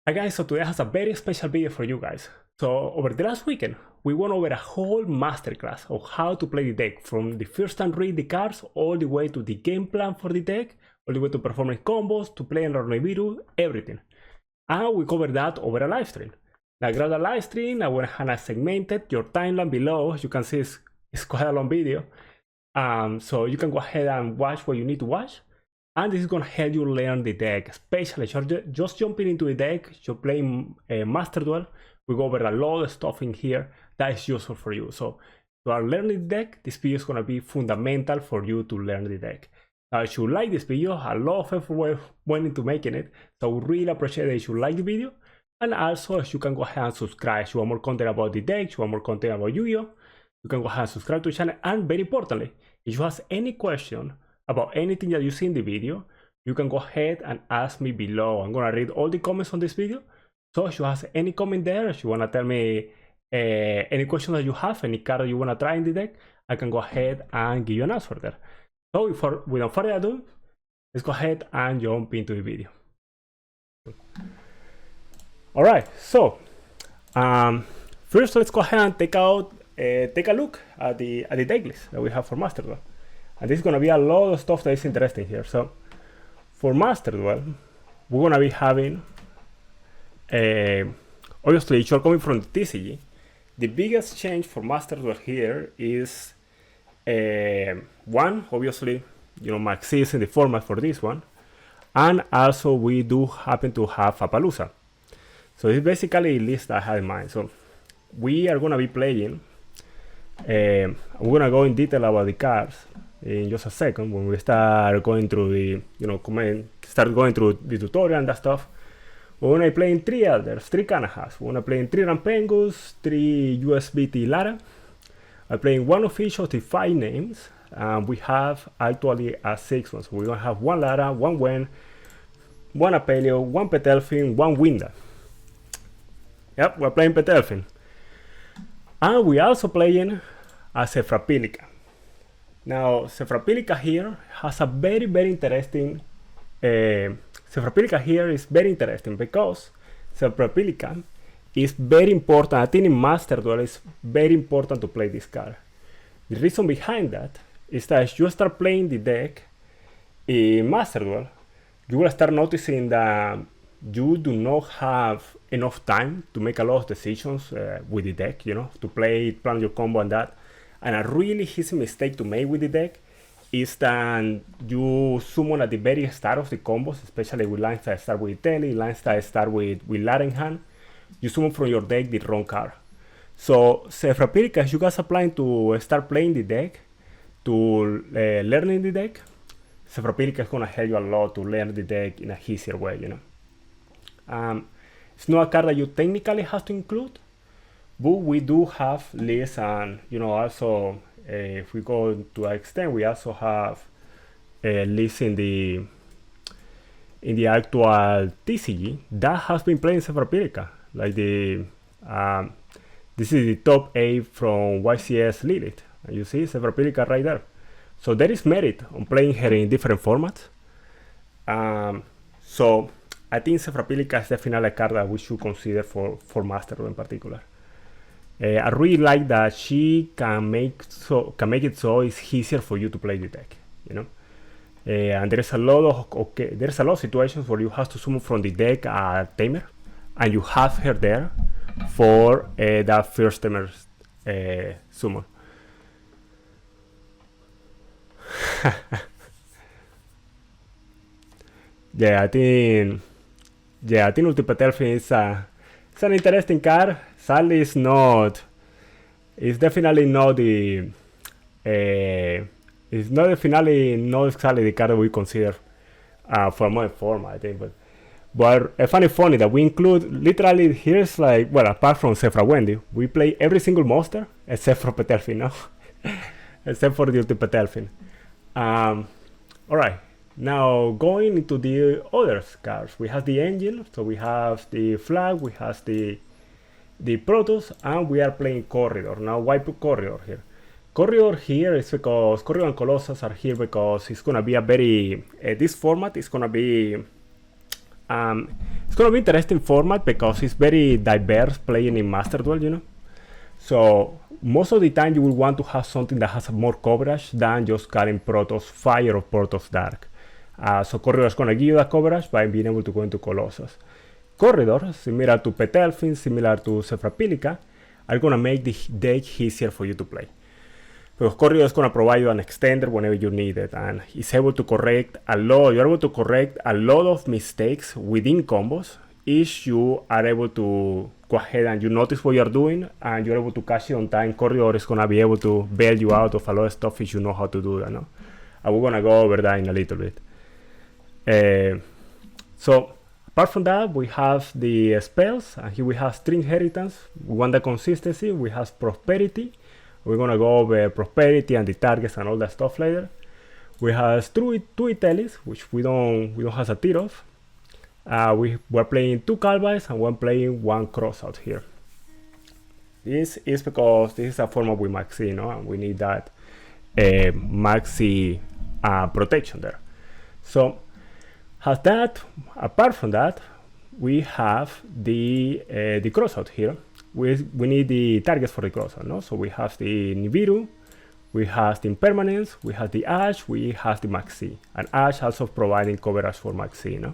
Hi guys, so today has a very special video for you guys. So over the last weekend, we went over a whole masterclass of how to play the deck, from the first time read the cards, all the way to the game plan for the deck, all the way to performing combos, to playing Nibiru, everything. And we covered that over a live stream. Now grab a live stream, I went ahead and segmented your timeline below. As you can see, it's quite a long video. So you can go ahead and watch what you need to watch. And this is going to help you learn the deck, especially if you're just jumping into the deck, you're playing Master Duel. We go over a lot of stuff in here that is useful for you. So if you are learning the deck, this video is going to be fundamental for you to learn the deck. Now, if you like this video, a lot of effort went into making it, so we really appreciate it if you like the video. And also, if you can go ahead and subscribe. If you want more content about the deck, if you want more content about Yu-Gi-Oh!, you can go ahead and subscribe to the channel. And very importantly, if you have any question about anything that you see in the video, you can go ahead and ask me below. I'm gonna read all the comments on this video. So if you have any comment there, if you wanna tell me any question that you have, any card that you wanna try in the deck, I can go ahead and give you an answer there. So without further ado, let's go ahead and jump into the video. All right, so first let's go ahead and take a look at the deck list that we have for Master Duel. And this is going to be a lot of stuff that is interesting here. So for Master Duel, we're going to be having, obviously, if you're coming from the TCG, the biggest change for Master Duel here is one, obviously, Maxi is in the format for this one. And also we do happen to have a Palooza. So this is basically the list I had in mind. So we are going to be playing, we're going to go in detail about the cards in just a second when we start going through the start going through the tutorial and that stuff. We're gonna be playing 3 elders, 3 Cannahawks. We're gonna play 3 Rampengus, 3 SBT Lara. I'm playing 1 of each of the 5 names. We have actually a 6 one. So we're gonna have 1 Lara, 1 Wen, 1 Apelio, 1 Petelfin, 1 Winda. Yep, we're playing Petelfin. And we're also playing a Sephra-Pilica. Now, Sephra-Pilica here has a very interesting. Sephra-Pilica here is very interesting because Sephra-Pilica is very important. I think in Master Duel it's very important to play this card. The reason behind that is that as you start playing the deck in Master Duel, you will start noticing that you do not have enough time to make a lot of decisions with the deck, to plan your combo and that. And a really easy mistake to make with the deck is that you summon at the very start of the combos, especially with lines that start with E-Tele, lines that start with Lara in hand. You summon from your deck the wrong card. So Sephra-Pilica, as you guys are planning to start playing the deck, to learning the deck, Sephra-Pilica is going to help you a lot to learn the deck in a easier way, It's not a card that you technically have to include, but we do have lists, and also if we go to an extent, we also have lists in the actual TCG that has been playing Sephra-Pilica. Like this is the top 8 from YCS Lilith, and you see Sephra-Pilica right there. So there is merit on playing her in different formats. So I think Sephra-Pilica is definitely a card that we should consider for Master Duel in particular. I really like that she can make it so it's easier for you to play the deck, and there's a lot of situations where you have to summon from the deck a Tamer, and you have her there for that first Tamer summon. I think Ultipetelfin is an interesting card. Sadly, it's definitely not the. It's not definitely not exactly the card that we consider for a modern format, I think. But I find it funny that we include literally here's like, well, apart from Sephra Wendy, we play every single monster except for Petelfin, no? Except for the Ultipetelfin. Alright. Now going into the other cards, we have the engine, so we have the flag, we have the Protoss, and we are playing Corridor. Now why put Corridor here? Corridor here is because Corridor and Colossus are here because it's gonna be a very this format is gonna be It's gonna be interesting format because it's very diverse playing in Master Duel, you know. So most of the time you will want to have something that has more coverage than just carrying Protoss Fire or Protoss Dark. So Corridor is gonna give you that coverage by being able to go into Colossus. Corridor, similar to Petelfin, similar to Sephra-Pilica, are gonna make the deck easier for you to play. Because Corridor is gonna provide you an extender whenever you need it, and it's able to correct a lot. You're able to correct a lot of mistakes within combos if you are able to go ahead and you notice what you're doing and you're able to catch it on time. Corridor is gonna be able to bail you out of a lot of stuff if you know how to do that, no? And we're gonna go over that in a little bit. So apart from that, we have the spells, and here we have String Inheritance. We want the consistency. We have Prosperity. We're gonna go over Prosperity and the targets and all that stuff later. We have two E-Teles, which we don't have a tier of. We're playing 2 Calvais and we're playing 1 Crossout here. This is because this is a format with Maxi, no? And we need that Maxi protection there. So apart from that, we have the Crossout here. We need the targets for the Crossout, no? So we have the Nibiru, we have the Impermanence, we have the Ash, we have the Maxi. And Ash also providing coverage for Maxi, no?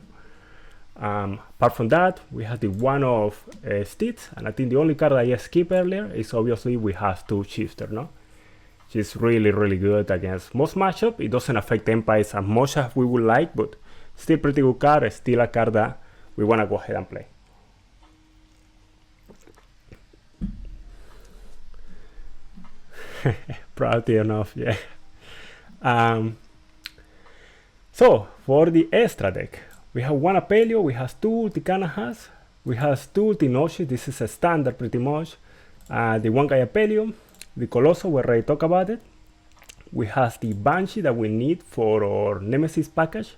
Apart from that, we have the one of Stitz, and I think the only card that I skipped earlier is obviously we have 2 Shifter, no? Which is really, really good against most matchup. It doesn't affect Empires as much as we would like, but still pretty good card, still a card that we want to go ahead and play. Proud enough, yeah. So for the extra deck, we have 1 Apelio, we have 2 Ulti Cannahawks, we have 2 Ulti Noshi. This is a standard pretty much. The 1 Guy Apelio, the Colosso, we already talked about it. We have the Banshee that we need for our Nemesis package.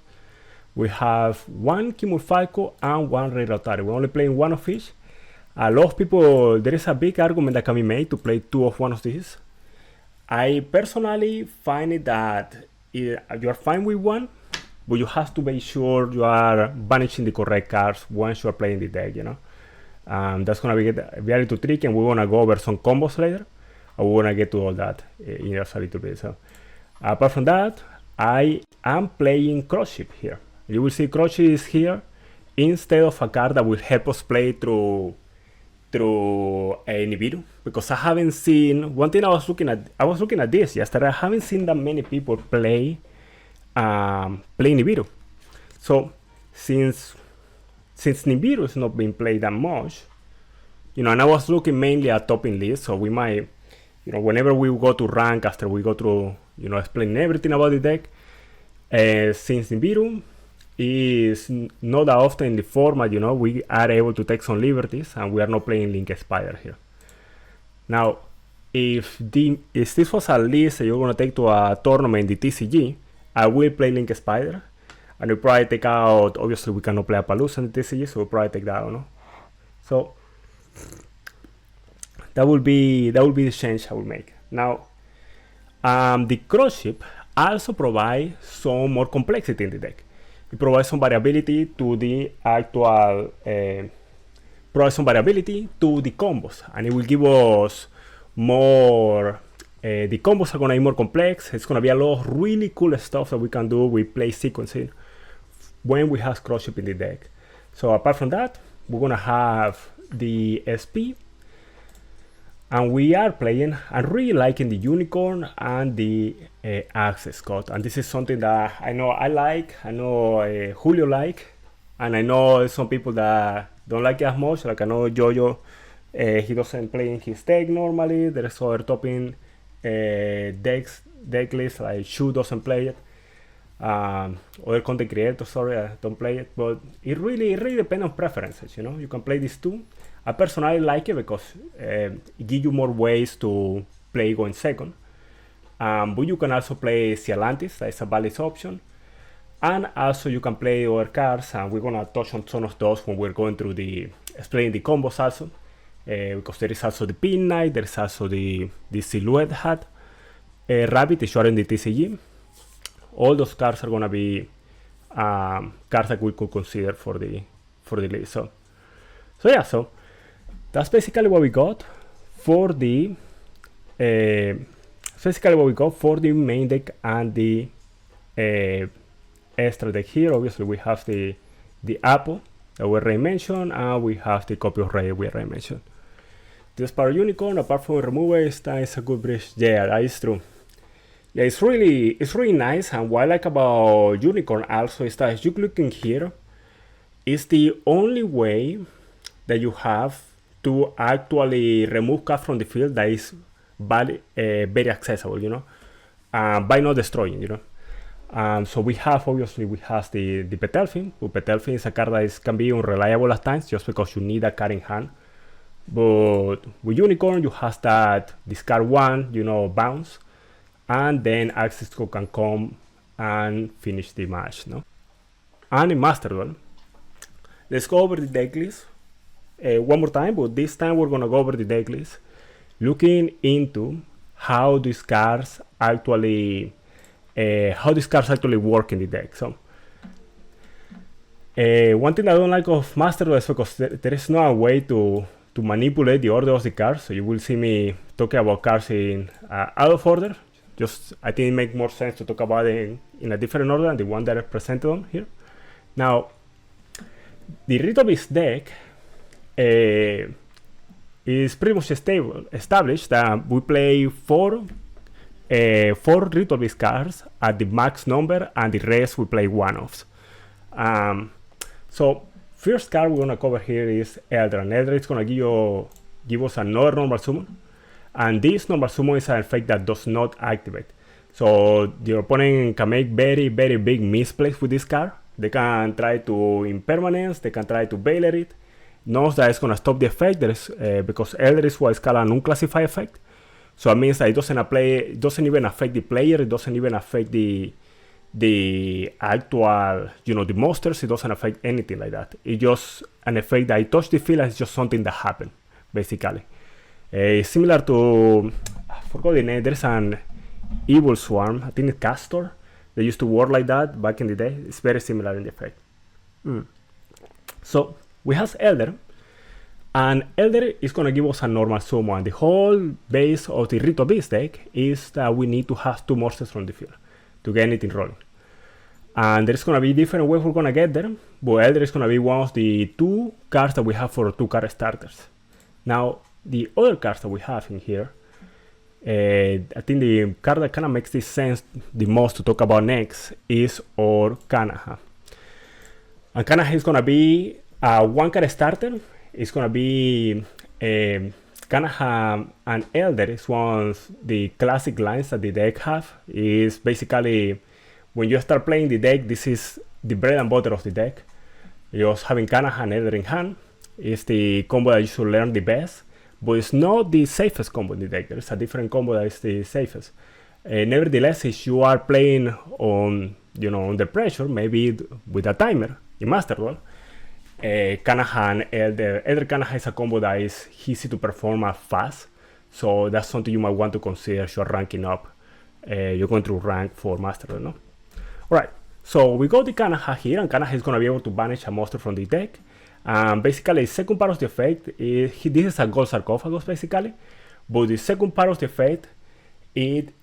We have 1 Kimur Falco and 1 Rey Rotary. We're only playing 1 of each. A lot of people, there is a big argument that can be made to play 2 of one of these. I personally find it that you're fine with 1, but you have to make sure you are banishing the correct cards once you're playing the deck, you know. That's gonna be a little tricky, and we're gonna go over some combos later. And we're gonna get to all that in just a little bit. So apart from that, I am playing Crossship here. You will see Crossship is here instead of a card that will help us play through a Nibiru, because I haven't seen one thing. I was looking at this yesterday. I haven't seen that many people play Nibiru. So since Nibiru is not being played that much, you know, and I was looking mainly at topping lists, so we might, you know, whenever we go to rank after we go through, you know, explaining everything about the deck, since Nibiru is not that often in the format, you know, we are able to take some liberties, and we are not playing Link Spider here. Now, if this was a list that you're going to take to a tournament in the TCG, I will play Link Spider, and we'll probably take out, obviously we cannot play a Palooza in the TCG, so we'll probably take that out, no? So that will be the change I will make. Now, the Crossship also provides some more complexity in the deck. It provides some variability to the actual, provides some variability to the combos, and it will give us more. The combos are gonna be more complex. It's gonna be a lot of really cool stuff that we can do with play sequencing when we have Crossship in the deck. So apart from that, we're gonna have the SP, and we are playing and really liking the Unicorn and the Axe Scott. And this is something that I know I like, I know Julio like, and I know some people that don't like it as much. Like I know Jojo, he doesn't play in his deck normally. There's other topping Decklist like Shu doesn't play it. Other content creators, sorry, don't play it. But it really depends on preferences, you know. You can play these two. I personally like it because it gives you more ways to play going second. But you can also play Cialantis, that is a valid option. And also you can play other cards, and we're gonna touch on some of those when we're going through explaining the combos also. Because there is also the Pin Knight, there is also the Silhouette Hat, Rabbit is short in the TCG. All those cards are gonna be cards that we could consider for the for the list. So yeah, so that's basically what we got for the main deck and the extra deck here. Obviously, we have the apple that we already mentioned, and we have the copy of Ray we already mentioned. The Sparrow Unicorn, apart from removal, is a good bridge. Yeah, that is true. Yeah, it's really nice. And what I like about Unicorn also is that, as you look in here, it's the only way that you have to actually remove cards from the field that is very accessible, you know, by not destroying, you know. So we have the Petelfin. Petelfin is a card that can be unreliable at times just because you need a card in hand. But with Unicorn, you have that discard one, you know, bounce, and then Access can come and finish the match, no? And in Master Duel, let's go over the deck list one more time, but this time we're gonna go over the deck list, looking into how these cards actually work in the deck. So one thing I don't like of Master Duel is because there is no way to manipulate the order of the cards. So you will see me talking about cards in out of order. Just I think it makes more sense to talk about it in a different order than the one that I presented on here. Now, the Ritual Beast deck is pretty much established that we play four Ritual Beast cards at the max number, and the rest we play one-offs. So first card we're gonna cover here is Elder, and Elder is gonna give us another normal summon, and this normal summon is an effect that does not activate. So your opponent can make very big misplays with this card. They can try to impermanence, they can try to bailer it. Knows that it's gonna stop the effect. Because Elder is what is called an unclassified effect. So it means that it doesn't even affect the player, it doesn't even affect the actual, you know, the monsters. It doesn't affect anything like that. It's just an effect that it touched the field, and it's just something that happened, basically. Similar to, I forgot the name, there's an Evil Swarm, I think it's Castor. They used to work like that back in the day. It's very similar in the effect. So we have Elder, and Elder is going to give us a normal summon. The whole base of the Ritual Beast deck is that we need to have two monsters from the field to get anything rolling. And there's going to be different ways we're going to get there, but Elder is going to be one of the two cards that we have for two card starters. Now, the other cards that we have in here, I think the card that kind of makes this sense the most to talk about next is our Cannahawk. And Cannahawk is going to be a one card starter. It's going to be Cannahawk and Elder is one of the classic lines that the deck have. Is basically when you start playing the deck, this is the bread and butter of the deck. Just having Cannahawk and Elder in hand is the combo that you should learn the best. But it's not the safest combo in the deck. There's a different combo that is the safest. Nevertheless, if you are playing on, you know, under pressure, maybe with a timer in Master Duel, Cannahawk and Elder Cannahawk is a combo that is easy to perform at fast. So that's something you might want to consider if you're ranking up. You're going to rank for Master Duel, no? Alright, so we got the Cannahawk here, and Cannahawk is going to be able to banish a monster from the deck. Basically, the second part of the effect is this is a gold sarcophagus basically, but the second part of the effect it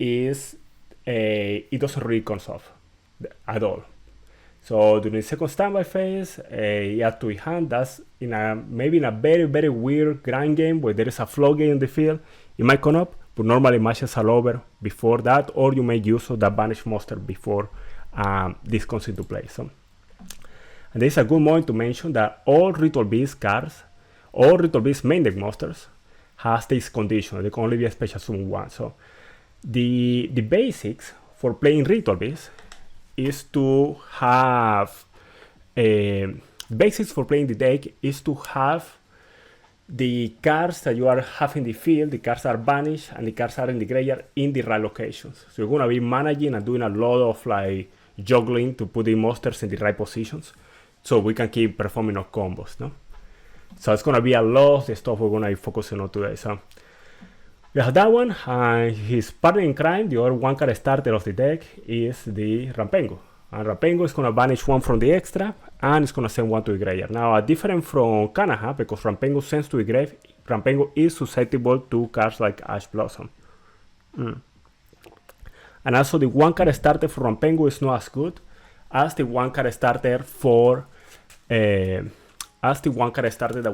doesn't really comes off at all. So during the second standby phase, you have to hand. That's maybe in a very weird grind game where there is a flow game in the field. It might come up, but normally matches are over before that, or you make use of that banished monster before this comes into play. So. And this is a good moment to mention that all Ritual Beast cards, all Ritual Beast main deck monsters, has this condition. They can only be a special summon one. So the basics for playing Ritual Beast is to have basics for playing the deck is to have the cards that you are having in the field, the cards are banished, and the cards are in the graveyard in the right locations. So you're gonna be managing and doing a lot of like juggling to put the monsters in the right positions, so we can keep performing our combos, no? So it's gonna be a lot of the stuff we're gonna be focusing on today. So we have that one, and his partner in crime, the other one card starter of the deck, is the Rampengu. And Rampengu is gonna banish one from the extra and it's gonna send one to the graveyard. Now, different from Cannahawk, because Rampengu sends to the grave, Rampengu is susceptible to cards like Ash Blossom. And also the one card starter for Rampengu is not as good as the one card starter for that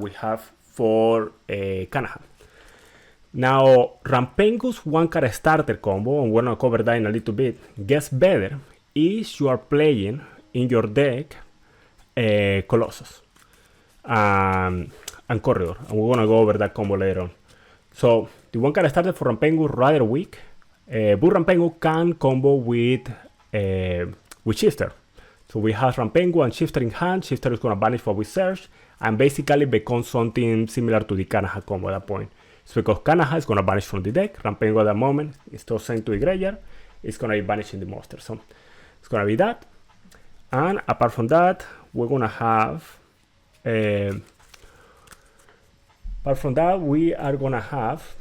we have for Cannahawk. Now, Rampengu's one card starter combo, and we're gonna cover that in a little bit, gets better if you are playing in your deck Colossus and Corridor, and we're gonna go over that combo later on. So the one card starter for Rampengu rather weak, but Rampengu can combo with Shifter. So we have Rampengu and Shifter in hand. Shifter is gonna banish what we search and basically become something similar to the Cannahawk combo at that point. It's because Cannahawk is gonna banish from the deck. Rampengu at that moment is still sent to the graveyard. It's gonna be banishing the monster. So it's gonna be that. And apart from that, we're gonna have we are gonna have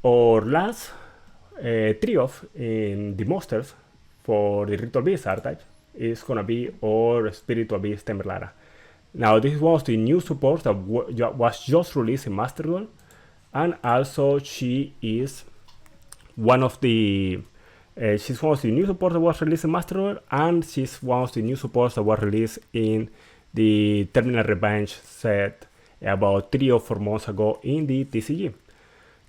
our last trio in the monsters for the Ritual Beast archetype is gonna be our Spiritual Beast Tamer Lara. Now, this was the new support that was just released in Master Duel, and also she is one of the she's one of the new supports that was released in Master Duel, and she's one of the new supports that was released in the Terminal Revenge set about 3 or 4 months ago in the TCG.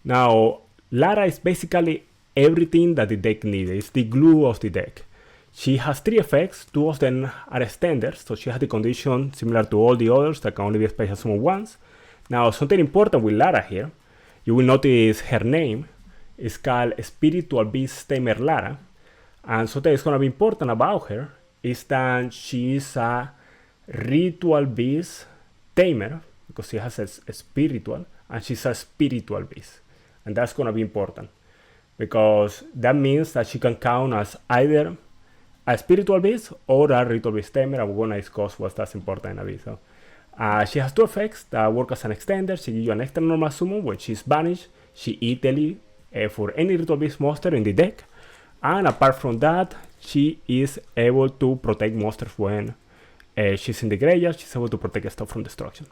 Now, Lara is basically everything that the deck needs. It's the glue of the deck. She has 3 effects. 2 of them are extenders, so she has the condition similar to all the others that can only be special summoned once. Now, something important with Lara here, you will notice her name is called Spiritual Beast Tamer Lara, and something that's going to be important about her is that she is a Ritual Beast Tamer, because she has a spiritual, and she's a spiritual beast. And that's going to be important, because that means that she can count as either a spiritual beast or a Ritual Beast Tamer, and we're going to discuss what's that's important in a bit. So, she has 2 effects that work as an extender. She gives you an extra normal summon. When she's banished, she E-Tele for any Ritual Beast monster in the deck. And apart from that, she is able to protect monsters when she's in the graveyard. She's able to protect stuff from destruction.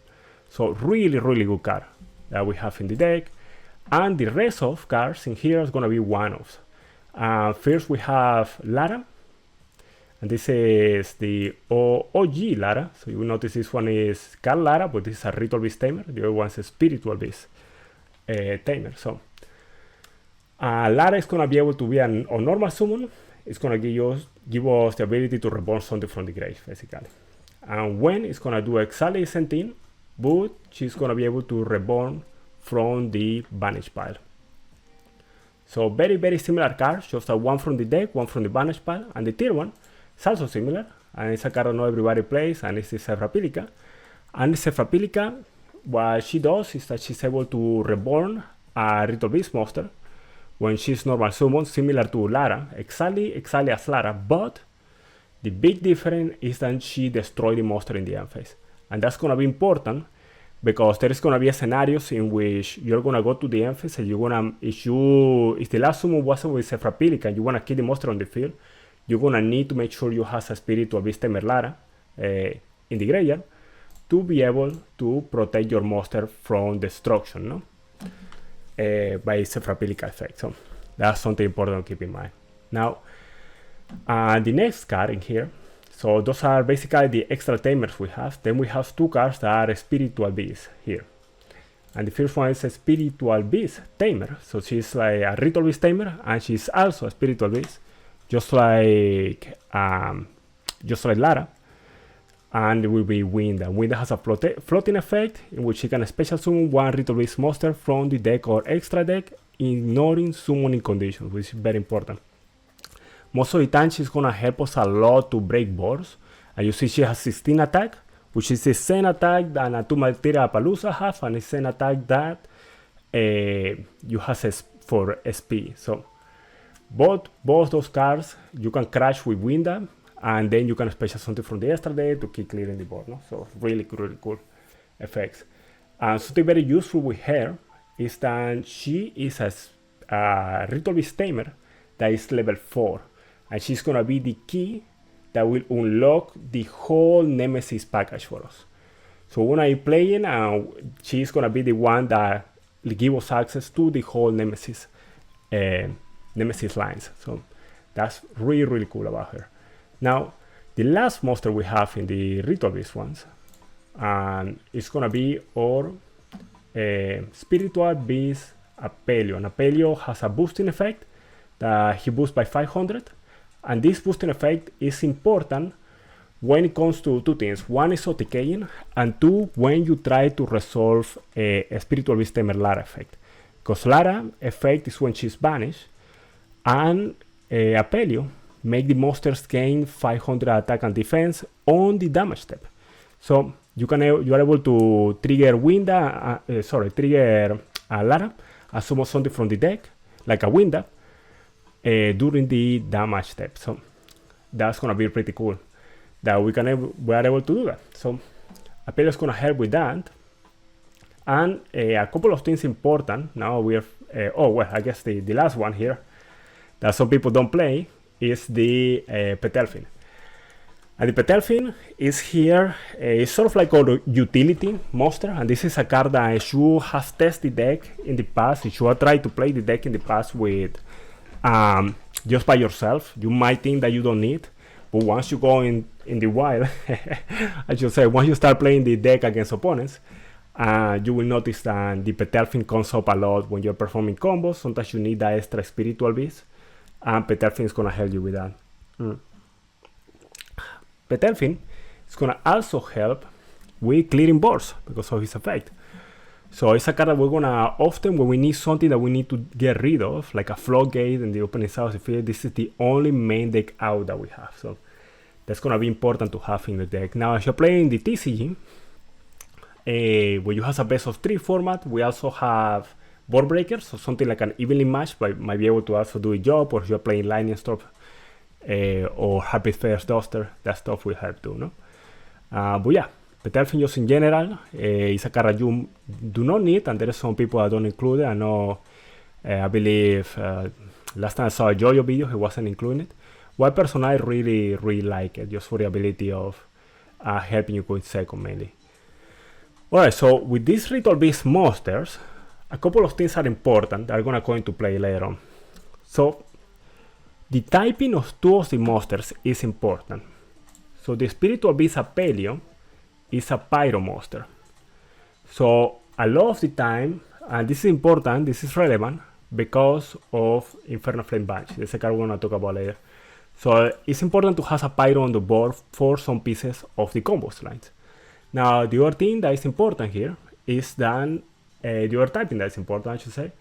So really, really good card that we have in the deck. And the rest of cards in here is going to be one-offs. First we have Lara. And this is the OG Lara. So you will notice this one is Cal Lara, but this is a Ritual Beast Tamer. The other one is a Spiritual Beast Tamer. So Lara is going to be able to be a normal summon. It's going to give us the ability to reborn something from the grave, basically. And when it's going to do exactly the same thing, but she's going to be able to reborn from the banish pile. So very, very similar cards, just one from the deck, one from the banish pile, and the tier one is also similar, and it's a card that not everybody plays, and it's the Sephra-Pilica. And the Sephra-Pilica, what she does is that she's able to reborn a Ritual Beast monster when she's normal summoned, similar to Lara, exactly as Lara, but the big difference is that she destroys the monster in the end phase. And that's going to be important, because there is going to be scenarios in which you're going to go to the end phase and you're going to, if the last summon wasn't with Sephra-Pilica and you want to kill the monster on the field, you're going to need to make sure you have a Spiritual Beast Tamer Lara in the graveyard to be able to protect your monster from destruction, no? By Sephra-Pilica effect. So that's something important to keep in mind. Now, the next card in here, so those are basically the extra tamers we have. Then we have 2 cards that are Spiritual Beasts here. And the first one is a Spiritual Beast Tamer. So she's like a Ritual Beast Tamer, and she's also a Spiritual Beast, just like Lara. And it will be Winda. Winda has a floating effect in which she can special summon 1 Ritual Beast monster from the deck or extra deck, ignoring summoning conditions, which is very important. Most of the time, she's going to help us a lot to break boards. And you see she has 16 attack, which is the same attack that Natumatira Palooza have, and the same attack that you have for SP. So both those cards, you can crash with Winda, and then you can special something from the extra deck to keep clearing the board. No? So really cool effects. And something very useful with her is that she is a Ritual Beast Tamer that is level 4. And she's going to be the key that will unlock the whole Nemesis package for us. So when I'm playing, she's gonna be the one that gives us access to the whole Nemesis lines. So that's really, really cool about her. Now, the last monster we have in the Ritual Beast ones, and it's gonna be our Spiritual Beast Apelio. And Apelio has a boosting effect that he boosts by 500, and this boosting effect is important when it comes to two things. One is OTKing, and two, when you try to resolve a Spiritual Beast Tamer Lara effect. Because Lara effect is when she's banished, and Apelio make the monsters gain 500 attack and defense on the damage step. So you are able to trigger trigger Lara and summon something from the deck, like a Winda, during the damage step. So that's gonna be pretty cool that we are able to do that. So Apelio is gonna help with that. And a couple of things important. Now we have, I guess the last one here that some people don't play is the Petelfin. And the Petelfin is here, it's sort of like a utility monster, and this is a card that if you have tested the deck in the past, if you have tried to play the deck in the past with just by yourself, you might think that you don't need, but once you go in the wild, I should say, once you start playing the deck against opponents, you will notice that the Petelfin comes up a lot when you're performing combos. Sometimes you need that extra Spiritual Beast, and Petelfin is gonna help you with that. Petelfin is gonna also help with clearing boards because of his effect. So it's a card that we're gonna often, when we need something that we need to get rid of, like a floodgate in the opening house, this is the only main deck out that we have. So that's gonna be important to have in the deck. Now, if you're playing the TCG, where you have a best of 3 format, we also have board breakers, so something like an evenly matched, but might be able to also do a job, or if you're playing Lightning Storm or Happy Fairs Duster, that stuff will help too, no? But yeah, Petelfin just in general is a card that you do not need, and there are some people that don't include it. I know, I believe last time I saw a JoJo video, he wasn't including it. Well, personally, I really like it, just for the ability of helping you with second mainly. Alright, so with these Ritual Beast monsters, a couple of things are important that are gonna go into play later on. So the typing of two of the monsters is important. So the Spiritual Beast Apelio is a Pyro monster. So a lot of the time, and this is important, this is relevant, because of Infernal Flame Banshee. That's a card we're gonna talk about later. So it's important to have a Pyro on the board for some pieces of the combos lines. Now, the other thing that is important here is that, the other typing that is important, I should say,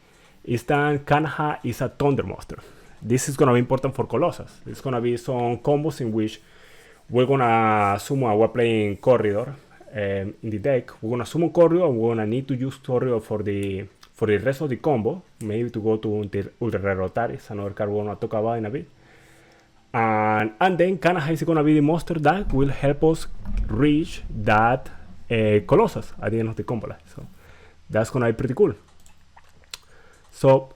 is that Canna is a Thunder monster. This is going to be important for Colossus. It's going to be some combos in which we're going to summon, we're playing Corridor in the deck. We're going to summon Corridor, and we're going to need to use Corridor for the rest of the combo, maybe to go to Ultra Rare Rotaris, another card we're going to talk about in a bit. And then Canna is going to be the monster that will help us reach that Colossus at the end of the combo line. So that's going to be pretty cool. So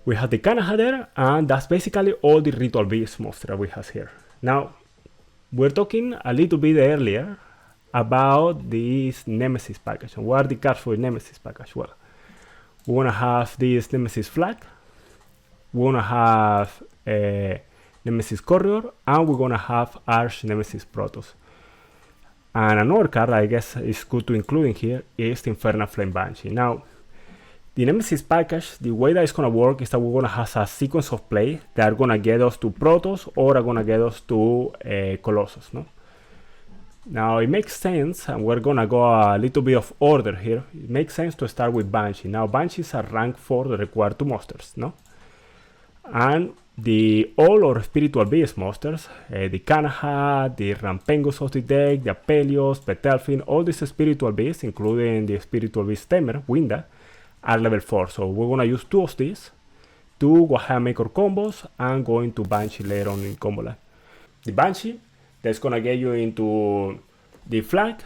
we have the Canna there, and that's basically all the Ritual Beast monster we have here. Now, we're talking a little bit earlier about this Nemesis package. And what are the cards for the Nemesis package? Well, we want to have this Nemesis Flag. We want to have Nemesis Corridor, and we're gonna have Arch Nemesis Protoss. And another card I guess is good to include in here is the Infernal Flame Banshee. Now, the Nemesis package, the way that it's gonna work is that we're gonna have a sequence of play that are gonna get us to Protoss or are gonna get us to Colossus, no? Now it makes sense, and we're gonna go a little bit of order here. It makes sense to start with Banshee. Now Banshees are rank 4 that require 2 monsters, no? And all our Spiritual Beast monsters, the Cannahawk, the Rampengus of the deck, the Apelios, Petelfin, all these Spiritual Beasts, including the Spiritual Beast Tamer, Winda, are level 4. So we're gonna use 2 of these to go ahead and make our combos and go into Banshee later on in combo line. The Banshee, that's gonna get you into the flag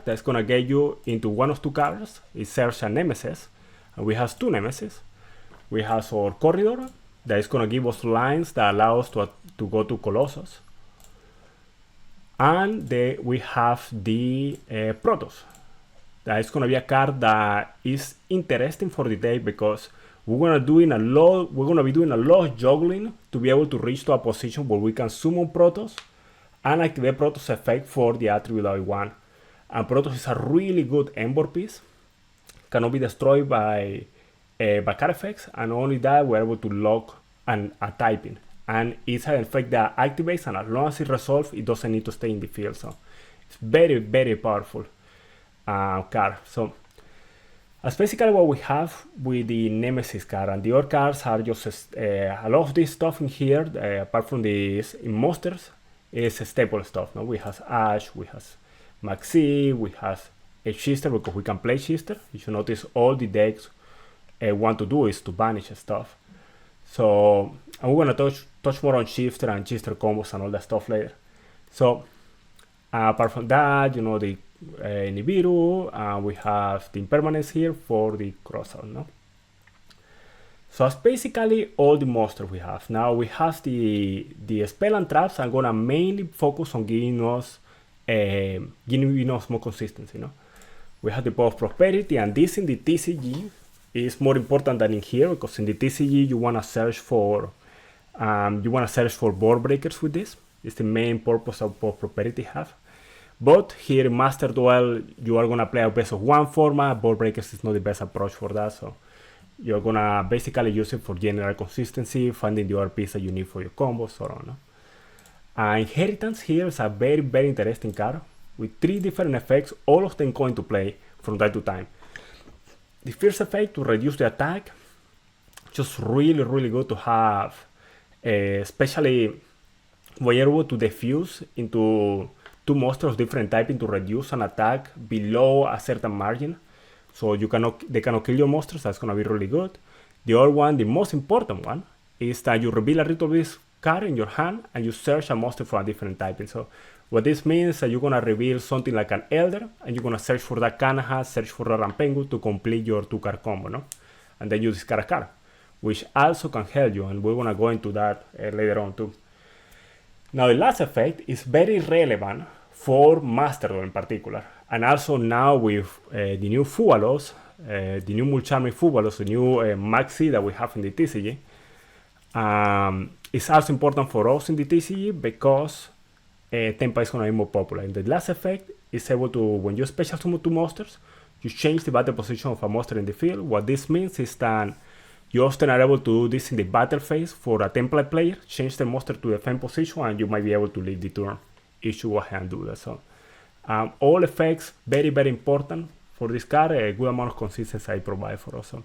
that's gonna get you into one of 2 cards. It serves a Nemesis, and we have 2 Nemesis. We have our Corridor, that is going to give us lines that allow us to go to Colossus. And then we have the Protoss. That is gonna be a card that is interesting for the deck because we're gonna be doing a lot of juggling to be able to reach to a position where we can summon Protoss and activate Protoss effect for the attribute that we want. And Protoss is a really good Embor piece. Cannot be destroyed by card effects, and only that we're able to lock a typing. And it's an effect that activates, and as long as it resolves, it doesn't need to stay in the field. So it's very, very powerful card. So that's basically what we have with the Nemesis card, and the other cards are just a lot of this stuff in here. Apart from this, in monsters, is staple stuff. No, we have Ash, we have Maxi, we have a Shifter because we can play Shifter. You should notice all the decks want to do is to banish stuff. So and we're gonna touch more on Shifter and Shifter combos and all that stuff later. So apart from that, you know, the Nibiru, we have the impermanence here for the crossout, no? So that's basically all the monsters we have. Now we have the spell and traps. I'm gonna mainly focus on giving us more consistency, no? We have the Power of Prosperity, and this in the TCG is more important than in here because in the TCG you wanna search for board breakers with this. It's the main purpose of Power of Prosperity have. But here in Master Duel, you are gonna play a best of one format. Board breakers is not the best approach for that, so you're gonna basically use it for general consistency, finding the other piece that you need for your combos, so on. No? Inheritance here is a very, very interesting card with 3 different effects, all of them going to play from time to time. The first effect, to reduce the attack, just really, really good to have, especially when you're able to defuse into 2 monsters of different typing to reduce an attack below a certain margin. So they cannot kill your monsters. That's gonna be really good. The other one, the most important one, is that you reveal a Ritual Beast card in your hand and you search a monster for a different typing. So what this means is that you're gonna reveal something like an Elder, and you're gonna search for that Cannahawk, search for a Rampengu to complete your 2-card combo, no? And then you discard a card, which also can help you, and we're gonna go into that later on too. Now the last effect is very relevant for Master Duel in particular, and also now with the new Fuwalos, the new Mulcharming Fuwalos, the new Maxi that we have in the TCG. It's also important for us in the TCG because Tempa is going to be more popular. And the last effect is able to, when you special summon 2 monsters, you change the battle position of a monster in the field. What this means is that you often are able to do this in the battle phase for a template player, change the monster to defend position, and you might be able to lead the turn if you go ahead and do that. So all effects, very, very important for this card. A good amount of consistency I provide for us. So,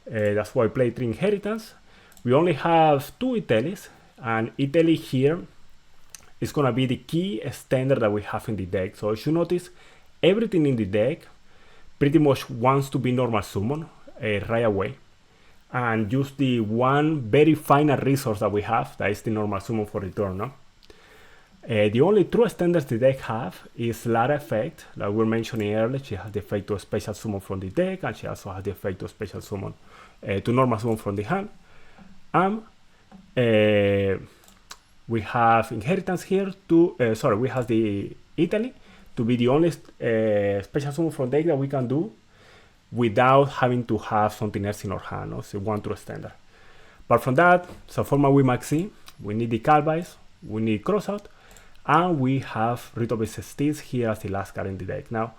that's why I play 3 Inheritance. We only have 2 E-Teles, and E-Tele here is gonna be the key extender that we have in the deck. So as you notice, everything in the deck pretty much wants to be normal summon right away, and use the one very final resource that we have, that is the normal summon for the turn, no? The only true extenders the deck have is Lara effect, like we were mentioning earlier. She has the effect to special summon from the deck, and she also has the effect to special summon to normal summon from the hand. We have Inheritance here to, we have the E-Tele to be the only special summon from deck that we can do without having to have something else in our hand, no? So one true extender. Apart from that, so for my Maxi, we need the Calvice, we need Crossout, and we have Ritual Beast Steeds here as the last card in the deck. Now,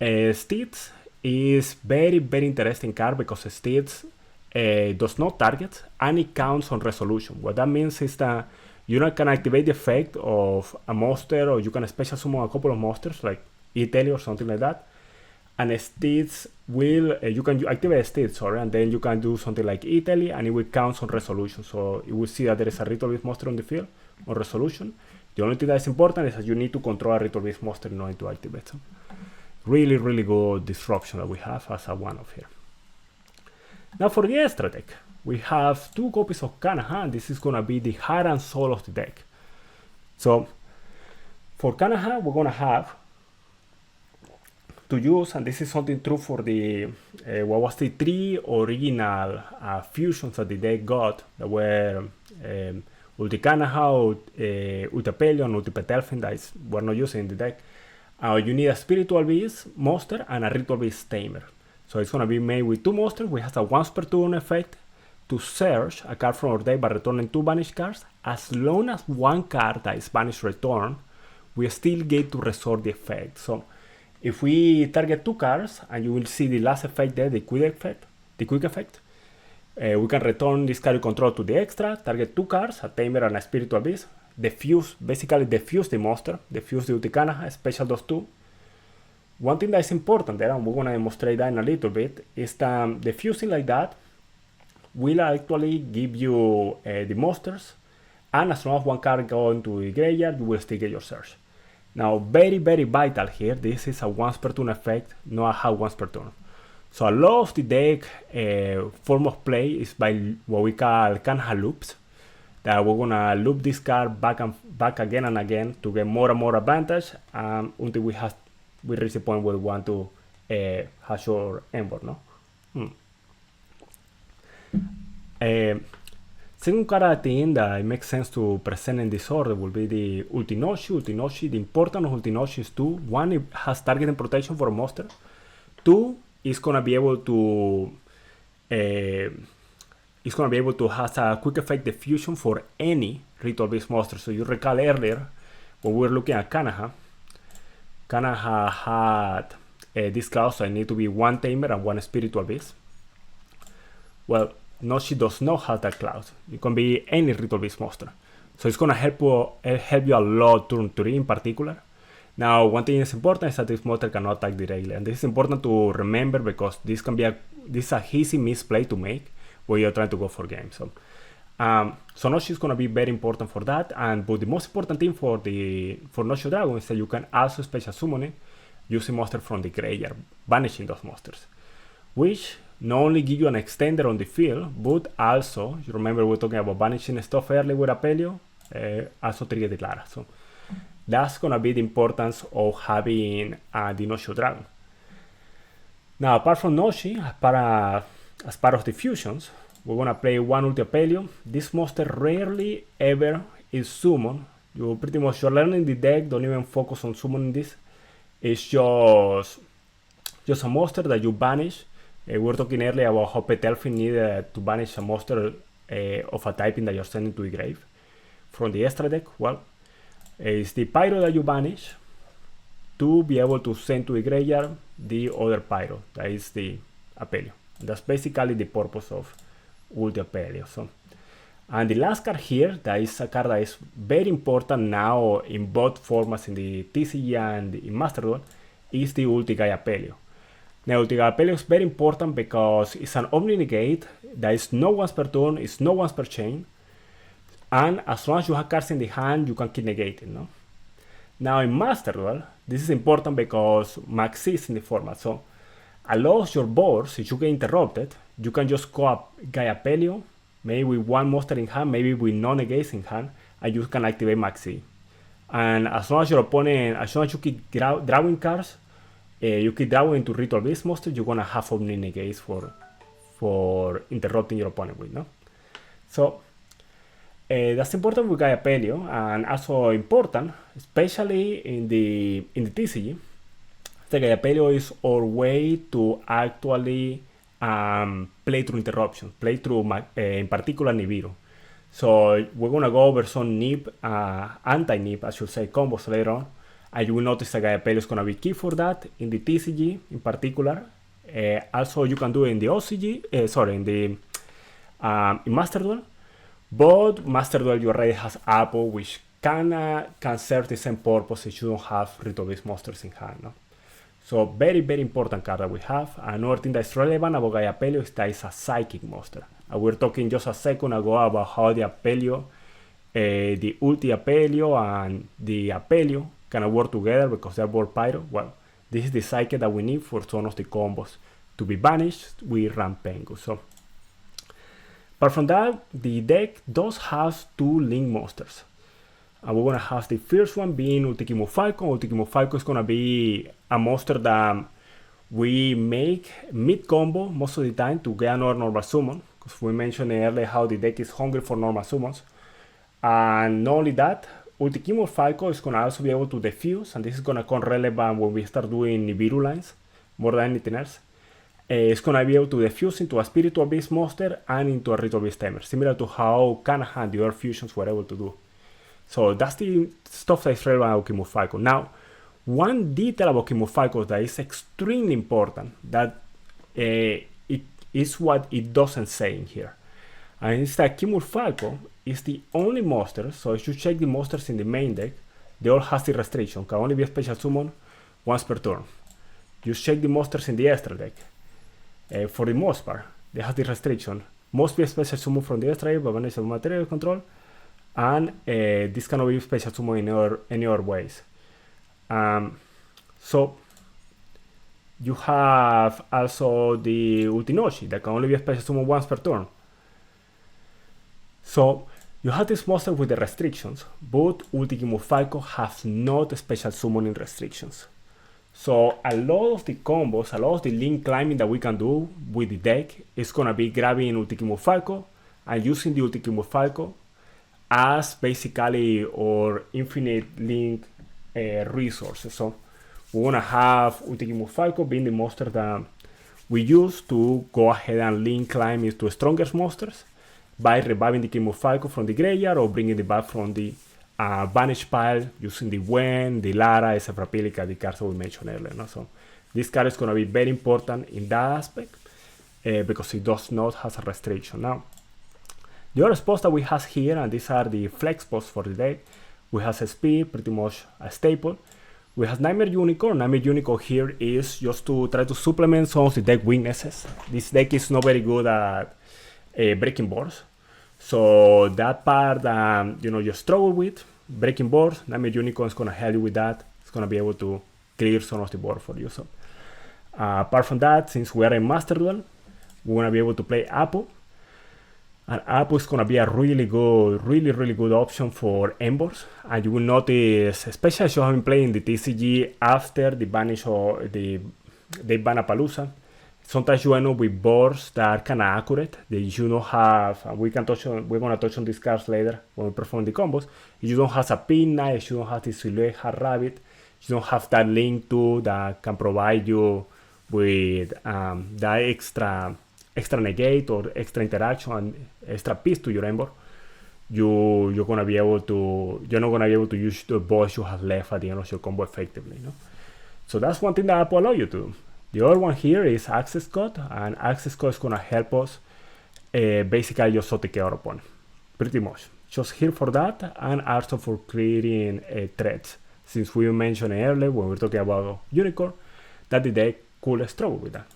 Steeds is very, very interesting card because Steeds does not target and it counts on resolution. What that means is that you can activate the effect of a monster, or you can special summon a couple of monsters like E-Tele or something like that. And Steeds will, you can activate Steeds, and then you can do something like E-Tele and it will count on resolution. So you will see that there is a Ritual Beast monster on the field on resolution. The only thing that is important is that you need to control a Ritual Beast monster in order to activate them. Really, really good disruption that we have as a one-off here. Now for the extra deck, we have 2 copies of Canna, and this is going to be the heart and soul of the deck. So for Canna, we're going to have to use, and this is something true for the what was the 3 original fusions that the deck got, that were Ulti Cannahawk, Ulti Apelio, and Ulti Petelfin that we're not using in the deck. You need a Spiritual Beast monster and a Ritual Beast Tamer. So it's gonna be made with 2 monsters. We have a once per turn effect to search a card from our deck by returning 2 banished cards. As long as 1 card that is banished return, we still get to resort the effect. So if we target 2 cards, and you will see the last effect there, the quick effect, we can return this card you control to the extra, target 2 cards, a Tamer and a Spiritual Beast, basically defuse the monster, defuse the Uticana, special those 2. One thing that is important there, and we're going to demonstrate that in a little bit, is that defusing like that will actually give you the monsters, and as long as 1 card goes into the graveyard, you will still get your search. Now, very, very vital here, this is a once per turn effect, not a half once per turn. So a lot of the deck form of play is by what we call Canna loops. That we're gonna loop this card back again and again to get more and more advantage until we reach the point where we want to hash our endboard, no? Second card at the end that it makes sense to present in this order will be the Ultinoshi. Ultinoshi, the importance of Ultinoshi is 2. 1, it has target and protection for a monster. 2, it's gonna be able to have a quick effect diffusion for any Ritual Beast monster. So you recall earlier when we were looking at Cannahawk had this clause, so I need to be 1 Tamer and 1 Spiritual Beast. Well, Noshi does not have that clause. You can be any Ritual Beast monster. So it's gonna help you a lot turn 3 in particular. Now, one thing is important is that this monster cannot attack directly, and this is important to remember because this is a easy misplay to make when you're trying to go for game. So Noshi is gonna be very important for that, but the most important thing for Noshi Dragon is that you can also special summon it using monsters from the graveyard, banishing those monsters, which not only give you an extender on the field, but also, you remember we were talking about banishing stuff earlier with Apelio, also trigger the Lara. So that's gonna be the importance of having the Noshi Dragon. Now, apart from Noshi, as part of the fusions, we're gonna play 1 Ulti Apelio. This monster rarely ever is summoned. You're learning the deck, don't even focus on summoning this. It's just a monster that you banish. We were talking earlier about how Petelfin needed to banish a monster of a typing that you're sending to the grave. From the extra deck, well, it's the Pyro that you banish to be able to send to the graveyard the other Pyro, that is the Apelio. That's basically the purpose of Ulti Apelio. So, and the last card here, that is a card that is very important now in both formats, in the TCG and in Master Duel, is the Ulti Gaia Apelio. Now, Ulti Gaia Apelio is very important because it's an Omni Negate that is no once per turn, it's no once per chain, and as long as you have cards in the hand, you can keep negating, no? Now, in Master Duel, this is important because Max is in the format, so a lot of your boards, if you get interrupted, you can just go up Gaia Apelio, maybe with 1 monster in hand, maybe with no negates in hand, and you can activate Maxi. And as long as you keep drawing cards, you keep drawing into Ritual Beast monster, you're gonna have Omni negates for interrupting your opponent with, no? So that's important with Gaia Apelio, and also important, especially in the TCG. The Gaia Apelio is our way to actually play through interruptions, play through in particular Nibiru. So we're gonna go over some anti-nib, I should say, combos later on, and you will notice that Gaia Apelio is gonna be key for that in the TCG in particular. Also, you can do it in the OCG, in Master Duel. But Master Duel you already has Apple, which can serve the same purpose if you don't have Ritual Beast monsters in hand, no? So very, very important card that we have. Another thing that's relevant about Gaia Apelio is that it's a psychic monster. We were talking just a second ago about how the Apelio, the Ulti Apelio and the Apelio can work together because they're both Pyro. Well, this is the psychic that we need for some of the combos to be banished with Rampengu. So, apart from that, the deck does have 2 link monsters. And we're gonna have the first one being Ultikimu Falcon. Ultikimu Falcon is gonna be a monster that we make mid-combo most of the time to get another normal summon. Because we mentioned earlier how the deck is hungry for normal summons. And not only that, Ultikimur Falco is gonna also be able to defuse, and this is gonna come relevant when we start doing Nibiru lines more than anything else. It's gonna be able to defuse into a Spiritual Beast monster and into a Ritual Beast Tamer, similar to how Canna and the other fusions were able to do. So that's the stuff that is relevant about Ultikimur Falco. Now, one detail about Ultikimur Falco that is extremely important, that it is what it doesn't say in here. And it's that Ultikimur Falco is the only monster, so if you check the monsters in the main deck, they all have the restriction, can only be a special summon once per turn. You check the monsters in the extra deck, for the most part, they have the restriction. Must be a special summon from the extra deck, but manage material control, and this cannot be special summon in any other ways. So you have also the Ultinoshi that can only be a special summon once per turn. So you have this monster with the restrictions, but Ultikimur Falco has not special summoning restrictions. So a lot of the combos, a lot of the link climbing that we can do with the deck is gonna be grabbing Ultikimur Falco and using the Ultikimur Falco as basically our infinite link resources. So we wanna have Ultikimur Falco being the monster that we use to go ahead and link climb into strongest monsters by reviving the Ultikimur Falco from the graveyard or bringing it back from the banish pile using the Wen, the Lara, Sephra-Pilica, the cards that we mentioned earlier. No? So this card is going to be very important in that aspect because it does not have a restriction. Now, the other spots that we have here, and these are the flex spots for the deck, we have a speed, pretty much a staple. We have Nightmare Unicorn. Nightmare Unicorn here is just to try to supplement some of the deck weaknesses. This deck is not very good at breaking boards. So that part you struggle with, breaking boards, Nightmare Unicorn is going to help you with that. It's going to be able to clear some of the board for you. So apart from that, since we are in Master Duel, we're going to be able to play Apple. And Apple is going to be a really good option for Embers. And you will notice, especially if you have been playing the TCG after the banish or the Banapalooza, sometimes you end up with boards that are kind of accurate, that you don't have, and we're going to touch on these cards later when we perform the combos. If you don't have a pin knight, if you don't have the Silhouette Rabbit, you don't have that link to that can provide you with that extra negate or extra interaction and extra piece to your Ember, you're not gonna be able to use the boards you have left at the end of your combo effectively. No? So that's one thing that Apple allow you to do. The other one here is Access Code, and Access Code is gonna help us basically just OTK our opponent, pretty much. Just here for that, and also for creating threats. Since we mentioned earlier when we were talking about Unicorn, that the deck could struggle with that.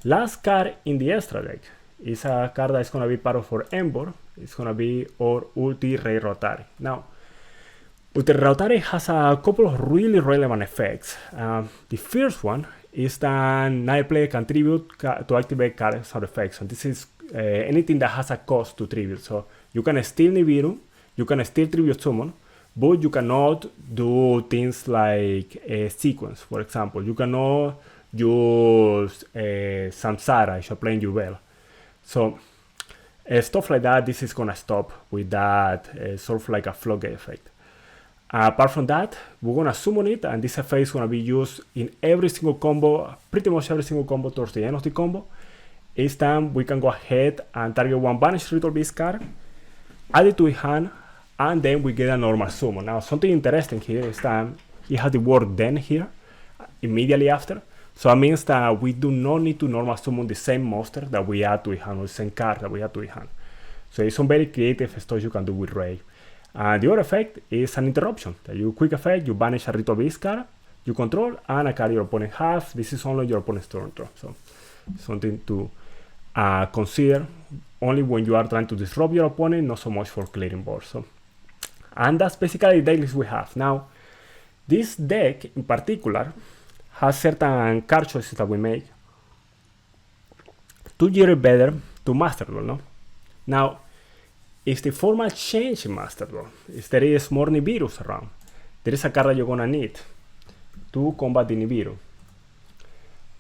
Last card in the extra deck is a card that is going to be part of our Ember. It's going to be our Ulti Rei Rotari. Now, Ulti Rei Rotari has a couple of really relevant effects. The first one is that neither player can tribute to activate card sound effects. And this is anything that has a cost to tribute. So you can steal Nibiru, you can steal tribute summon, but you cannot do things like sequence, for example. You cannot use Samsara if you're playing Juvel. So stuff like that, this is gonna stop with that sort of like a floodgate effect. Apart from that, we're gonna summon it, and this effect is gonna be used in every single combo, pretty much every single combo towards the end of the combo. Each time we can go ahead and target one banished Ritual Beast card, add it to his hand, and then we get a normal summon. Now, something interesting here is that he has the word then here immediately after. So that means that we do not need to normal summon the same monster that we add to his hand, or the same card that we add to his hand. So it's some very creative stuff you can do with Rei. And the other effect is an interruption. That you quick effect, you banish a Ritual Beast card you control, and a card your opponent has. This is only your opponent's turn draw. So something to consider only when you are trying to disrupt your opponent, not so much for clearing board. So, and that's basically the deck list we have. Now, this deck in particular has certain card choices that we make to gear it better to Master Duel, no? Now, if the format change in Master Duel, if there is more Nibirus around, there is a card that you're gonna need to combat the Nibiru.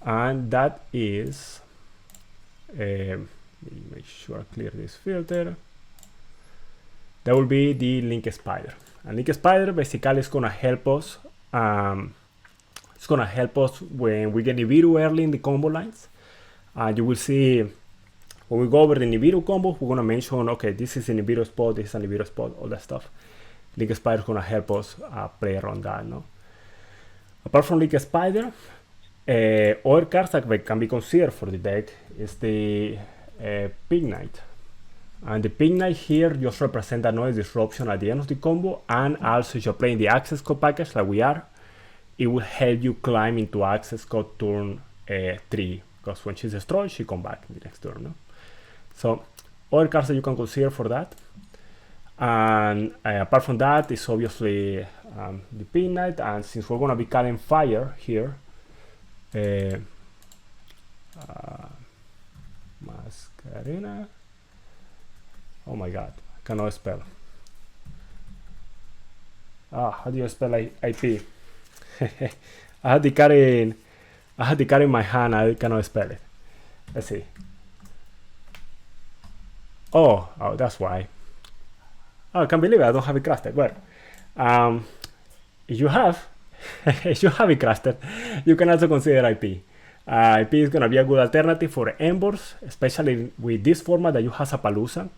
And that is, let me make sure I clear this filter. that will be the Link Spider. And Link Spider basically is gonna help us. It's gonna help us when we get Nibiru early in the combo lines. You will see when we go over the Nibiru combo, we're gonna mention, okay, this is a Nibiru spot, this is a Nibiru spot, all that stuff. Link Spider is gonna help us play around that, no? Apart from Link Spider, other cards that can be considered for the deck is the Pig Knight. And the Pig Knight here just represents a noise disruption at the end of the combo, and also if you're playing the access code package like we are, it will help you climb into access code turn 3, because when she's destroyed, she comes back in the next turn. No? So, other cards that you can consider for that. And apart from that, it's obviously the Pig Knight, and since we're going to be calling fire here, Mascarena. Oh my god, I cannot spell. How do you spell IP? I had the card in my hand, I cannot spell it. Let's see. Oh, that's why. Oh, I can't believe it, I don't have it crafted. Well, if you have if you have it crafted, you can also consider IP. IP is gonna be a good alternative for Embers, especially with this format that you have Zapalooza.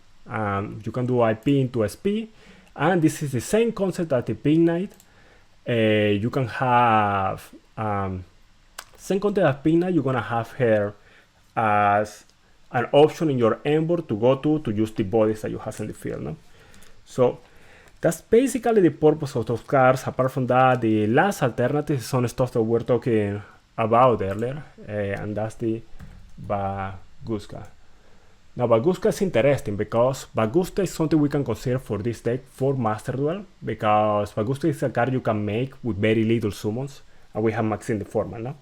You can do IP into SP, and this is the same concept as the Pig Knight. You can have same concept as Pig Knight. You're gonna have her as an option in your Ember to go to use the bodies that you have in the field. No? So that's basically the purpose of those cards. Apart from that, the last alternative is some stuff that we're talking about earlier, and that's the Baguska. Now, Baguska is interesting because Baguska is something we can consider for this deck for Master Duel, because Baguska is a card you can make with very little summons, and we have maxed in the format now.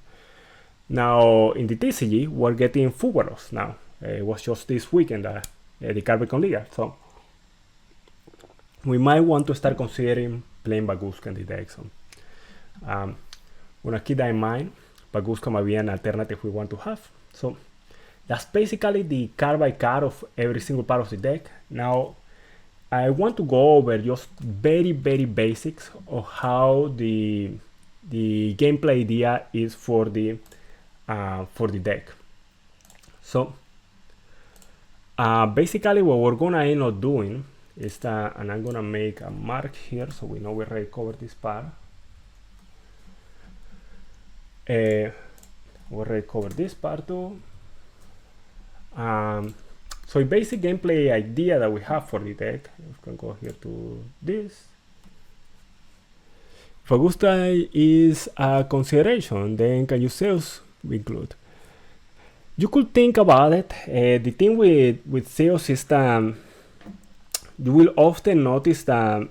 Now, in the TCG, we're getting Fuwalos now. It was just this weekend that the card became legal, so we might want to start considering playing Baguska in the deck. So, wanna keep that in mind. Baguska might be an alternative we want to have. So, that's basically the card by card of every single part of the deck. Now, I want to go over just very basics of how the gameplay idea is for the deck. So, basically what we're gonna end up doing is that, and I'm gonna make a mark here so we know we already covered this part. We already covered this part too. So a basic gameplay idea that we have for the deck, we can go here to this. If Baguska is a consideration, then can you sales include? You could think about it. The thing with sales is that you will often notice that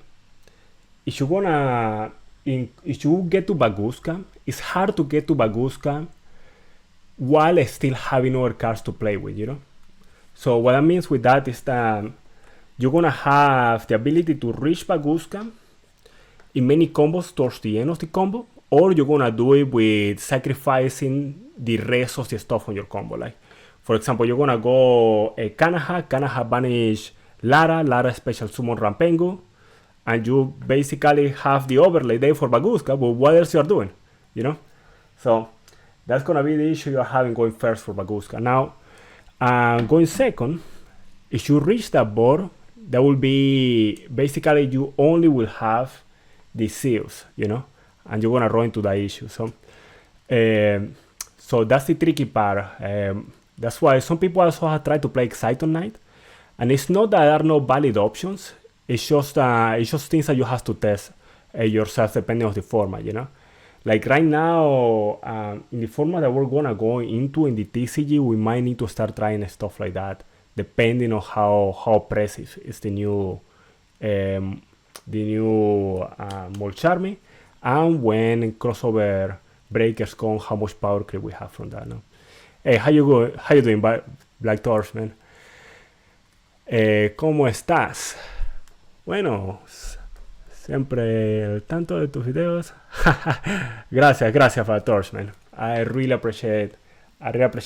if you get to Baguska, it's hard to get to Baguska while still having other cards to play with, you know? So what that means with that is that you're gonna have the ability to reach Baguska in many combos towards the end of the combo, or you're gonna do it with sacrificing the rest of the stuff on your combo. Like, for example, you're gonna go a Cannahawk banish Lara special summon Rampengu, and you basically have the overlay there for Baguska, but what else you're doing, you know? So that's gonna be the issue you're having going first for Baguska. Now, going second, if you reach that board, that will be basically you only will have the seals, you know, and you're gonna run into that issue. So, so that's the tricky part. That's why some people also have tried to play Exciton Knight, and it's not that there are no valid options. It's just things that you have to test yourself depending on the format, you know. Like right now, in the format that we're gonna go into in the TCG, we might need to start trying stuff like that, depending on how oppressive is the new Molcharmy, and when crossover breakers come, how much power creep we have from that. No? Hey, how you doing, Black Torch, man? ¿Cómo estás? Bueno, siempre al tanto de tus videos. gracias, Black Torch, man. I really appreciate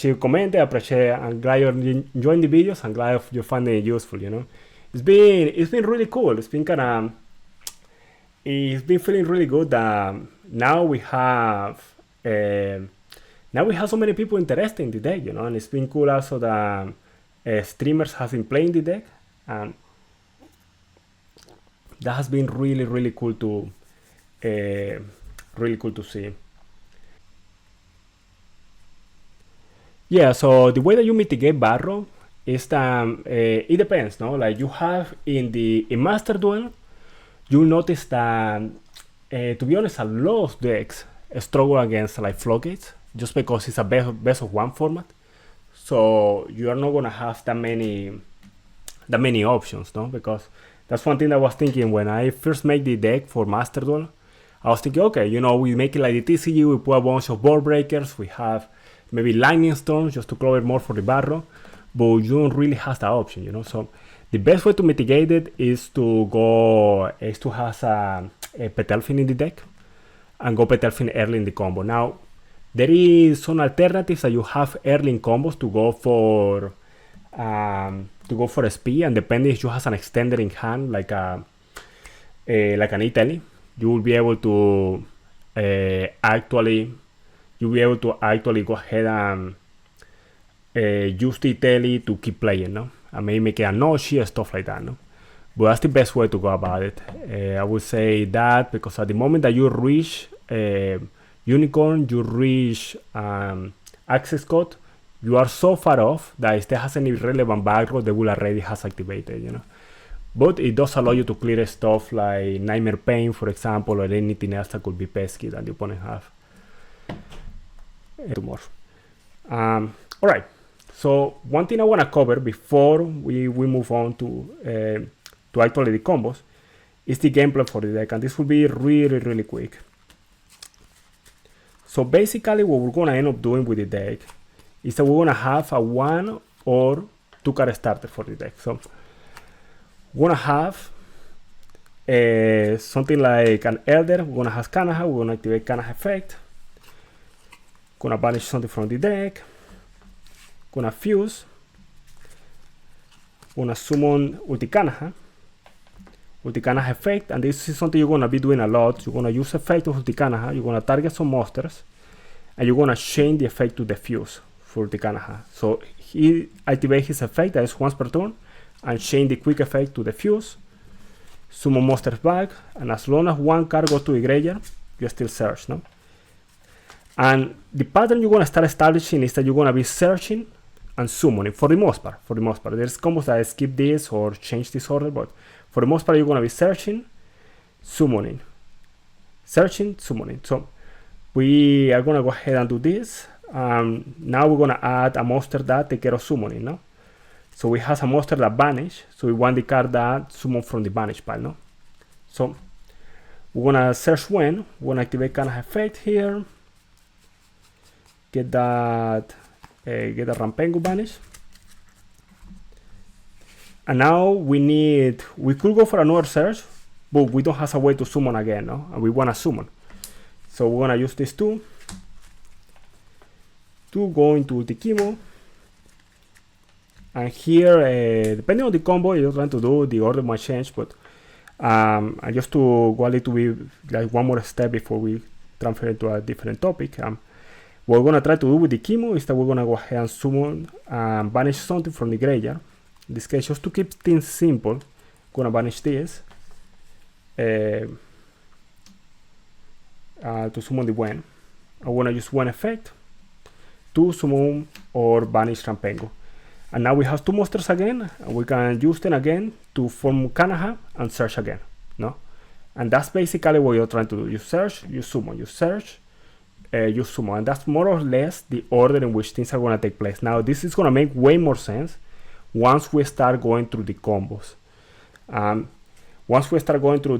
your comment. I'm glad you're enjoying the videos. I'm glad you're finding it useful, you know. it's been really cool. It's been feeling really good that now we have so many people interested in the deck, you know, and it's been cool also that streamers have been playing the deck, and that has been really cool to see. Yeah, so the way that you mitigate barro is that it depends, no? Like you have in Master Duel, you notice that to be honest, a lot of decks struggle against like floodgates just because it's a best of one format. So you are not gonna have that many options, no? Because that's one thing I was thinking when I first made the deck for Master Duel. I was thinking, okay, you know, we make it like the TCG, we put a bunch of board breakers, we have maybe lightning storms just to cover more for the barro, but you don't really have that option, you know. So the best way to mitigate it is to have a Petalfin in the deck and go Petalfin early in the combo. Now there is some alternatives that you have early in combos to go for SP, and depending if you have an extender in hand like an E-Tele, you will be able to actually go ahead and use the E-Tele to keep playing, no? And maybe make it a Noshi, stuff like that, no? But that's the best way to go about it. I would say that because at the moment that you reach Unicorn, you reach access code, you are so far off that if there has any relevant background, they will already has activated, you know. But it does allow you to clear stuff like Nightmare Pain, for example, or anything else that could be pesky that the opponent have. Alright, so one thing I want to cover before we move on to actually the combos is the gameplay for the deck, and this will be really quick. So basically what we're going to end up doing with the deck is that we're going to have a 1 or 2 card starter for the deck. So we're going to have something like an Elder. We're going to have Cannahawk. We're going to activate Cannahawk effect. Going to banish something from the deck. Going to fuse. Going to summon Cannahawk effect, and this is something you're going to be doing a lot. You're going to use effect of Cannahawk. You're going to target some monsters, and you're going to chain the effect to the fuse for Cannahawk. So he activates his effect, that is once per turn, and chain the quick effect to the fuse. Summon monsters back, and as long as one card goes to the graveyard, you still search, no? And the pattern you're going to start establishing is that you're going to be searching and summoning for the most part. There's combos that skip this or change this order, but for the most part, you're going to be searching, summoning. Searching, summoning. So we are going to go ahead and do this. Now we're going to add a monster that takes care of summoning, no? So we have a monster that vanish. So we want the card that summon from the vanish pile, no? So we're going to search when. We're going to activate Canna effect here. Get that Rampengu vanish. And now we could go for another search, but we don't have a way to summon again, no? And we want to summon. So we're going to use these two to go into the chemo. And here, depending on the combo you're trying to do, the order might change, but and just to go a little bit, like one more step before we transfer it to a different topic. What we're going to try to do with the chemo is that we're going to go ahead and summon and banish something from the graveyard. In this case, just to keep things simple, I'm going to banish this to summon the Wen. I want to use one effect to summon or banish Rampengu. And now we have two monsters again, and we can use them again to form Cannahawk and search again, no? And that's basically what you're trying to do. You search, you summon, you search, you summon. And that's more or less the order in which things are going to take place. Now, this is going to make way more sense once we start going through the combos. Once we start going through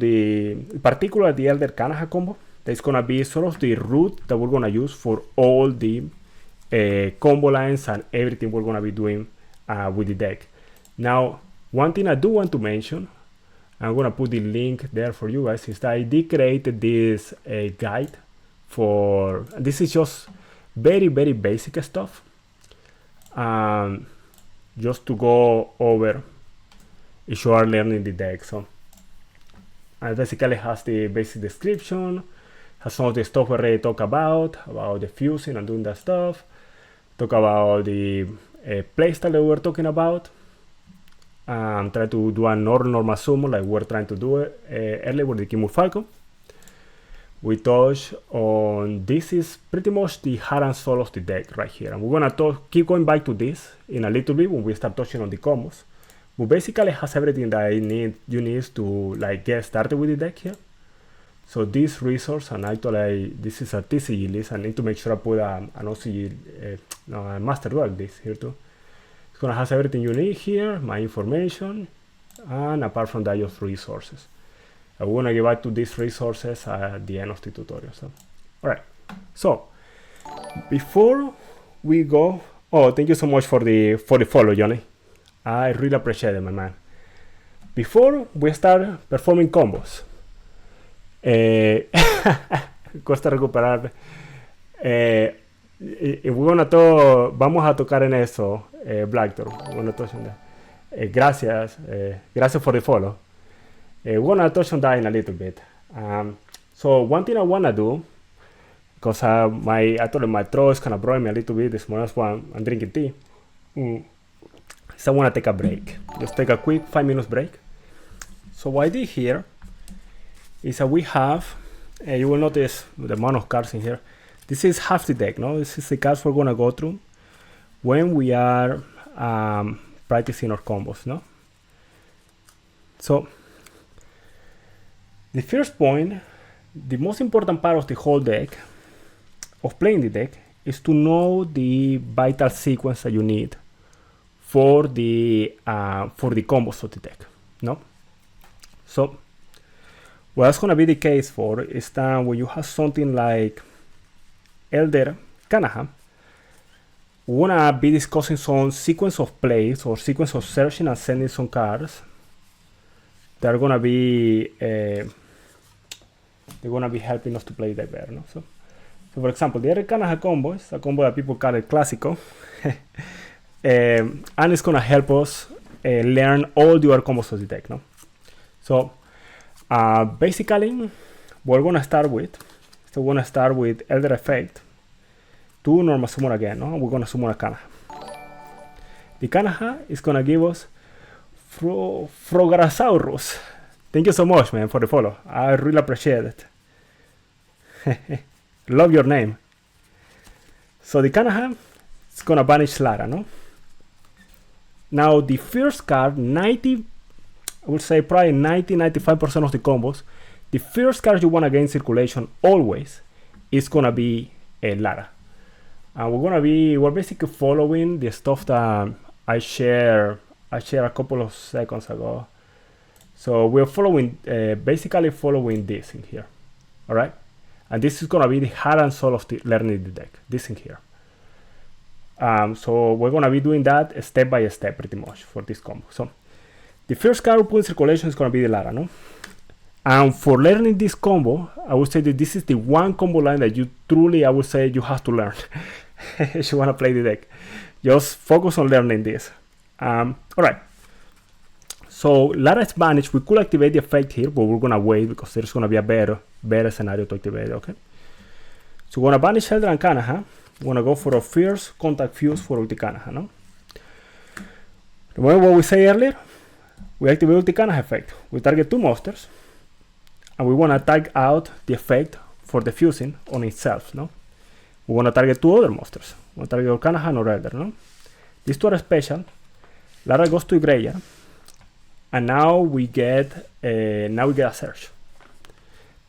particularly the Elder Cannahawk combo, that's going to be sort of the root that we're going to use for all the combo lines and everything we're going to be doing with the deck. Now, one thing I do want to mention, I'm going to put the link there for you guys, is that I did create this guide for, this is just very basic stuff, just to go over if you are learning the deck. So it basically has the basic description, has some of the stuff we already talked about the fusing and doing that stuff. Talk about the playstyle that we were talking about. Try to do a normal summon like we're trying to do it earlier with the Kimur Falcon. We touch on this is pretty much the heart and soul of the deck right here, and we're gonna keep going back to this in a little bit when we start touching on the combos. But basically has everything that you need to like get started with the deck here. So this resource, and actually this is a TCG list. I need to make sure I put an OCG, a Master Duel list here too. It's gonna have everything you need here, my information, and apart from that, just resources. We're gonna get back to these resources at the end of the tutorial. So, all right. So before we go, thank you so much for the follow, Johnny. I really appreciate it, my man. Before we start performing combos, cuesta recuperar. Vamos a tocar en eso, Blacktor. Gracias for the follow. We're gonna touch on that in a little bit. So one thing I wanna do, because I told you my throat is kind of bothering me a little bit this morning, that's why I'm drinking tea. So I wanna take a break. Just take a quick 5 minutes break. So what I did here is that we have, you will notice the amount of cards in here. This is half the deck, no? This is the cards we're gonna go through when we are practicing our combos, no? So the first point, the most important part of the whole deck, of playing the deck, is to know the vital sequence that you need for the combos of the deck, no? So what that's gonna be the case for is that when you have something like Elder Canna, we're gonna be discussing some sequence of plays or sequence of searching and sending some cards that are gonna be they're gonna be helping us to play the better, no? So for example, the other Cannahawk Combo is a combo that people call it Clásico, and it's gonna help us learn all the other combos of the deck, no? So basically, what we're gonna start with, Elder Effect to normal summon again, no? We're gonna summon a Canna. The Canna is gonna give us Frogarosaurus. Thank you so much, man, for the follow. I really appreciate it. Love your name. So the Canna is gonna banish Lara, no? Now the first card, I would say probably 90-95% of the combos, the first card you wanna get in circulation always is gonna be Lara. And we're basically following the stuff that I shared a couple of seconds ago. So we're basically following this in here, all right? And this is gonna be the heart and soul of the learning the deck, this in here. So we're gonna be doing that step by step pretty much for this combo. So the first card we put in circulation is gonna be the Lara, no? And for learning this combo, I would say that this is the one combo line that you truly, I would say, you have to learn if you wanna play the deck. Just focus on learning this. All right. So Lara is banished. We could activate the effect here, but we're gonna wait because there's gonna be a better scenario to activate it, okay? So we're gonna banish Elder and Canna. We're gonna go for a first contact fuse for Ulti Canna, no? Remember what we said earlier? We activate Ulti Canna effect. We target 2 monsters, and we wanna tag out the effect for the fusing on itself, no? We wanna target 2 other monsters. We wanna target Cannahawk or Elder, no? These 2 are special. Lara goes to the graveyard, and now we get a search.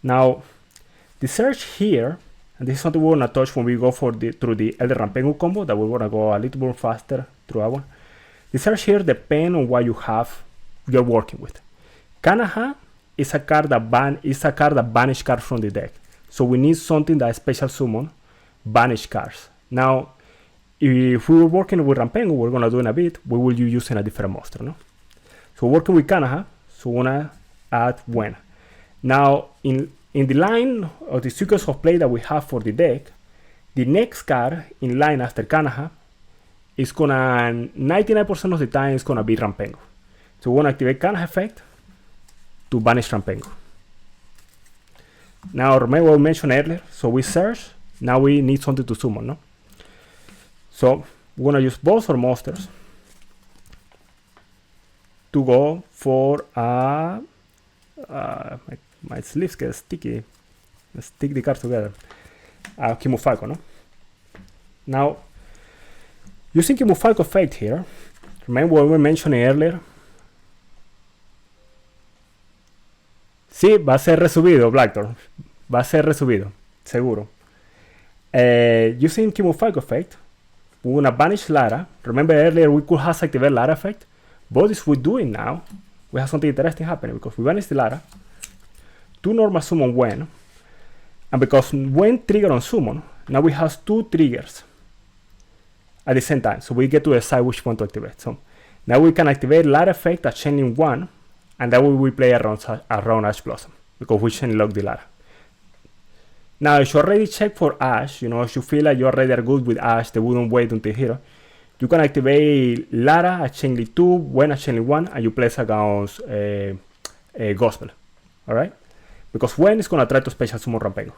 Now the search here, and this is something we're gonna touch when we go through the Elder Rampengu combo, that we're gonna go a little bit faster through that one. The search here depends on what you're working with. Cannahawk is a card that banish cards from the deck. So we need something that special summon banish cards. Now, if we were working with Rampengu, we're gonna do in a bit, we will be using a different monster, no? So working with Cannahawk, so we're gonna add Wena. Now, in the line of the sequence of play that we have for the deck, the next card in line after Cannahawk is gonna, 99% of the time, is gonna be Rampengu. So we want to activate Canna effect to banish Rampengu. Now remember what we mentioned earlier, so we search, now we need something to summon, no? So we're gonna use both our monsters to go for my sleeves get sticky. Let's stick the cards together. Kimufalco, no? Now, using Kimufalco effect here, remember what we mentioned earlier? Sí, va a ser resubido, Blackthorn. Va a ser resubido, seguro. Using Kimufalco effect, we're gonna banish Lara. Remember earlier we could have activated Lara effect, but if we do it now, we have something interesting happening because we banish the Lara, 2 normal summon when, and because when trigger on summon, now we have 2 triggers at the same time, so we get to decide which one to activate. So now we can activate Lara effect at chaining 1, and that way we play around Ash Blossom because we chain lock the Lara. Now, if you already check for Ash, you know, if you feel like you already are good with Ash, they wouldn't wait until here. You can activate Lara at chain 2, when at chain 1, and you place against Gospel. Alright? Because when it's gonna try to special summon Rampengu.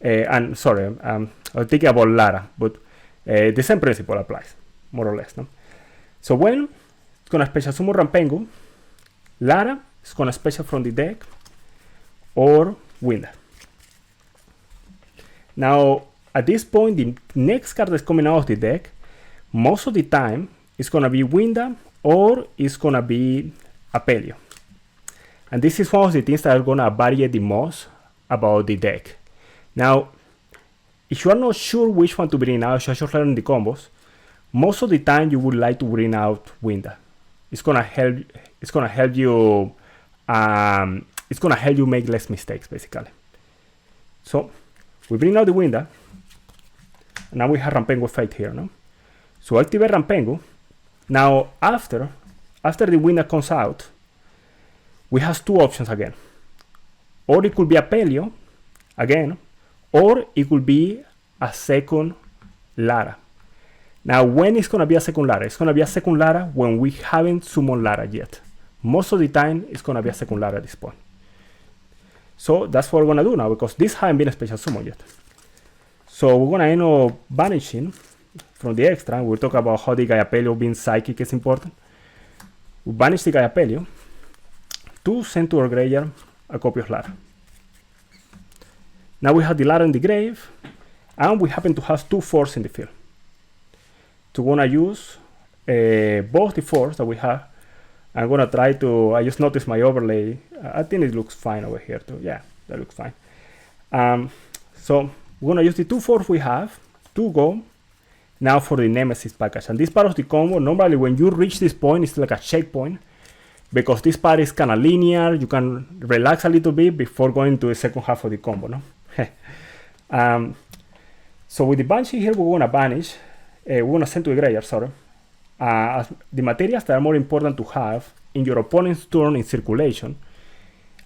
And sorry, I'm thinking about Lara, but the same principle applies, more or less. No? So when it's gonna special summon Rampengu, Lara is gonna special from the deck or Winda. Now, at this point, the next card that's coming out of the deck, most of the time, it's gonna be Winda or it's gonna be Apelio. And this is one of the things that are gonna vary the most about the deck. Now, if you are not sure which one to bring out, if you're just learning the combos, most of the time you would like to bring out Winda. It's gonna help. It's gonna help you. It's gonna help you make less mistakes, basically. So we bring out the Winda. And now we have Rampengu effect here, no? So activate Rampengu. Now after the Winda comes out, we have 2 options again. Or it could be Apelio again, or it could be a second Lara. Now, when it's going to be a second Lara? It's going to be a second Lara when we haven't summoned Lara yet. Most of the time, it's going to be a second Lara at this point. So that's what we're going to do now, because this hasn't been a special summon yet. So we're going to end up banishing from the extra. We'll talk about how the Gaiapelio being psychic is important. We banish the Gaiapelio to send to our graveyard a copy of Lara. Now we have the Lara in the grave, and we happen to have 2 4s in the field. So we're gonna use both the 4s that we have. I'm gonna try to, I just noticed my overlay. I think it looks fine over here too. Yeah, that looks fine. So we're gonna use the 2 4s we have to go now for the Nemesis package. And this part of the combo, normally when you reach this point, it's like a checkpoint, because this part is kind of linear. You can relax a little bit before going to the second half of the combo, no? So with the Banshee here, we're gonna banish. We're gonna send to the graveyard, sorry. The materials that are more important to have in your opponent's turn in circulation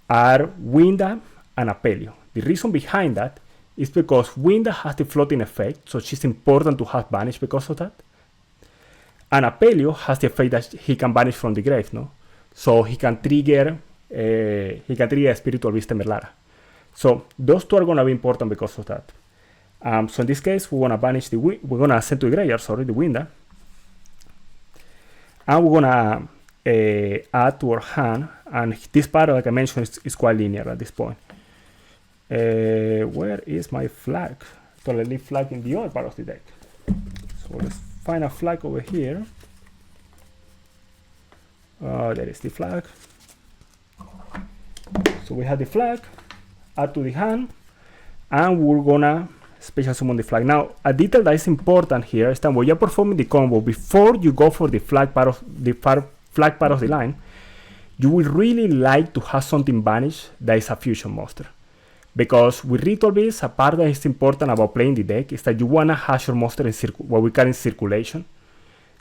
are Winda and Apelio. The reason behind that is because Winda has the floating effect, so she's important to have banished because of that. And Apelio has the effect that he can banish from the grave, no? So he can trigger a Spiritual Beast Lara. So those 2 are gonna be important because of that. So in this case, we're gonna banish we're gonna send to the graveyard, sorry, the Winda. And we're gonna add to our hand, and this part, like I mentioned, is quite linear at this point. Where is my flag? So let's leave flag in the other part of the deck. So let's find a flag over here. There is the flag. So we have the flag, add to the hand, and we're gonna special summon the flag. Now, a detail that is important here is that when you're performing the combo, before you go for the flag part of the line, you will really like to have something banished that is a fusion monster. Because with Ritual Beast, a part that is important about playing the deck is that you wanna have your monster in what we call in circulation.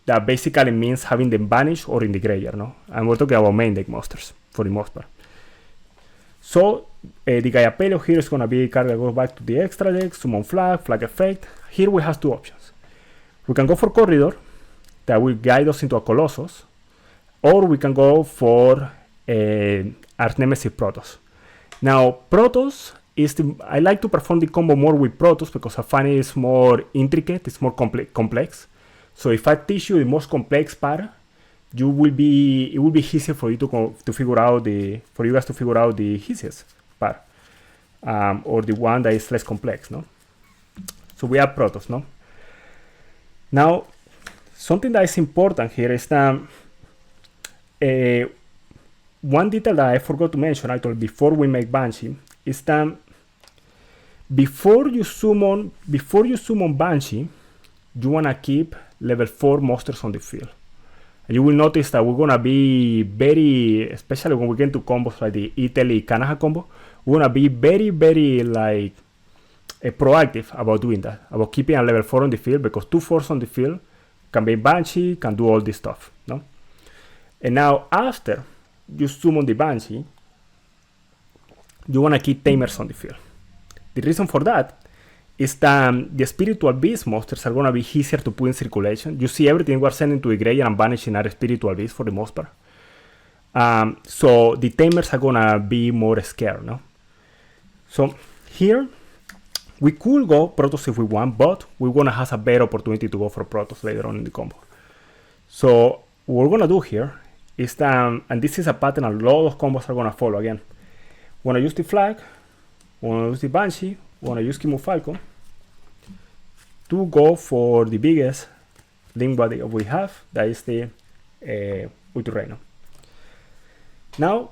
That basically means having them banished or in the graveyard, no? And we're talking about main deck monsters for the most part. So the Gaiapelio here is going to be a card that goes back to the extra deck, summon flag, flag effect. Here we have 2 options. We can go for Corridor, that will guide us into a Colossus, or we can go for Arch Nemesis Protoss. Now, Protoss is I like to perform the combo more with Protoss because I find it's more intricate, it's more complex. So if I teach you the most complex part, it will be easier for you to figure out for you guys to figure out the easiest part, or the one that is less complex, no? So we have Protoss, no? Now, something that is important here is that one detail that I forgot to mention actually before we make Banshee is that before you summon Banshee, you wanna keep level 4 monsters on the field. And you will notice that we're gonna be very, especially when we get into combos like the E-Tele Cannahawk Combo, we're gonna be very, very like proactive about doing that, about keeping a level 4 on the field, because 2 4s on the field can be Banshee, can do all this stuff, no? And now after you summon the Banshee, you wanna keep Tamers on the field. The reason for that is that the Spiritual Beast monsters are gonna be easier to put in circulation. You see everything we're sending to the graveyard and banishing our Spiritual Beast for the most part. So the Tamers are gonna be more scared, no? So here, we could go Protoss if we want, but we're gonna have a better opportunity to go for Protoss later on in the combo. So what we're gonna do here is that, and this is a pattern a lot of combos are gonna follow again. Wanna use the flag, wanna use the Banshee, wanna use Kimufalco to go for the biggest link body we have, that is the Ulti-Ray. Now,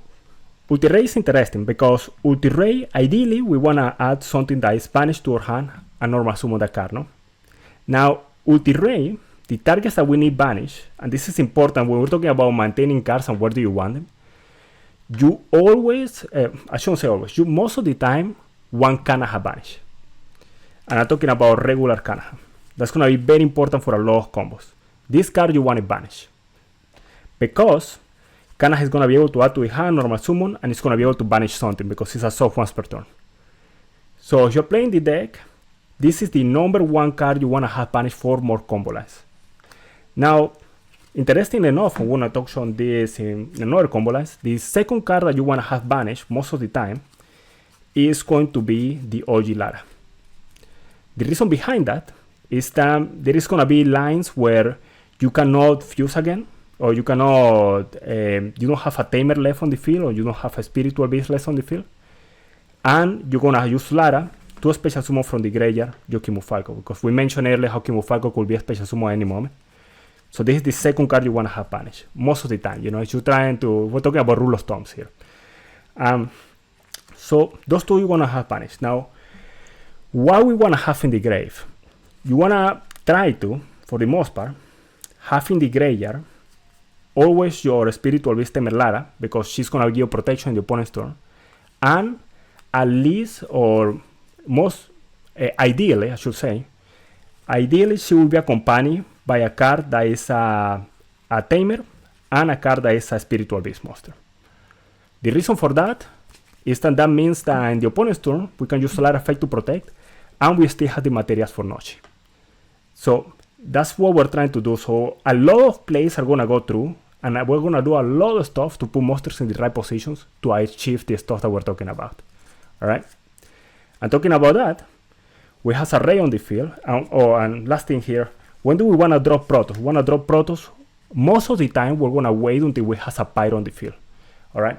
Ulti-Ray is interesting because Ulti-Ray, ideally, we wanna add something that is banished to our hand and normal summon that card, no? Now, Ulti-Ray, the targets that we need banished, and this is important when we're talking about maintaining cards and where do you want them, you always, I shouldn't say always, you most of the time want Canna banish. And I'm talking about regular Canna. That's gonna be very important for a lot of combos. This card you want it banished, because Canna is gonna be able to add to the hand normal summon, and it's gonna be able to banish something because it's a soft once per turn. So if you're playing the deck, this is the number 1 card you wanna have banished for more combo lines. Now, interestingly enough, I'm gonna touch on this in another combo lines. The second card that you wanna have banished most of the time is going to be the OG Lara. The reason behind that is that there is gonna be lines where you cannot fuse again, or you cannot, you don't have a Tamer left on the field, or you don't have a Spiritual Beast left on the field, and you're gonna use Lara to special summon from the graveyard your Kimufalco, because we mentioned earlier how Kimufalco could be a special summon at any moment. So this is the second card you wanna have banished most of the time. You know, if you're trying to, we're talking about rule of thumbs here. So those two you wanna have banished. Now, what we wanna have in the grave, you wanna try to, for the most part, have in the graveyard always your Spiritual Beast Tamer Lara, because she's gonna give you protection in the opponent's turn, and at least, or most ideally, I should say, ideally she will be accompanied by a card that is a Tamer and a card that is a Spiritual Beast monster. The reason for that is that that means that in the opponent's turn, we can use Solar Effect to protect, and we still have the materials for Nochi. So that's what we're trying to do. So a lot of plays are gonna go through, and we're gonna do a lot of stuff to put monsters in the right positions to achieve the stuff that we're talking about. Alright? And talking about that, we have a Ray on the field, and last thing here, when do we wanna drop Protoss? We wanna drop Protoss, most of the time we're gonna wait until we have a Pyro on the field. Alright?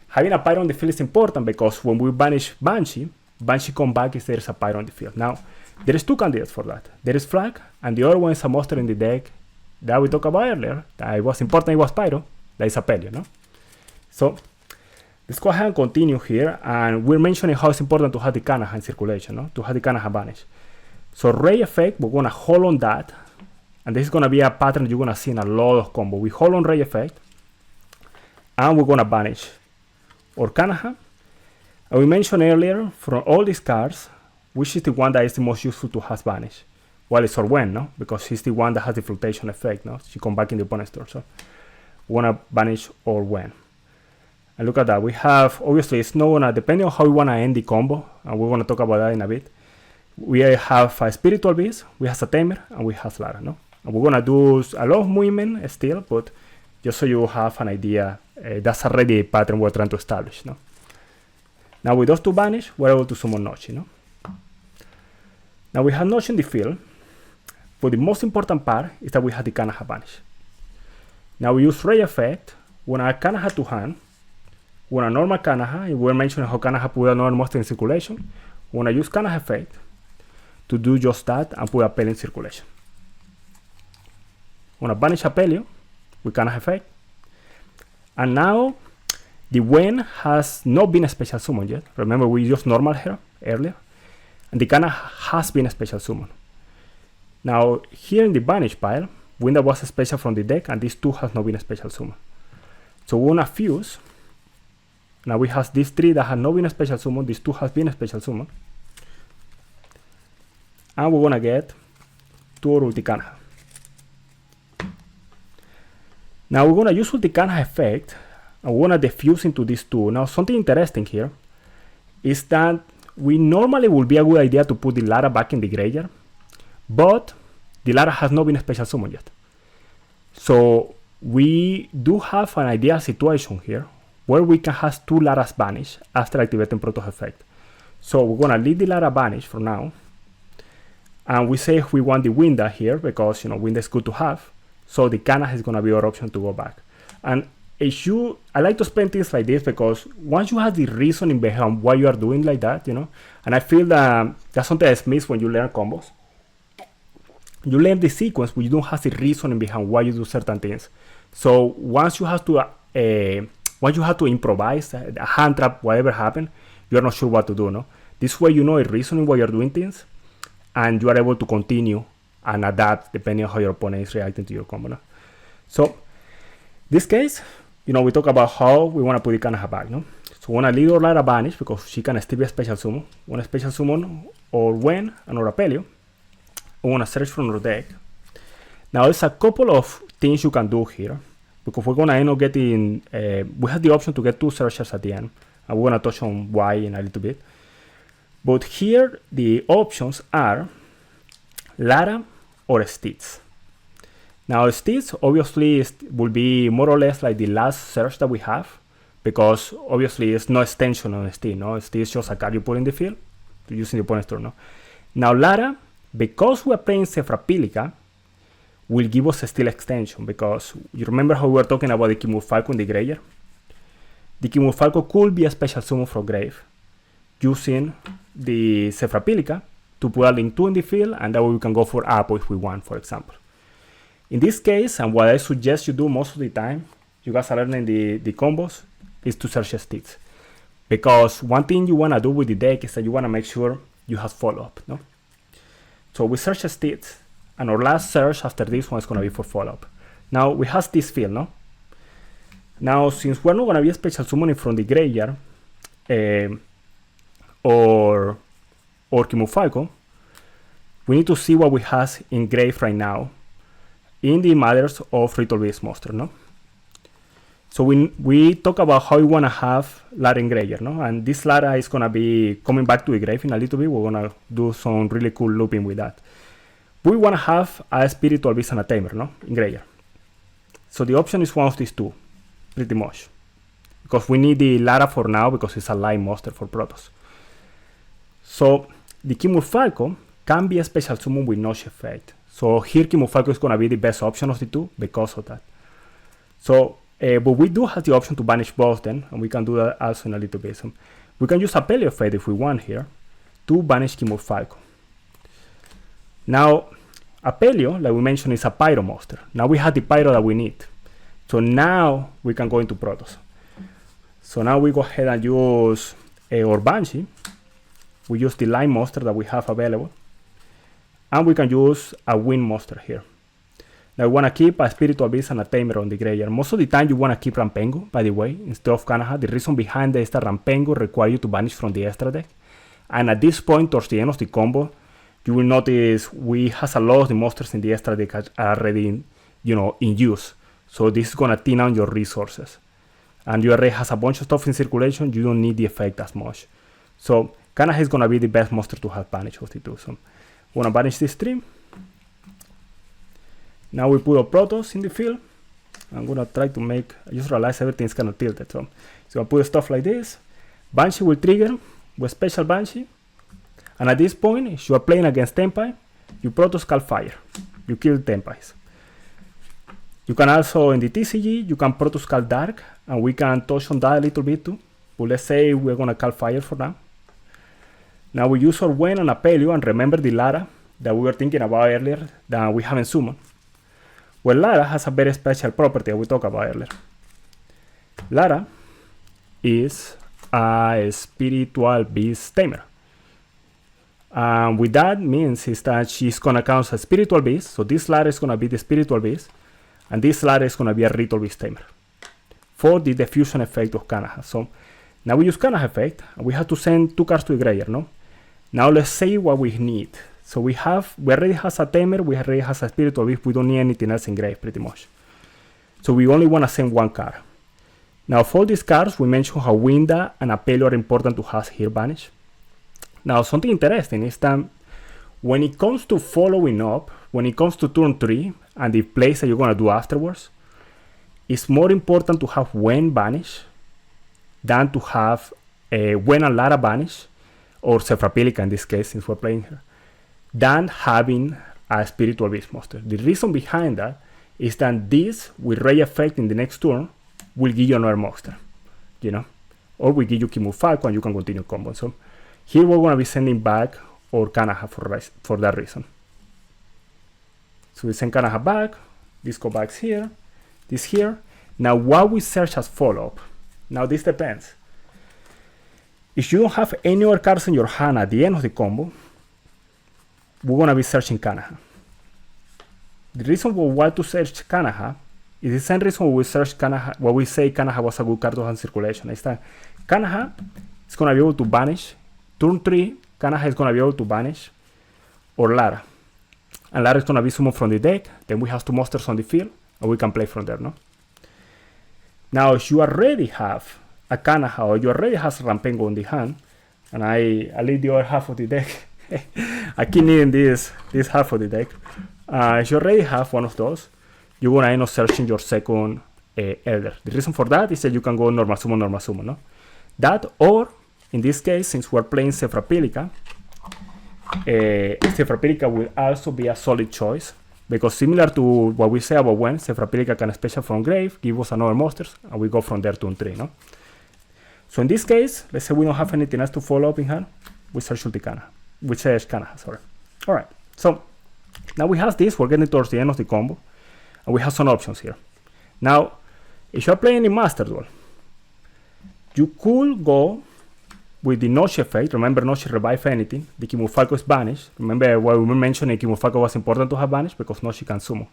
Having a Pyro on the field is important because when we banish Banshee, Banshee come back if there's a Pyro on the field. Now, there is 2 candidates for that. There is Flag, and the other one is a monster in the deck that we talked about earlier, that it was important, it was Pyro, that is a Pelio, no? So, let's go ahead and continue here, and we're mentioning how it's important to have the Canna in circulation, no? To have the Canna banish. So, Ray Effect, we're gonna hold on that, and this is gonna be a pattern you're gonna see in a lot of combo. We hold on Ray Effect, and we're gonna banish or Canna. And we mentioned earlier, from all these cards, which is the one that is the most useful to have banished? Well, it's Orwen, no? Because he's the one that has the flotation effect, no? She come back in the opponent's turn, so we wanna banish Orwen. And look at that, we have, obviously it's not gonna, depending on how we wanna end the combo, and we're gonna talk about that in a bit, we have a Spiritual Beast, we have a Tamer, and we have Lara, no? And we're gonna do a lot of movement still, but just so you have an idea. That's already a pattern we're trying to establish. No? Now with those two banish, we're able to summon Nochi. No? Now we have Nochi in the field, but the most important part is that we have the Cannahawk banish. Now we use Ray effect. When I Cannahawk to hand, when a normal Cannahawk, and we're mentioning how Cannahawk put another monster in circulation, when I use Cannahawk effect to do just that and put Apelio in circulation. When I banish Apelio with Cannahawk effect, and now the Wen has not been a special summon yet. Remember, we used normal here earlier, and the Canna has been a special summon. Now here in the banish pile, Wind that was a special from the deck, and these two has not been a special summon. So we wanna fuse. Now we have these three that have not been a special summon, these two has been a special summon. And we're gonna get two Ulti Cannahawk. Now we're gonna use Ulti Cannahawk effect, and we're gonna diffuse into these two. Now something interesting here is that we normally would be a good idea to put the Lara back in the graveyard, but the Lara has not been a special summon yet. So we do have an ideal situation here where we can have two Laras vanish after activating Protoss effect. So we're gonna leave the Lara vanish for now, and we say we want the Winda here because Winda is good to have. So the Canna is gonna be our option to go back. And I like to explain things like this because once you have the reasoning behind why you are doing like that, and I feel that that's something that's missed when you learn combos. You learn the sequence, but you don't have the reasoning behind why you do certain things. So once you have to improvise a hand trap, whatever happened, you're not sure what to do. No, this way you know a reasoning why you're doing things, and you are able to continue and adapt depending on how your opponent is reacting to your combo. No? So this case, we talk about how we want to put the Cannahawk back. No, so we want to leave our Lara vanish because she can still be a special summon. We want a special summon or Wen and or Apelio. We want to search from our deck. Now there's a couple of things you can do here because we're going to end up getting, we have the option to get two searchers at the end, and we're going to touch on why in a little bit. But here the options are Lara or Stitz. Now Stitz obviously will be more or less like the last search that we have because obviously it's no extension on Stitz. No, Stitz is just a card you put in the field using the opponent's turn. No? Now Lara, because we are playing Zephyrapilica, will give us a steel extension because you remember how we were talking about the Kimurfalco in the graveyard? The Kimurfalco could be a special summon for grave using the Zephyrapilica to put a link 2 in the field, and that way we can go for Apo if we want, for example. In this case, and what I suggest you do most of the time, you guys are learning the combos, is to search Stitz. Because one thing you want to do with the deck is that you want to make sure you have follow-up. No? So we search Stitz, and our last search after this one is going to be for follow-up. Now we have this field, no? Now since we're not going to be a special summoning from the graveyard or Kimurfalco, we need to see what we have in grave right now in the matters of Ritual Beast monster, no? So we talk about how we want to have Lara in graveyard, no? And this Lara is going to be coming back to the grave in a little bit. We're going to do some really cool looping with that. We want to have a Spiritual Beast and a Tamer, no? In graveyard. So the option is one of these two, pretty much. Because we need the Lara for now because it's a light monster for Protoss. So the Kimurfalco can be a special summon with Noche effect. So here Kimurfalco is going to be the best option of the two because of that. So, but we do have the option to banish both then, and we can do that also in a little bit. So we can use Apelio effect if we want here to banish Kimurfalco. Now, Apelio, like we mentioned, is a Pyro monster. Now we have the Pyro that we need. So now we can go into Protoss. So now we go ahead and use our Banshee. We use the Line monster that we have available. And we can use a Wind monster here. Now we want to keep a Spiritual Beast and a Tamer on the graveyard. Most of the time you want to keep Rampengu, by the way, instead of Cannahawk. The reason behind that is that Rampengu requires you to banish from the extra deck. And at this point, towards the end of the combo, you will notice we have a lot of the monsters in the extra deck are already in use. So this is going to thin down your resources. And you already has a bunch of stuff in circulation, you don't need the effect as much. So Canna is going to be the best monster to have banish of the two. So we want to banish this three. Now we put our Protoss in the field. I'm gonna try to make, I just realized everything's kind of tilted. So I put stuff like this. Banshee will trigger with special Banshee. And at this point, if you are playing against Tenpai, you Protoss Call Fire. You kill Tenpais. You can also, in the TCG, you can Protoss Call Dark, and we can touch on that a little bit too. But let's say we're gonna Call Fire for now. Now we use our Wen and Apelio, and remember the Lara that we were thinking about earlier that we haven't summoned. Well, Lara has a very special property that we talked about earlier. Lara is a spiritual beast tamer. With that means is that she's gonna count as a spiritual beast. So this Lara is gonna be the spiritual beast, and this Lara is gonna be a ritual beast tamer for the diffusion effect of Cannahawk. So now we use Cannahawk effect, and we have to send 2 cards to the graveyard, no? Now let's say what we need. So we already has a tamer, we already has a spiritual beast, we don't need anything else in grave pretty much. So we only wanna send 1 card. Now for these cards, we mentioned how Winda and Apelio are important to have here banished. Now something interesting is that when it comes to following up, when it comes to turn 3 and the plays that you're gonna do afterwards, it's more important to have Wen banish than to have Wen and Lara banish, or Sephra in this case since we're playing her, than having a spiritual beast monster. The reason behind that is that this with Ray effect in the next turn will give you another monster, you know, or we give you Kimufalco and you can continue combo. So here we're going to be sending back or Cannahawk for that reason. So we send Cannahawk back, this go back here, this here. Now what we search as follow-up, now this depends. If you don't have any other cards in your hand at the end of the combo, we're going to be searching Cannahawk. The reason we want to search Cannahawk is the same reason we search Cannahawk, what we say Cannahawk was a good card to have in circulation. Is that Cannahawk is going to be able to banish. Turn 3, Cannahawk is going to be able to banish or Lara. And Lara is going to be summoned from the deck. Then we have 2 monsters on the field and we can play from there, no? Now, if you already have a Cannahawk or you already have Rampengu in the hand, and I leave the other half of the deck. I keep needing this half of the deck. If you already have one of those, you're going to end up searching your second Elder. The reason for that is that you can go normal summon, no? That, or in this case, since we're playing Sephra will also be a solid choice, because similar to what we say about when Sephra can special from grave, give us another monsters, and we go from there to 3, no? So in this case, let's say we don't have anything else to follow up in hand, we search Ulticana. We search Canna, sorry. Alright, so now we have this, we're getting towards the end of the combo, and we have some options here. Now, if you're playing in Master Duel, you could go with the Noshi effect. Remember, Noshi revive anything. The Kimufalco is banished. Remember what we were mentioning, Kimufalco was important to have banished because Noshi can summon.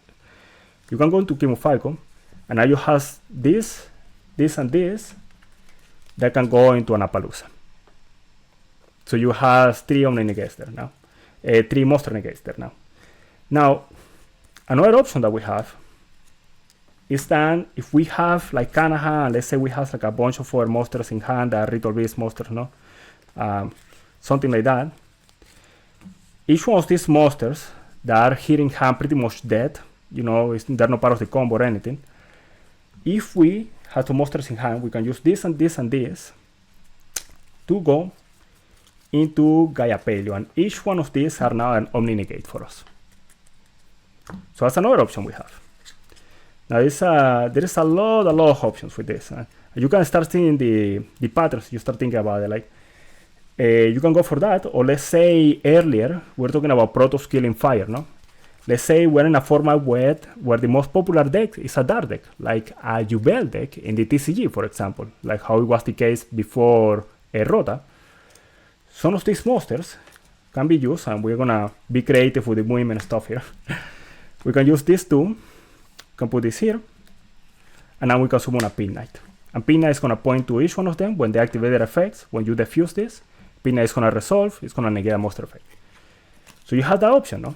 You can go into Kimufalco, and now you have this, and this that can go into an Appaloosa. So you have 3 Omni Negates there now. 3 Monster Negates there now. Now, another option that we have is that if we have like Cannahawk, and let's say we have like a bunch of other monsters in hand, that Ritual Beast monsters, no? Something like that. Each one of these monsters that are here in hand pretty much dead, you know, they're not part of the combo or anything. If we have 2 monsters in hand, we can use this and this and this to go into Gaiapelio, and each one of these are now an Omni Negate for us. So that's another option we have. Now there is a lot of options with this. You can start seeing the patterns, you start thinking about it, like you can go for that, or let's say earlier, we're talking about Protoss killing fire, no? Let's say we're in a format where the most popular deck is a dark deck, like a Jubel deck in the TCG, for example, like how it was the case before Rota. Some of these monsters can be used, and we're gonna be creative with the movement stuff here. We can use these 2, can put this here, and now we can summon a Pin Knight. And Pin Knight is gonna point to each one of them when they activate their effects. When you defuse this, Pin Knight is gonna resolve, it's gonna negate a monster effect. So you have that option, no?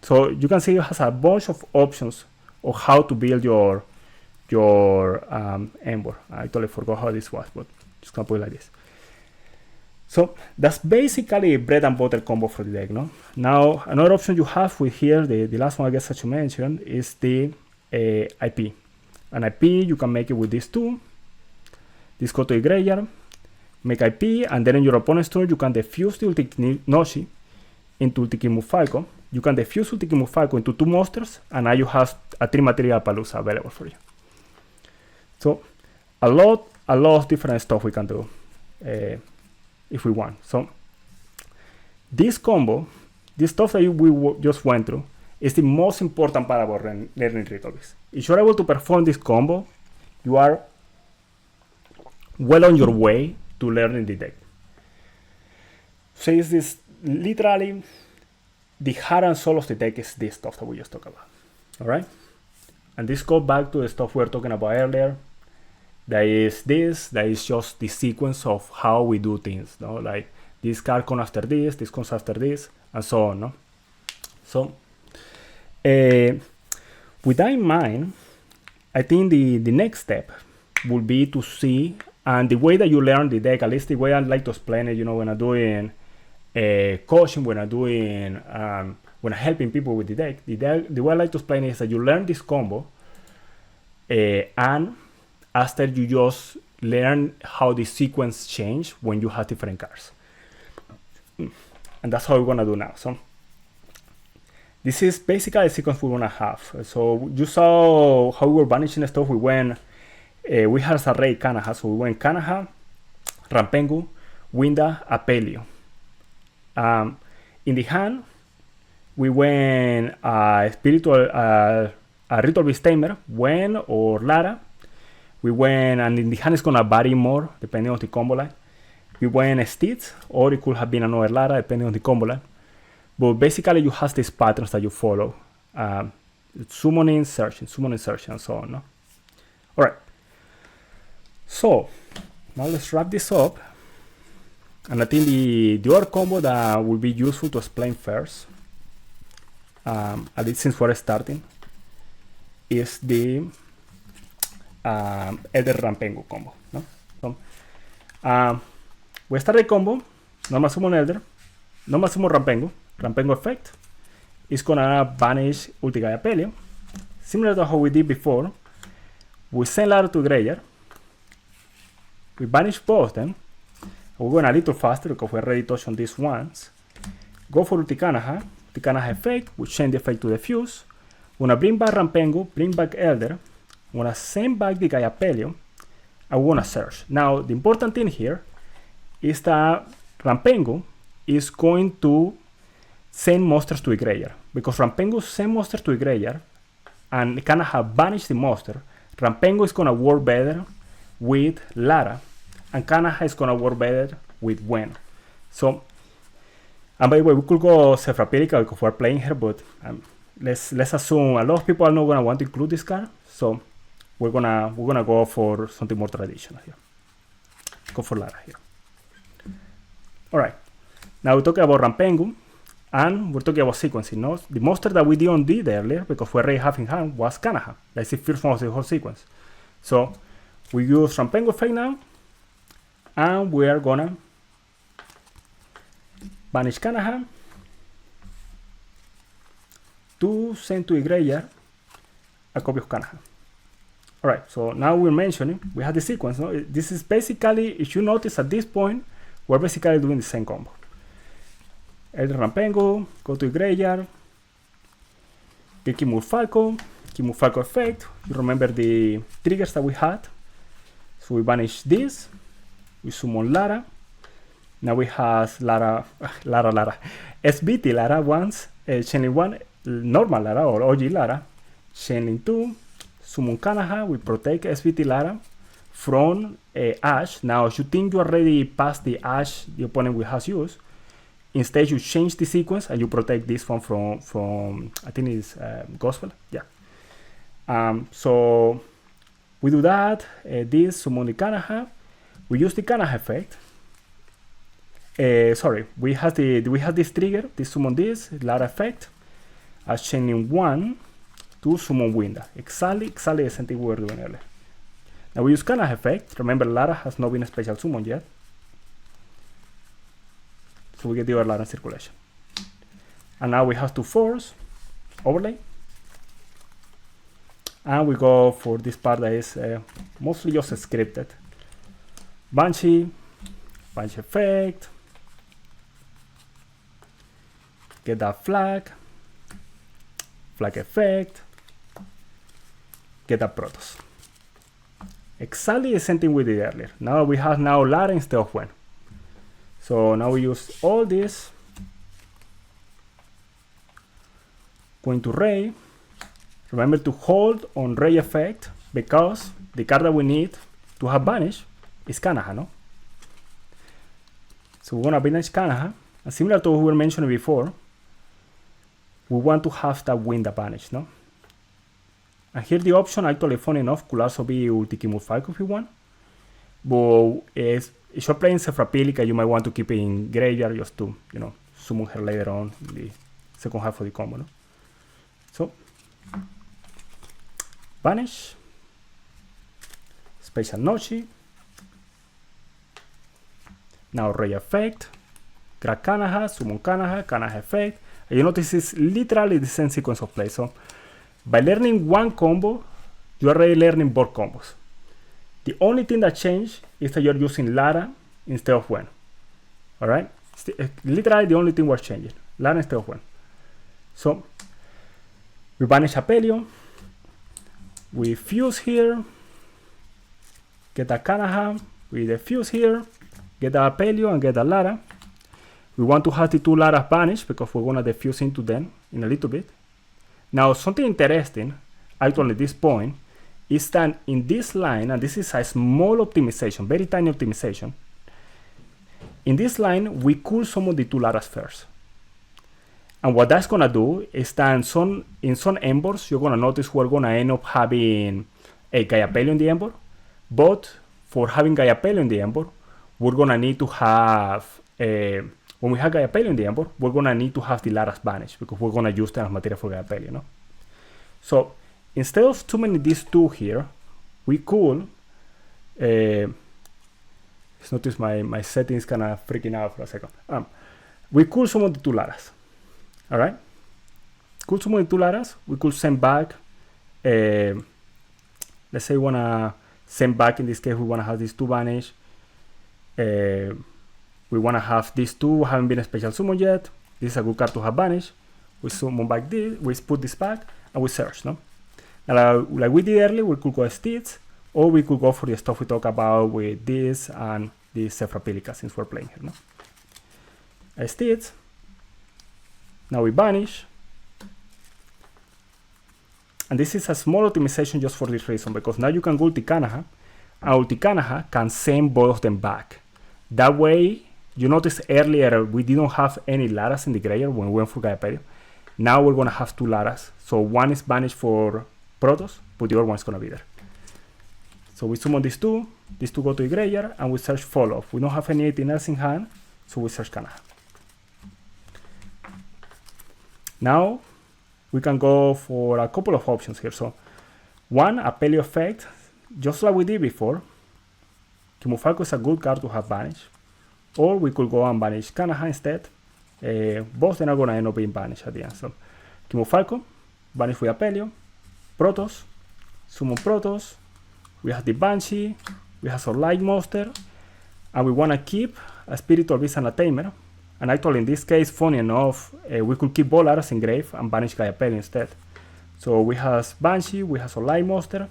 So you can see it has a bunch of options of how to build your Embor. I totally forgot how this was, but just gonna put it like this. So that's basically a bread and butter combo for the deck, no? Now, another option you have with here, the last one I guess I should mention, is the IP. an IP, you can make it with these two. This go to the graveyard, make IP, and then in your opponent's turn, you can defuse the Ultimate Noshi into Ultimate Falco. You can defuse Ultimate Falco into 2 monsters, and now you have a 3 material Palooza available for you. So, a lot of different stuff we can do if we want. So, this combo, this stuff that we just went through, is the most important part about learning Ritual Beast. If you're able to perform this combo, you are well on your way to learning the deck. So is this literally the heart and soul of the deck is this stuff that we just talked about. Alright? And this goes back to the stuff we were talking about earlier. That is just the sequence of how we do things. No? Like this card comes after this comes after this, and so on. No? So with that in mind, I think the next step will be to see, and the way that you learn the deck, at least the way I like to explain it, when I'm doing coaching, when I'm helping people with the deck, the way I like to explain it is that you learn this combo, and after you just learn how the sequence change when you have different cards. And that's how we're gonna do now. So this is basically the sequence we're gonna have. So you saw how we were banishing stuff. We had as array Canna, so we went Canna, Rampengu, Winda, Apelio. In the hand, we went Ritual Beast Tamer, Gwen or Lara. We went, and in the hand it's gonna vary more depending on the combo line. We went Stitch, or it could have been another Lara depending on the combo line. But basically you have these patterns that you follow. Summoning, searching, and so on. No? Alright. So, now let's wrap this up. And I think the other combo that will be useful to explain first, at least since we're starting, is the Elder Rampengu combo. No? So, we start the combo, normal summon Elder, normal summon Rampengu. Rampengu effect is gonna banish Ultigaya Pelio. Similar to how we did before, we send Lara to graveyard. We banish both them. We're going a little faster because we already touched on these ones. Go for Ulticanaha. Ulticanaha effect. We change the effect to diffuse. We're gonna bring back Rampengu, bring back Elder. We're gonna send back the Gaia Pelio. And we're gonna search. Now, the important thing here is that Rampengu is going to send monsters to the graveyard. Because Rampengu send monsters to the graveyard and Cannahawk banish the monster, Rampengu is gonna work better with Lara, and Cannahawk is gonna work better with Gwen. So, and by the way, we could go self-replica because we're playing here, but let's assume a lot of people are not gonna want to include this card, so we're gonna go for something more traditional here. Go for Lara here. All right. Now we're talking about Rampengu, and we're talking about sequencing. No? The monster that we did earlier, because we already have in hand, was Cannahawk. That's the first one of the whole sequence. So we use Rampengu effect now, and we are gonna banish Cannahawk to send to the graveyard a copy of Cannahawk. Alright, so now we're mentioning, we have the sequence. No? This is basically, if you notice at this point, we're basically doing the same combo. Elder Rampengu, go to the graveyard, get Kimur Falco effect. You remember the triggers that we had. So we banish this, we summon Lara. Now we have Lara, SBT Lara once, Channeling 1, normal Lara or OG Lara, Channeling 2, summon Cannahawk, we protect SBT Lara from Ash. Now, if you think you already passed the Ash the opponent will have used, instead you change the sequence and you protect this one from I think it's Gospel. Yeah. So we do that. This summon the Cannahawk. We use the Cannahawk effect. Sorry, we have this trigger. This summon this Lara effect. As chaining 1 to summon Winda. Exactly the same thing we were doing earlier. Now we use Cannahawk effect. Remember, Lara has not been a special summon yet. So we get the other Lara in circulation. And now we have to force overlay. And we go for this part that is mostly just scripted. Banshee effect, get that flag effect, get that Protoss. Exactly the same thing we did earlier. Now we have Lara instead of when. So now we use all this. Going to Ray. Remember to hold on Ray effect because the card that we need to have banish is Cannahawk, no? So we're gonna banish Cannahawk, and similar to what we were mentioning before, we want to have that win the banish, no? And here the option, actually funny enough, could also be Ulti Kimurfalco if you want. But if you're playing Sephra, you might want to keep it in graveyard just to, summon her later on in the second half of the combo, no? So, banish, special Nochi, now Ray effect, grab Cannahawk, summon Cannahawk effect, and you notice it's literally the same sequence of play. So, by learning one combo, you are already learning both combos. The only thing that changed is that you're using Lara instead of Wen. Alright? Literally the only thing was changing. Lara instead of Wen. So, we banish Apelio. We fuse here. Get the Cannahawk. We defuse here. Get the Apelio and get the Lara. We want to have the two Laras banished because we're going to defuse into them in a little bit. Now, something interesting, actually at this point, is that in this line, and this is a small optimization, very tiny optimization, in this line, we could summon the two Laras first. And what that's going to do is that in some Embors, you're going to notice we're going to end up having a Gaiapelio in the Embor. But for having Gaiapelio in the Embor, we're going to need to have, when we have Gaiapelio in the Embor, we're going to need to have the Laras banished because we're going to use them as material for Gaiapelio, no? So, instead of summoning these two here, we could, notice my settings kind of freaking out for a second. We could summon the two Laras. Alright? Could summon the two Laras. We could send back, let's say we want to send back, in this case, we want to have these two banished. We want to have these two, haven't been a special summon yet. This is a good card to have banished. We summon back this, we put this back, and we search, no? Now, like we did earlier, we could go Steeds, or we could go for the stuff we talked about with this and this Sephra since we're playing here, no? Steeds. Now we banish. And this is a small optimization just for this reason, because now you can go Ulti Cannahawk, and Ulti Cannahawk can send both of them back. That way, you notice earlier we didn't have any Laras in the graveyard when we went for Gaiapelio. Now we're going to have two Laras. So one is banished for Protoss, but the other one's going to be there. So we summon these two go to the graveyard, and we search follow. We don't have anything else in hand, so we search Cannahawk. Now, we can go for a couple of options here. So, one, Apelio effect, just like we did before. Kimurfalco is a good card to have banished. Or we could go and banish Cannahawk instead. Both then are going to end up being banished at the end. So, Kimurfalco, banish with Apelio. Protoss, summon Protoss. We have the Banshee. We have some Light Monster. And we want to keep a Spiritual Beast and a Tamer. And actually, in this case, funny enough, we could keep both Laras in grave and banish Gaiapelio instead. So we have Banshee, we have some Light Monster,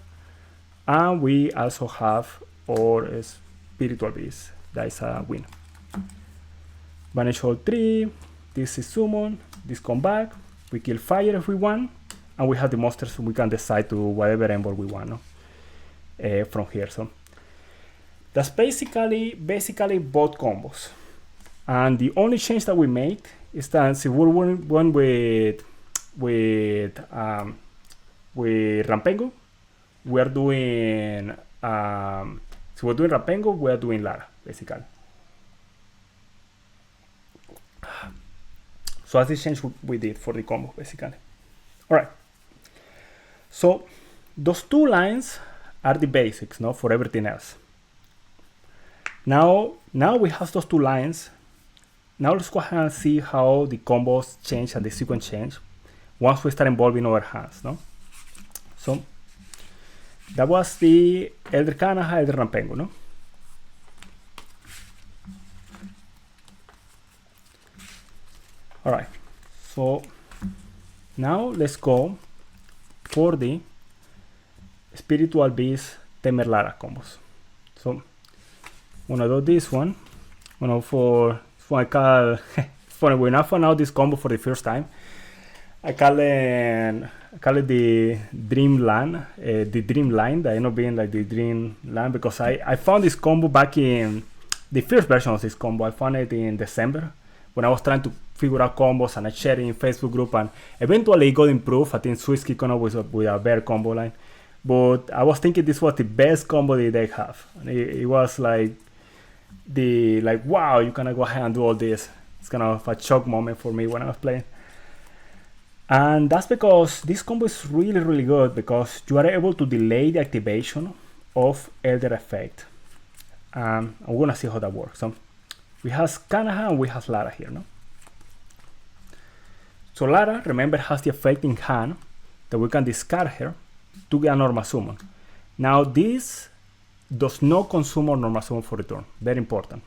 and we also have our Spiritual Beast. That is a win. Banish all three. This is summon. This come back. We kill fire if we want, and we have the monsters. So we can decide to whatever Embor we want, no? From here. So that's basically both combos. And the only change that we make is that if we're one with Rampengu, we are doing so we're doing Rampengu, we are doing Lara, basically. So that's the change we did for the combo, basically. Alright. So those two lines are the basics, no, for everything else. Now we have those two lines. Now let's go ahead and see how the combos change and the sequence change once we start involving our hands, no? So That was the Elder Canna, Elder Rampengu, no? Alright, so now let's go for the Spiritual Beast Tamer Lara combos. So I'm gonna do this one. For I call funny when I found out this combo for the first time. I call it the Dreamland, the Dreamline that ended up being like the Dreamland because I found this combo back in the first version of this combo. I found it in December when I was trying to figure out combos, and I shared it in Facebook group, and eventually it got improved. I think Swisky came up with a better combo line, but I was thinking this was the best combo the deck have. It was like wow, you can go ahead and do all this. It's kind of a shock moment for me when I was playing. And that's because this combo is really, really good because you are able to delay the activation of Elder Effect. I'm gonna see how that works. So we have Cannahawk and we have Lara here, no? So Lara, remember, has the effect in hand that we can discard her to get a normal summon. Now this does not consume our normal summon for return. Very important.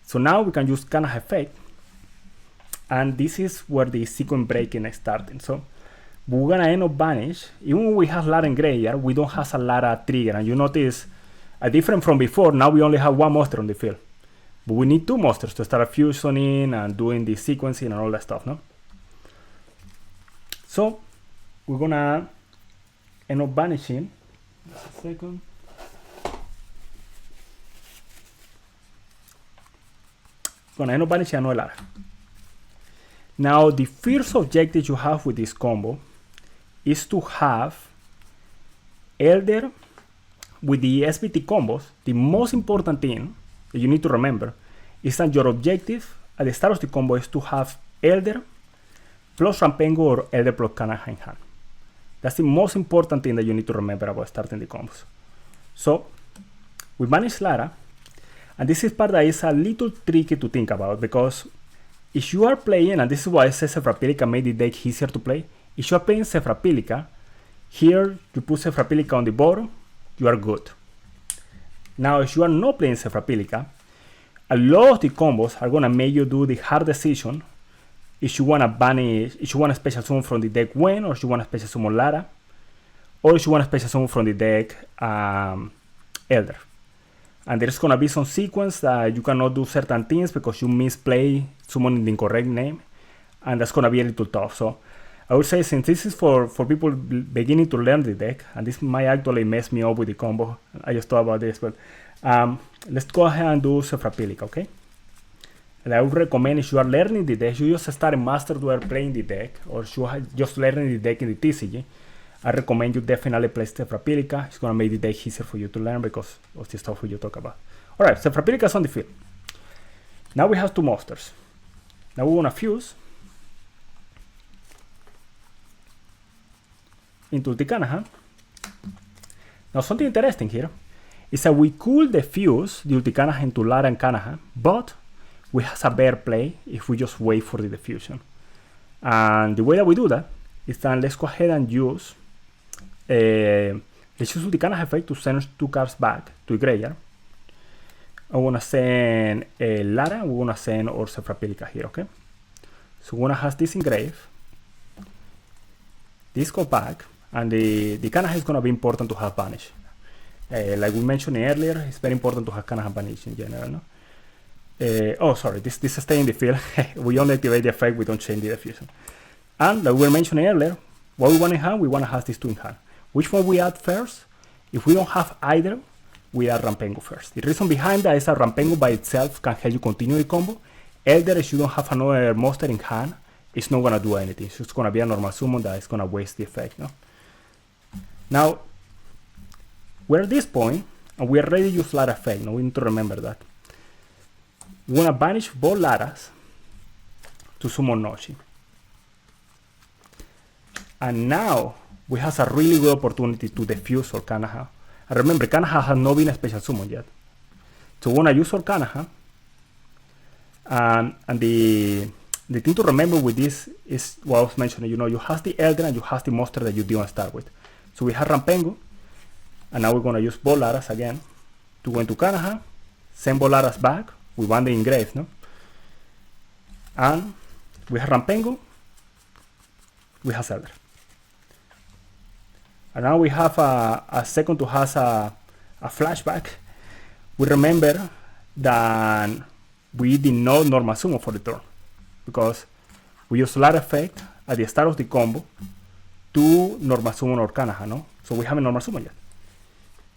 So now we can use Cannahawk effect. And this is where the sequence breaking is starting. So we're gonna end up banish. Even when we have Lara in graveyard, we don't have a Lara trigger. And you notice, different from before, now we only have one monster on the field. But we need two monsters to start fusioning and doing the sequencing and all that stuff, no? So we're gonna end up banishing. Just a second. Gonna end up banishing another Lara. Now, the first objective you have with this combo is to have Elder with the SBT combos. The most important thing that you need to remember is that your objective at the start of the combo is to have Elder plus Rampengu or Elder plus Canna in hand. That's the most important thing that you need to remember about starting the combos. So, we manage Lara, and this is part that is a little tricky to think about because if you are playing, and this is why I say Sephra made the deck easier to play, if you are playing Sephra, here you put Sephra on the bottom, you are good. Now, if you are not playing Sephra, a lot of the combos are gonna make you do the hard decision if you wanna banish, if you want a special summon from the deck Gwen, or if you want a special summon Lara, or if you want a special summon from the deck Elder. And there's gonna be some sequence that you cannot do certain things because you misplay summoning the incorrect name, and that's gonna be a little tough. So I would say, since this is for people beginning to learn the deck, and this might actually mess me up with the combo, I just thought about this, but let's go ahead and do Sephra, okay? And I would recommend, if you are learning the deck, you just start a Master Duel playing the deck, or if you are just learning the deck in the TCG, I recommend you definitely play Sephra. It's gonna make the deck easier for you to learn because of the stuff we talk about. Alright, Sephra is on the field. Now we have two monsters. Now we wanna fuse into the Cannahawk. Now something interesting here is that we could defuse the Cannahawk into Lara and Cannahawk, but we have a better play if we just wait for the diffusion. And the way that we do that is that let's go ahead and use let's use the Cannahawk effect to send two cards back to the graveyard. I wanna send Lara, we wanna send our Sephra here, okay? So we wanna have this engraved. This go back, and the Cannahawk is gonna be important to have banish. Like we mentioned earlier, it's very important to have Cannahawk banish in general, no? Oh, sorry, this stay in the field. We only activate the effect, we don't change the diffusion. And like we were mentioning earlier, what we want in hand, we want to have these two in hand. Which one we add first? If we don't have either, we add Rampengu first. The reason behind that is that Rampengu by itself can help you continue the combo. Elder, if you don't have another monster in hand, it's not gonna do anything. It's just gonna be a normal summon that is gonna waste the effect, no? Now, we're at this point, and we are ready to use Lara effect. Now we need to remember that. We wanna banish both Laras to summon Noshi. And now we have a really good opportunity to defuse our Cannahawk. And remember, Cannahawk has not been a special summon yet. So we wanna use our Cannahawk. And the thing to remember with this is what I was mentioning. You know, you have the Elder and you have the monster that you didn't start with. So we have Rampengu. And now we're gonna use both Laras again to go into Cannahawk, send both Laras back. We want the engrave, no? And we have Rampengu, we have Zelda. And now we have a second to have a flashback. We remember that we did not normal summon for the turn because we use Lara effect at the start of the combo to normal summon our Cannahawk, no? So we haven't normal summon yet.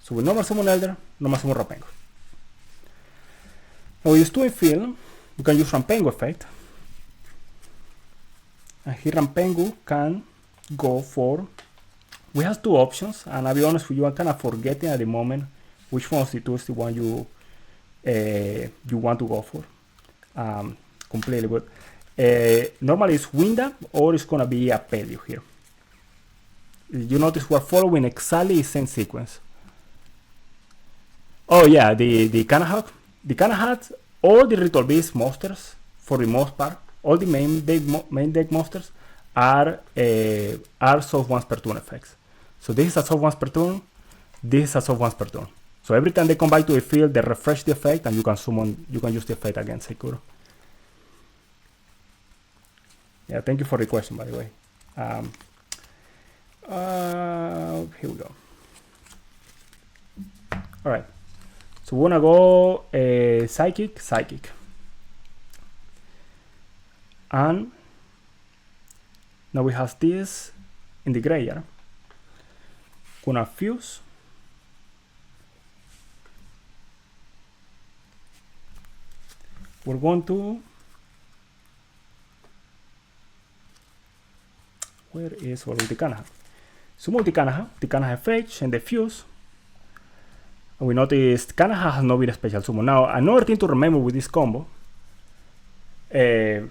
So we normal summon Elder, normal summon Rampengu. Now we use 2 in field, we can use Rampengu effect. And here Rampengu can go for, we have 2 options, and I'll be honest with you, I'm kind of forgetting at the moment which one of the 2 is the one you want to go for completely. But normally it's Winda or it's gonna be a Pelio here. You notice we're following exactly the same sequence. Oh yeah, the Cannahawk, all the Ritual Beast monsters, for the most part, all the main deck monsters are soft once per turn effects. So this is a soft once per turn, this is a soft once per turn. So every time they come back to the field, they refresh the effect, and you can use the effect against Sekiro. Yeah, thank you for the question, by the way. Here we go. All right. So we're gonna go Psychic. And now we have this in the graveyard. Gonna fuse. We're going to, where is all the Cannahawk? Summon the Cannahawk fetch and the fuse. And we noticed Cannahawk has not been a special summon. Now another thing to remember with this combo, yeah,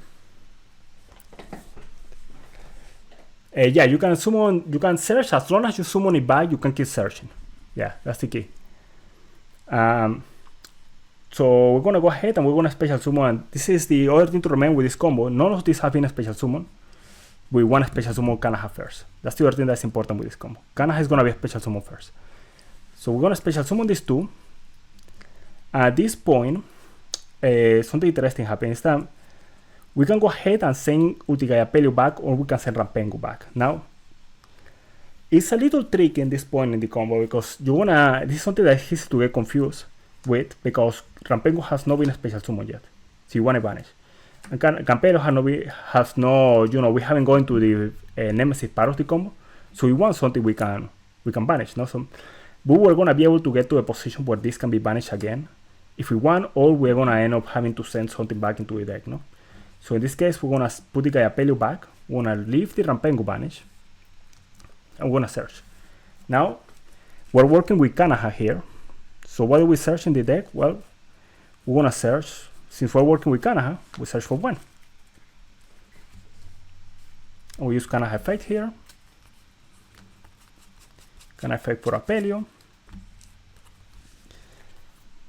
you can summon, you can search as long as you summon it back. You can keep searching. Yeah, that's the key. So we're gonna go ahead and we're gonna special summon. This is the other thing to remember with this combo. None of these have been a special summon. We want a special summon Cannahawk first. That's the other thing that's important with this combo. Cannahawk is gonna be a special summon first. So we're gonna special summon these 2. At this point, something interesting happens. That we can go ahead and send Utigaya Pelio back, or we can send Rampengu back. Now, it's a little tricky in this point in the combo because this is something that is easy to get confused with because Rampengu has not been a special summon yet. So you want to banish. And Campero has no, we haven't gone to the Nemesis part of the combo. So we want something we can banish, no? So, but we're gonna be able to get to a position where this can be banished again if we want, or we're gonna end up having to send something back into the deck, no? So in this case, we're gonna put the Gaiapelio back, we're gonna leave the Rampengu banish, and we're gonna search. Now, we're working with Cannahawk here. So what do we search in the deck? Well, we're gonna search, since we're working with Cannahawk, we search for 1. And we use Cannahawk effect here. Cannahawk effect for Apelio.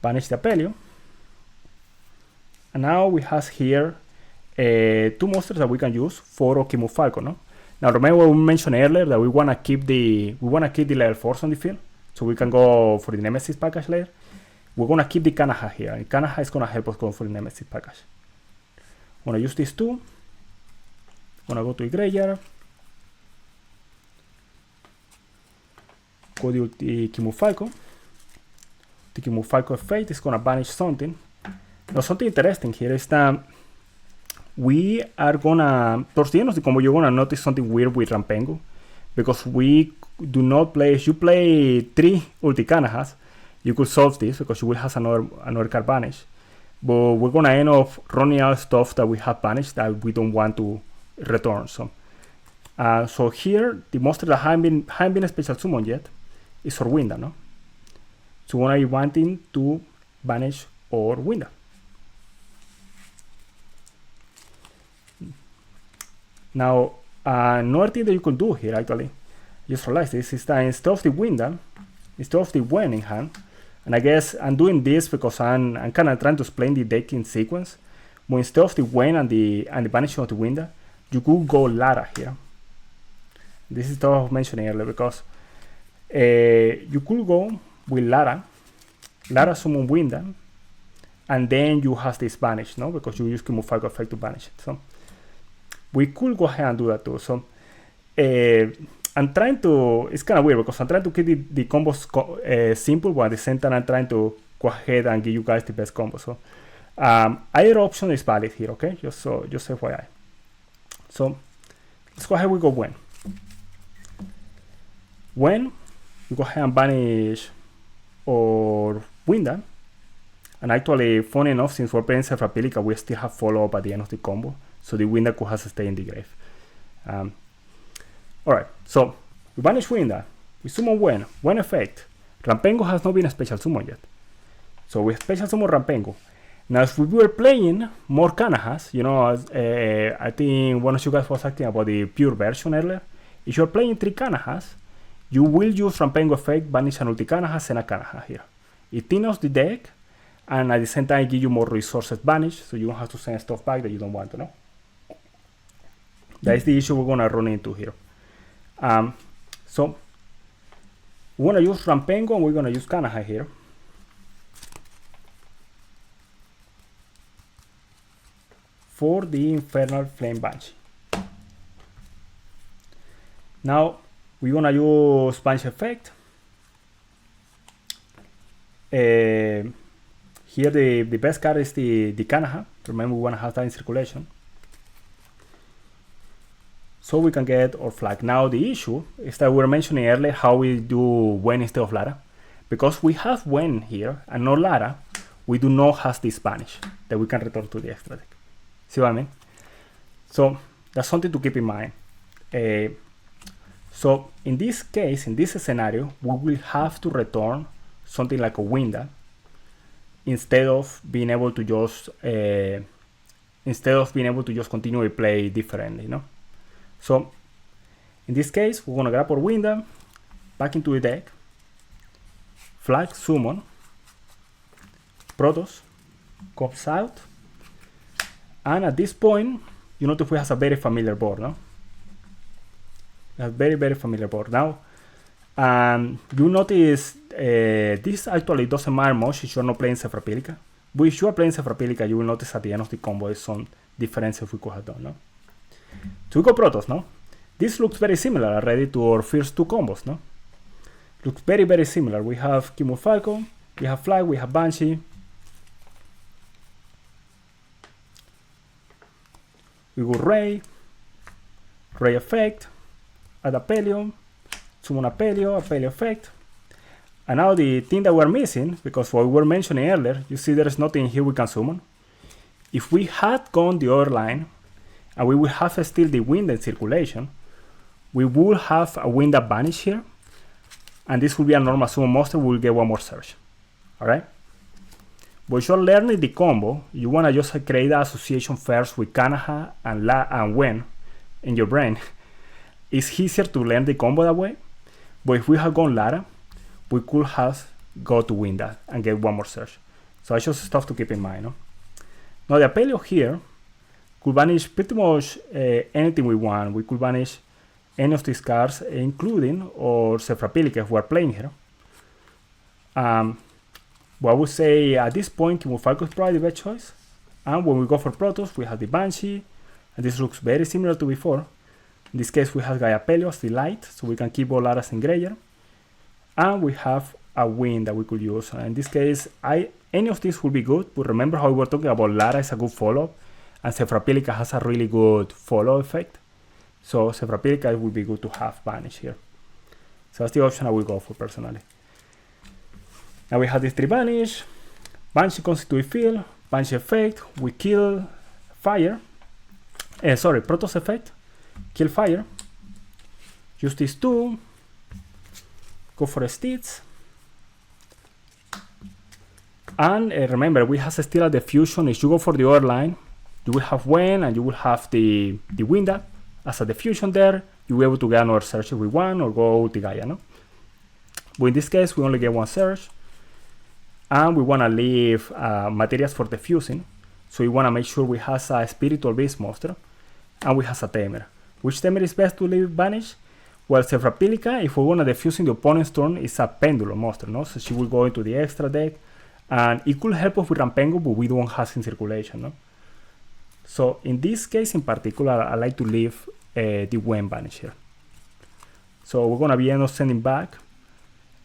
Banish the Apelio. And now we have here 2 monsters that we can use for Okimu Falco, no? Now remember we mentioned earlier that we wanna keep the level 4s on the field, so we can go for the Nemesis package later. We're gonna keep the Cannahawk here, and Cannahawk is gonna help us go for the Nemesis package. I'm gonna use these 2. I'm gonna go to the graveyard. Go to the Kimu Falco. The Kimu Falco effect is gonna banish something. Now something interesting here is that we are gonna, towards the end of the combo, you're gonna notice something weird with Rampengu, because we do not play, if you play 3 ulti Cannahawks, you could solve this because you will have another card banished. But we're gonna end up running out stuff that we have banished that we don't want to return. So here the monster that haven't been a special summon yet is Orwinda, no? So we're gonna be wanting to banish Orwinda. Now another thing that you could do here, actually, just realize this, is that instead of the Winda, instead of the Wen in hand, and I guess I'm doing this because I'm kind of trying to explain the deck in sequence, but instead of the Wen and the banishing of the Winda, you could go Lara here. This is what I was mentioning earlier, because You could go with Lara. Lara summon Winda, and then you have this banish, no? Because you use Cannahawk effect to banish it. So we could go ahead and do that too. So I'm trying to, it's kind of weird because I'm trying to keep the combos simple, but at the same time I'm trying to go ahead and give you guys the best combo. So either option is valid here, okay? Just FYI. So let's go ahead, we go when. When you go ahead and banish or Winda, and actually, funny enough, since we're playing Sephra-Pilica, we still have follow-up at the end of the combo, so the Winda could have to stay in the grave. Alright, so we banish Winda, we summon when effect. Rampengu has not been a special summon yet, so we special summon Rampengu. Now, if we were playing more Cannahas, you know, I think one of you guys was asking about the pure version earlier. If you're playing 3 Cannahas, you will use Rampengu effect, banish an ulti Cannaha, send a Cannaha here. It thinns the deck, and at the same time give you more resources banished, so you don't have to send stuff back that you don't want to know. That is the issue we're gonna run into here. So we're gonna use Rampengu and we're gonna use Cannaha here. For the Infernal Flame Banshee. Now we're gonna use Banshee effect. Here the best card is the Cannaha. Remember, we want to have that in circulation, so we can get our flag. Now the issue is that we were mentioning earlier how we do when instead of Lara. Because we have when here and not Lara, we do not have this banish that we can return to the extra deck. See what I mean? So that's something to keep in mind. So in this case, in this scenario, we will have to return something like a Winda, instead of being able to just continue to play differently, you know. So in this case, we're gonna grab our Winda back into the deck, flag summon, Protoss comes out, and at this point, you notice we have a very familiar board, no? A very, very familiar board. Now, you notice this actually doesn't matter much if you're not playing Sephra-Pilica. But if you are playing Sephra-Pilica, you will notice at the end of the combo is some differences we could have done, no? So we go Protoss, no? This looks very similar already to our first 2 combos, no? Looks very, very similar. We have Kimur Falcon, we have Flag, we have Banshee. We go Ray effect, add Apelio, summon Apelio effect. And now the thing that we're missing, because what we were mentioning earlier, you see there's nothing here we can summon. If we had gone the other line, and we would have still the wind in circulation, we will have a wind that banish here, and this will be a normal summon monster, we'll get 1 more search. Alright? But if you're learning the combo, you want to just create an association first with Cannaha and Wen in your brain. It's easier to learn the combo that way, but if we had gone Lara, we could have got to win that and get 1 more search. So that's just stuff to keep in mind, no? Now the Apelio here could banish pretty much anything we want. We could banish any of these cards, including or Sephra-Pilica if we're playing here. But I would say at this point, Kimur Falcon is probably the best choice. And when we go for Protoss, we have the Banshee, and this looks very similar to before. In this case, we have Gaia Apelio as the light, so we can keep all Lara's in Grayer. And we have a win that we could use. In this case, any of these will be good, but remember how we were talking about Lara is a good follow-up, and Sephra-Pilica has a really good follow effect. So Sephra-Pilica would be good to have banish here. So that's the option I will go for personally. Now we have this 3 banish, Banshee constitute field, Banshee effect, we kill fire, Protoss effect, kill fire, use these 2, go for a Stitch, and remember we have still at the fusion. If you go for the other line, you will have Wen and you will have the Winda as a diffusion there. You will be able to get another search if we want, or go to Gaia, no? But in this case, we only get 1 search, and we want to leave materials for diffusing. So we want to make sure we have a Spiritual Beast monster, and we have a Tamer. Which Tamer is best to leave banished? Well, Sevrapilica, if we want to defuse in the opponent's turn, is a Pendulum monster, no? So she will go into the extra deck, and it could help us with Rampengu, but we don't have in circulation, no? So in this case in particular, I like to leave the Wen Vanish here. So we're gonna be end up sending back.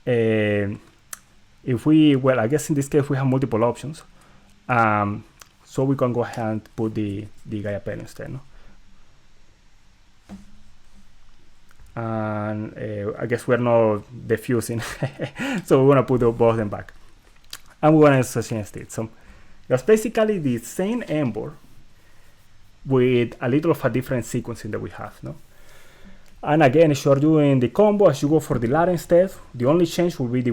If we, well, I guess in this case we have multiple options. So we can go ahead and put the Gaia Pen instead, no? And I guess we're not defusing, so we're gonna put both of them back, and we're gonna associate instead. So that's basically the same Embor with a little of a different sequencing that we have, no? And again, if you're doing the combo, as you go for the Lara instead, the only change will be the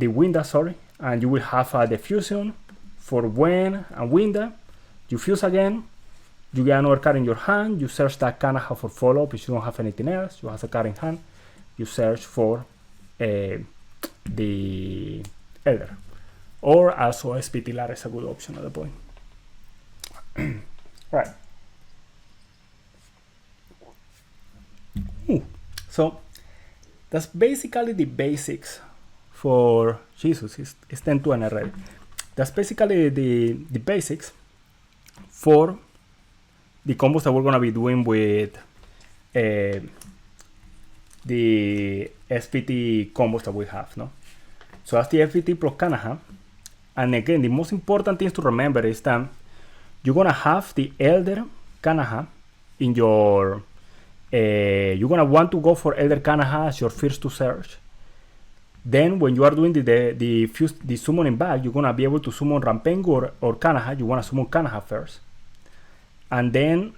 Winda, sorry, and you will have a diffusion for Wen and Winda. You fuse again. You get another card in your hand, you search that Cannahawk for follow-up if you don't have anything else, you have a card in hand, you search for the Elder. Or also SBT Lara is a good option at the point. Right. So that's basically the basics for Jesus. It's 10-20 already. That's basically the basics for the combos that we're gonna be doing with the SBT combos that we have, no? So that's the SBT plus Cannahawk. And again, the most important things to remember is that you're gonna have the Elder Cannahawk in your you're gonna want to go for Elder Cannahawk as your first to search. Then when you are doing the summoning back, you're gonna be able to summon Rampengu or Cannahawk. You wanna summon Cannahawk first. And then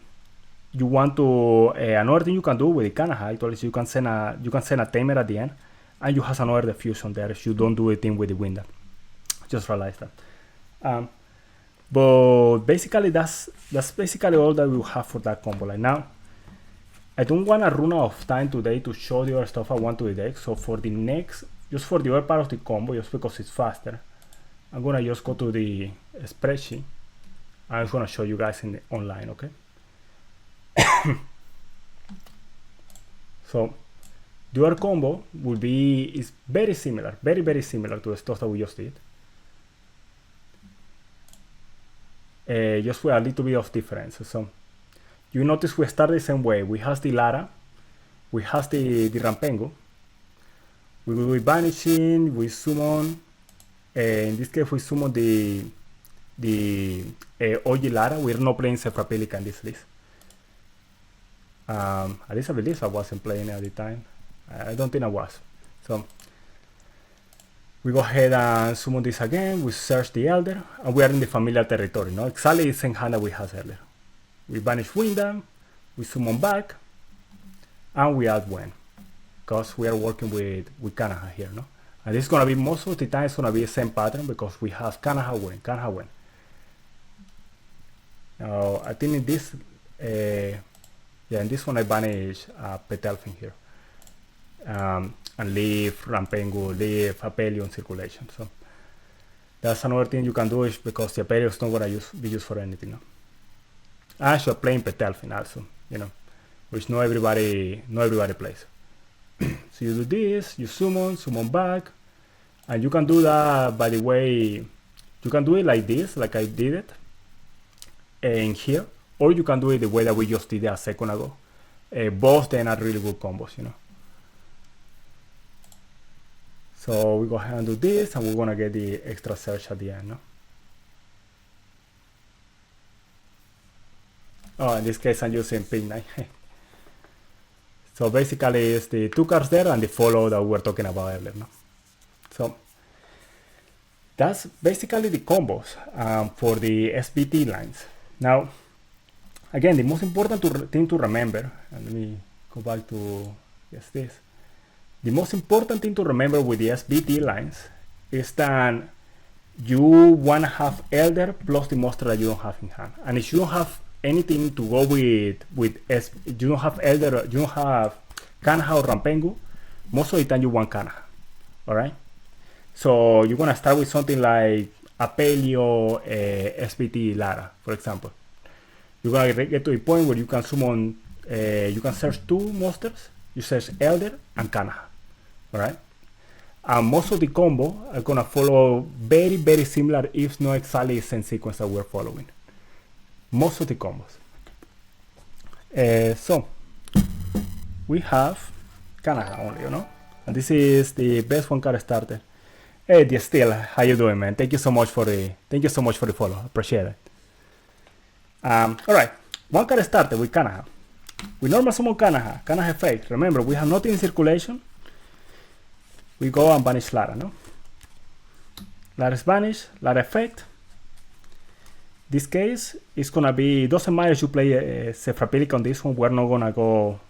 you want to another thing you can do with the Cannahawk is you can send a tamer at the end, and you have another diffusion there if you don't do anything with the window. Just realize that. But basically that's basically all that we have for that combo. Like now, I don't want to run out of time today to show the other stuff I want to the deck. So for the next, just for the other part of the combo, just because it's faster, I'm gonna just go to the spreadsheet. I'm just gonna show you guys in the online, okay? So the other combo will be very similar, very similar to the stuff that we just did. Just with a little bit of difference. So you notice we start the same way. We have the Lara, we have the Rampengu. We will be banishing, we summon. In this case, we summon the OG Lara. We're not playing Sevrapilica in this list. At least I believe I wasn't playing at the time. I don't think I was. So we go ahead and summon this again. We search the Elder, and we are in the familiar territory. No, exactly the same hand that we had earlier. We banish Winda, we summon back, and we add Wen, because we are working with Cannahawk here, no? And this is gonna be most of the time it's gonna be the same pattern because we have Cannahawk Wen. Now I think in this, in this one I banish Petelfin here, and leave Rampengu, leave Apelio in circulation. So that's another thing you can do, is because the Apelio is not gonna be used for anything, no? As you're playing Petelfin also, you know, which not everybody plays. So you do this, you summon back, and you can do that, by the way, you can do it like this, like I did it in here, or you can do it the way that we just did it a second ago. Both then are really good combos, you know. So we go ahead and do this, and we're gonna get the extra search at the end, no? Oh, in this case I'm using pink 9. So basically it's the two cards there and the follow that we were talking about earlier, no? So that's basically the combos for the SBT lines. Now, again, the most important thing to remember, and let me go back to this. The most important thing to remember with the SBT lines is that you want to have Elder plus the monster that you don't have in hand. And if you don't have anything to go with you don't have Elder, you don't have Cannahawk or Rampengu, most of the time you want Cannahawk. Alright? So you're gonna start with something like Apelio, SBT Lara, for example. You're gonna get to the point where you can summon, you can search two monsters, you search Elder and Canna. Alright? And most of the combo are gonna follow very, very similar, if not exactly the same sequence that we're following. Most of the combos. So we have Canna only, you know? And this is the best one card starter. Hey, the Steel, how you doing, man? Thank you so much for the follow. Appreciate it. All right, one card starter with Cannahawk. We normal summon Cannahawk. Cannahawk effect. Remember, we have nothing in circulation. We go and banish Lara, no? Lara is banished. Lara effect. This case is gonna be. Doesn't matter if you play Sephraphilic on this one. We're not gonna go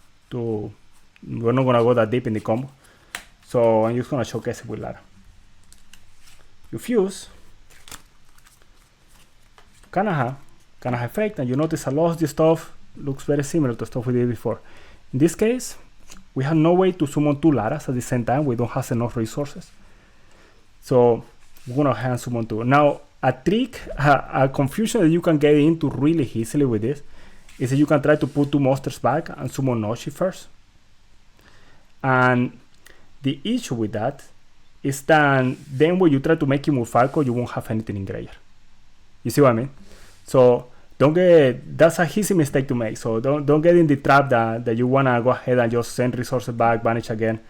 that deep in the combo. So I'm just gonna showcase it with Lara. You fuse Cannahawk effect, and you notice a lot of this stuff looks very similar to stuff we did before. In this case, we have no way to summon two Laras at the same time. We don't have enough resources. So we're gonna hand summon two. Now, a trick, a confusion that you can get into really easily with this is that you can try to put two monsters back and summon Noshi first. And the issue with that is that then when you try to make him with Falco, you won't have anything in graveyard. You see what I mean? So that's a easy mistake to make. So don't get in the trap that you wanna go ahead and just send resources back, banish again,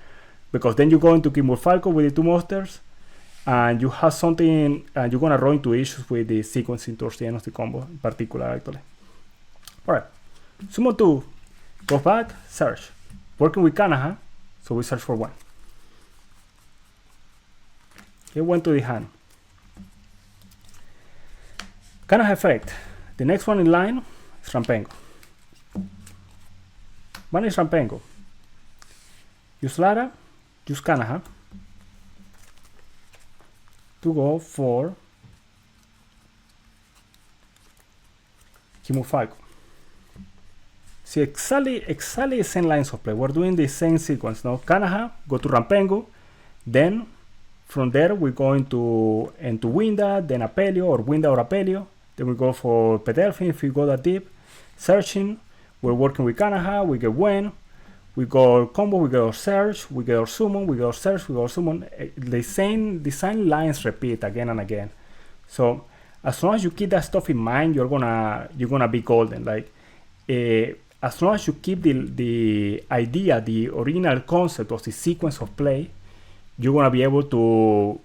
because then you go into King Falco with the two monsters, and you have something, and you're gonna run into issues with the sequencing towards the end of the combo, in particular, actually. All right, summon two, go back, search, working with Cannahawk, so we search for one. It went to the hand. Cannahawk effect. The next one in line is Rampengu. One is Rampengu. Use Lara, use Cannahawk to go for Falco. See, exactly the same lines of play. We're doing the same sequence. Now, Cannahawk, go to Rampengu, then from there we go into Winda, then Apelio, or Winda or Apelio. Then we go for Pedelfin if we go that deep. Searching, we're working with Cannahawk, we get Wen, we go combo, we get our search, we get our summon, we get our search, we get our summon. The same lines repeat again and again. So as long as you keep that stuff in mind, you're gonna be golden. Like as long as you keep the idea, the original concept of the sequence of play, you're gonna be able to.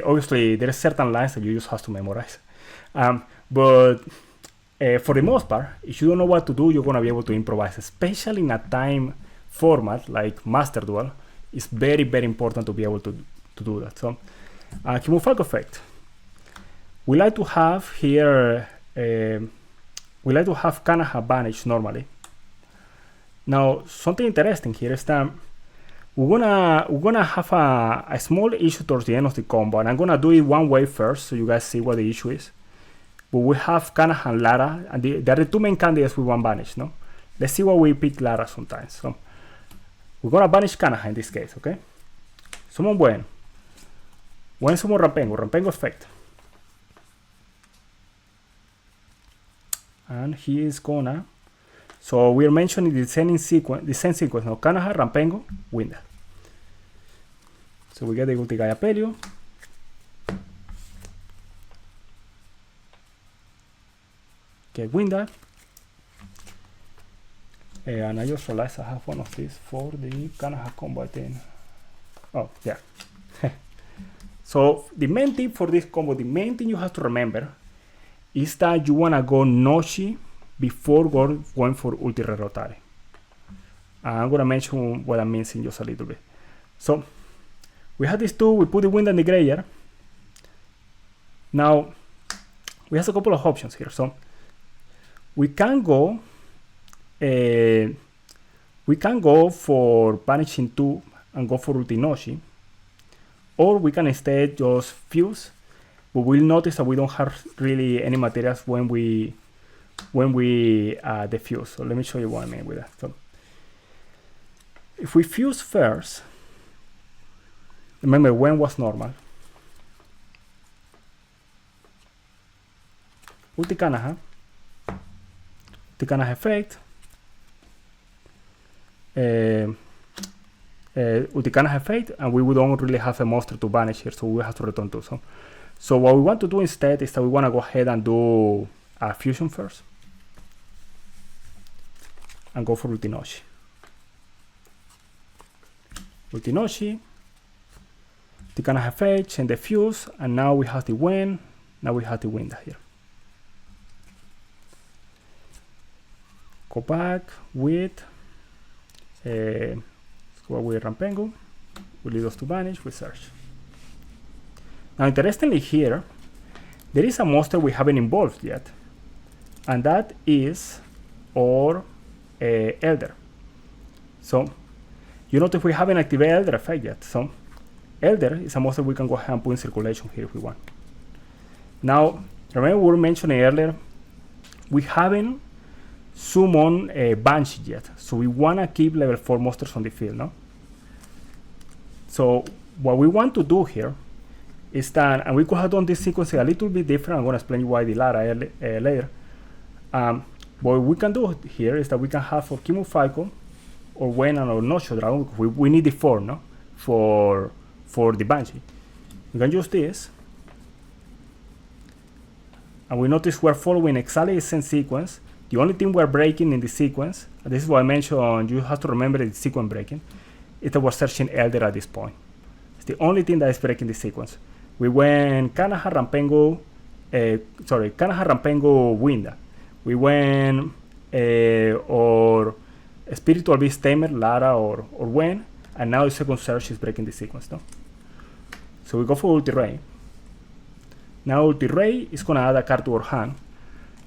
Obviously, there are certain lines that you just have to memorize. But for the most part, if you don't know what to do, you're gonna be able to improvise, especially in a time format like Master Duel. It's very, very important to be able to do that. So, Falco effect. We like to have here. We like to have Cannahawk banished normally. Now, something interesting here is that we're gonna have a small issue towards the end of the combo, and I'm gonna do it one way first, so you guys see what the issue is. But we have Cannahawk and Lara, and they are the two main candidates with one banish, no? Let's see why we pick Lara sometimes. So we're gonna banish Cannahawk in this case, okay? Summon Wen. Wen summon Rampengu effect. And he is gonna. So we're mentioning the same sequence now. Cannahawk, Rampengu, Winda. So we get the Guilty Guy Apelio. Get Winda. And I just realized I have one of these for the Cannahawk combo, I think. Oh, yeah. So the main tip for this combo, the main thing you have to remember is that you want to go Noshi before going for Ulti Rotare. I'm going to mention what that means in just a little bit. So we have these two, we put the Winda in the graveyard. Now we have a couple of options here. So we can go for banishing 2 and go for Ulti Noshi, or we can instead just fuse, but we'll notice that we don't have really any materials when we defuse. So let me show you what I mean with that. So if we fuse first, remember when was normal. Ulti Cannahawk, the Cannahawk effect. with the Canna effect, and we don't really have a monster to banish here, so we have to return 2. So what we want to do instead is that we want to go ahead and do a fusion first, and go for Utinoshi. The Canna effect, and the fuse, and now we have the wind. Now we have the wind here. Go back with let's go with Rampengu. We lead us to banish, we search. Now interestingly here, there is a monster we haven't involved yet, and that is our Elder. So you notice we haven't activated Elder effect yet. So Elder is a monster we can go ahead and put in circulation here if we want. Now remember we were mentioning earlier, we haven't summon a Banshee yet, so we want to keep level 4 monsters on the field, no? So what we want to do here is that, and we could have done this sequence a little bit different. I'm going to explain why the Lara later. What we can do here is that we can have for Kimu Falco or Wen and or Nocho Dragon. We need the 4, no? For the Banshee. We can use this. And we notice we're following exactly the same sequence. The only thing we're breaking in the sequence, and this is what I mentioned, you have to remember the sequence breaking, is that we're searching Elder at this point. It's the only thing that is breaking the sequence. We went Cannahawk Rampengu Winda. We went or Spiritual Beast Tamer, Lara or Wen, and now the second search is breaking the sequence, no? So we go for Ulti Ray. Now Ulti Ray is gonna add a card to our hand.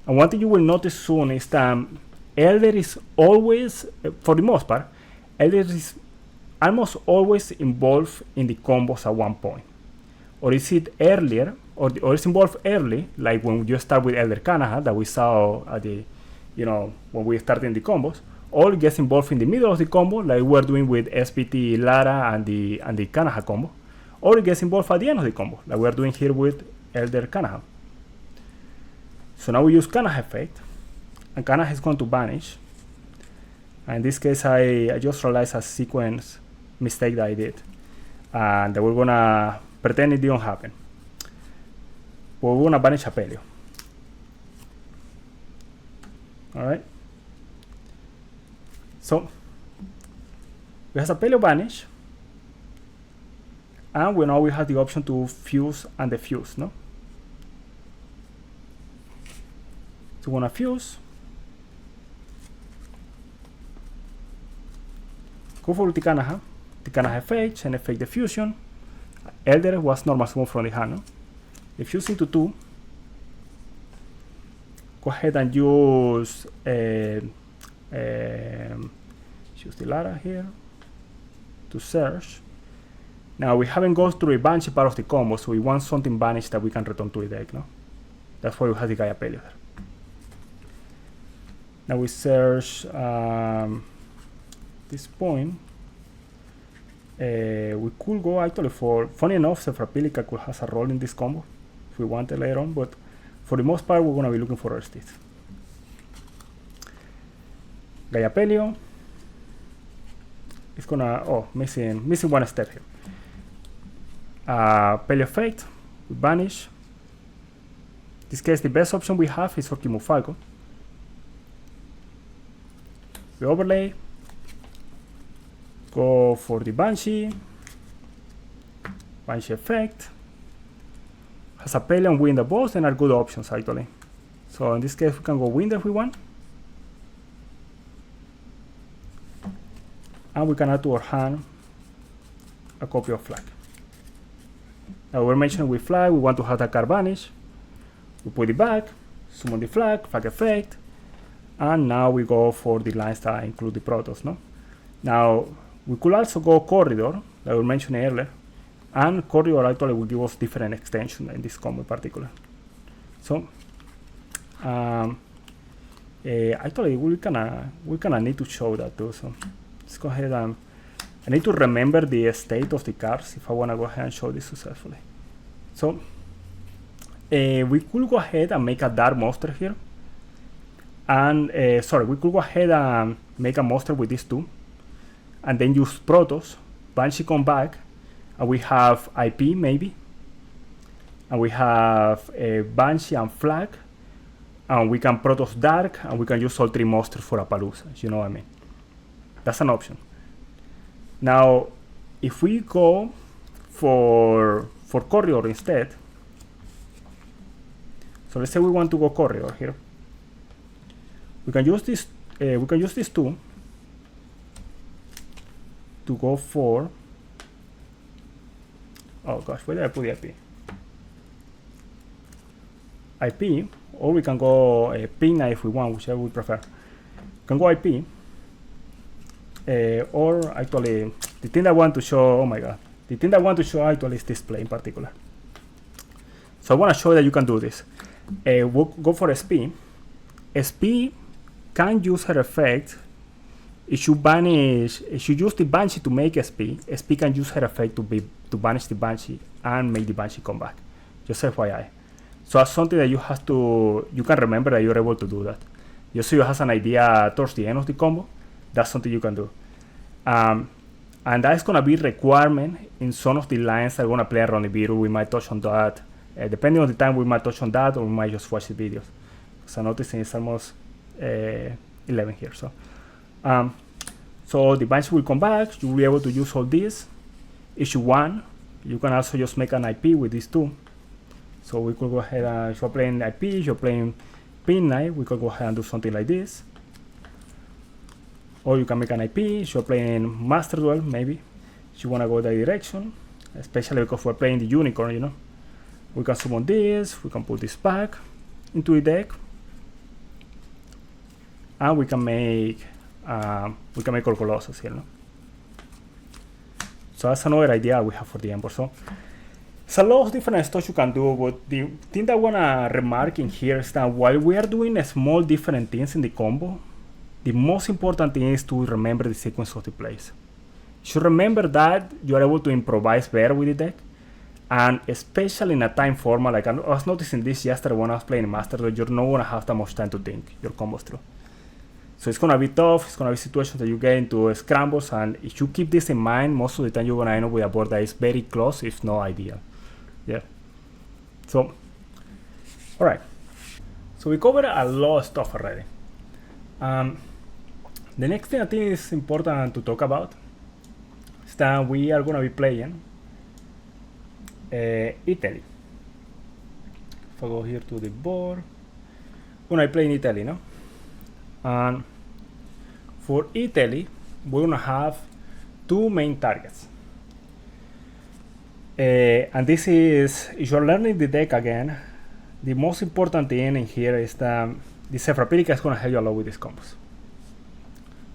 And one thing you will notice soon is that Elder is always, for the most part, Elder is almost always involved in the combos at one point. Or is it earlier, or it's involved early, like when you start with Elder Cannahawk that we saw at the, when we started the combos, or it gets involved in the middle of the combo, like we're doing with SBT Lara and the Cannahawk combo, or it gets involved at the end of the combo, like we're doing here with Elder Cannahawk. So now we use Canna effect, and Canna is going to banish. And in this case, I just realized a sequence mistake that I did, and that we're gonna pretend it didn't happen. But we're gonna banish Apelio. All right. So we have Apelio banish, and we now have the option to fuse and defuse, no? So we're gonna fuse, go for the Cannahawk effect, and effect the fusion. Elder was normal summon from the hand, no? Defuse into 2. Go ahead and use the Lara here to search. Now we haven't gone through a Banshee part of the combo, so we want something banished that we can return to the deck, no? That's why we have the Gaia Pelio there. Now we search this point. We could go actually for, funny enough, Sephirapilica could have a role in this combo if we want it later on, but for the most part we're going to be looking for Earthsteed. Gaia Pelio is gonna, missing one step here. Pelio effect, we banish. In this case the best option we have is for Kimu Falco. We overlay, go for the Banshee effect. Has a Pele and Wind both, and are good options actually. So in this case we can go Wind if we want. And we can add to our hand a copy of Flag. Now we're mentioning with Flag, we want to have a card vanish. We put it back, summon the Flag effect, and now we go for the lines that include the Protoss, no? Now we could also go Corridor, that we mentioned earlier, and Corridor actually will give us different extensions in this combo in particular. So actually we kinda need to show that too. So let's go ahead and I need to remember the state of the cards if I want to go ahead and show this successfully. So we could go ahead and make a dark monster here, and we could go ahead and make a monster with these two, and then use Protoss Banshee come back, and we have IP maybe, and we have a Banshee and Flag, and we can Protoss Dark, and we can use all 3 monsters for a Palooza. You know what I mean? That's an option. Now, if we go for Corridor instead, so let's say we want to go Corridor here. We can use this. We can use these 2 to go for. Oh gosh, where did I put the IP? IP, or we can go Pina if we want, whichever we prefer. We can go IP, or actually, the thing I want to show. Oh my god, the thing I want to show actually is display in particular. So I want to show that you can do this. We'll go for SP. SP can use her effect. If you use the Banshee to make SP can use her effect to banish the Banshee and make the Banshee come back. Just FYI. So that's something that you can remember that you're able to do that. Just so you have an idea towards the end of the combo, that's something you can do. And that's gonna be requirement in some of the lines that are gonna play around Nibiru. We might touch on that. Depending on the time, we might touch on that, or we might just watch the videos. So I'm noticing it's almost 11 here. So the Banshee will come back. You will be able to use all this. If you want, you can also just make an IP with these 2. So we could go ahead and, if you're playing IP, if you're playing Pin Knight, we could go ahead and do something like this. Or you can make an IP if you're playing Master Duel, maybe. If you want to go that direction, especially because we're playing the Unicorn, you know. We can summon this, we can put this back into the deck. And we can make our Colossus here, no? So that's another idea we have for the Emperor. So it's a lot of different stuff you can do, but the thing that I wanna remark in here is that while we are doing small different things in the combo, the most important thing is to remember the sequence of the plays. You should remember that you are able to improvise better with the deck, and especially in a time format, like I was noticing this yesterday when I was playing Master Duel, you're not gonna have that much time to think your combos through. So it's gonna be tough, it's gonna be situations that you get into scrambles, and if you keep this in mind, most of the time you're gonna end up with a board that is very close, if not ideal. Yeah. So, alright. So we covered a lot of stuff already. The next thing I think is important to talk about is that we are gonna be playing E-Tele. If I go here to the board, when I play in E-Tele, no? And for E-Tele, we're gonna have 2 main targets. And this is, if you're learning the deck again, the most important thing in here is that the Sephra is gonna help you a lot with these combos.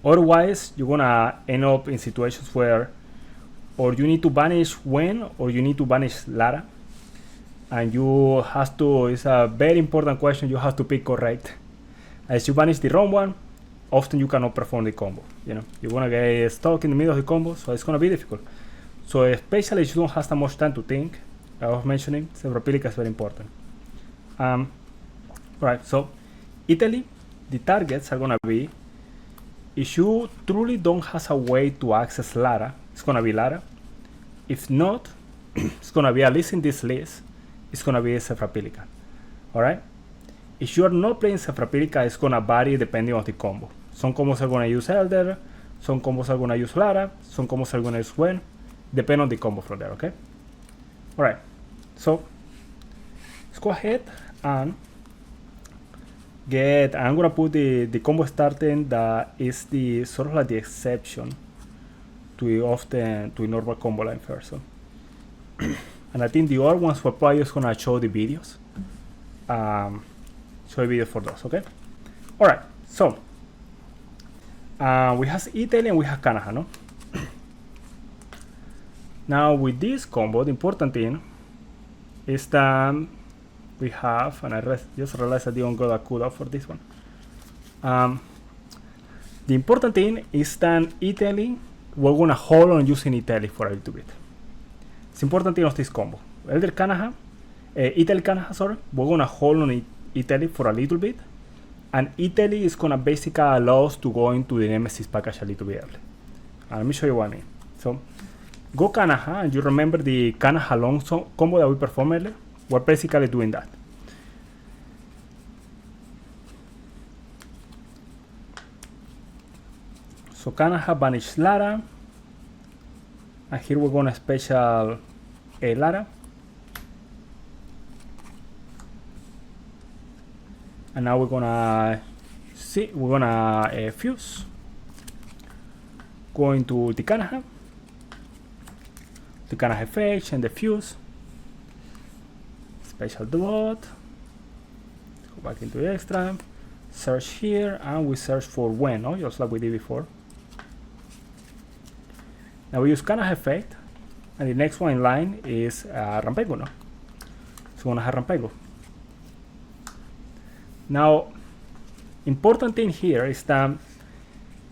Otherwise, you're gonna end up in situations where or you need to banish Gwen or you need to banish Lara. And you have to, it's a very important question, you have to pick correct. As you banish the wrong one, often you cannot perform the combo. You know, you're gonna get stuck in the middle of the combo, so it's gonna be difficult. So especially if you don't have that much time to think, I was mentioning, Sephra is very important. Right, so E-Tele, the targets are gonna be, if you truly don't have a way to access Lara, it's gonna be Lara. If not, it's gonna be, at least in this list, it's gonna be Sephra. Alright? If you are not playing Sephra, it's gonna vary depending on the combo. Some combos are gonna use Elder, some combos are gonna use Lara, some combos are gonna use Gwen, depend on the combo from there, okay? Alright, so let's go ahead and I'm gonna put the combo starting that is the sort of like the exception to a normal combo line first. So. And I think the other ones for players gonna show the videos. Show a video for those, okay? Alright, so we have E-Tele and we have Canna, no? Now with this combo, the important thing is that we have, and I just realized I didn't got a cooldown for this one. The important thing is that E-Tele, we're gonna hold on using E-Tele for a little bit. It's important thing of this combo. Elder Cannahawk, E-Tele Cannahawk, sorry, we're gonna hold on E-Tele for a little bit, and E-Tele is gonna basically allow us to go into the Nemesis package a little bit early. Let me show you what I mean. So go Canna, and you remember the Cannahawk long combo that we performed earlier? We're basically doing that. So Cannahawk banish Lara, and here we're gonna special Lara, and now we're gonna fuse. Going to the Cannahawk effect and the fuse. Special dot. Go back into the extra. Search here, and we search for when, no? Just like we did before. Now we use Cannahawk effect, and the next one in line is Rampengu, no? So we're gonna have Rampengu. Now, important thing here is that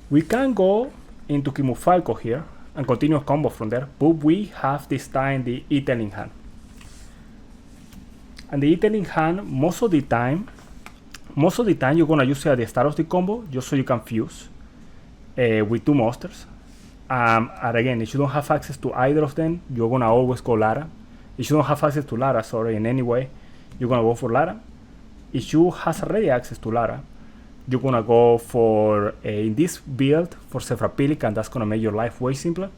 we can go into Falco here and continue a combo from there, but we have this time the E-Tele in hand. And the E-Tele in hand, most of the time you're gonna use it at the start of the combo just so you can fuse with two monsters. And again, if you don't have access to either of them, you're gonna always go Lara. If you don't have access to Lara, sorry, in any way, you're gonna go for Lara. If you have already access to Lara, you're gonna go for in this build for Sephirapilica, and that's gonna make your life way simpler.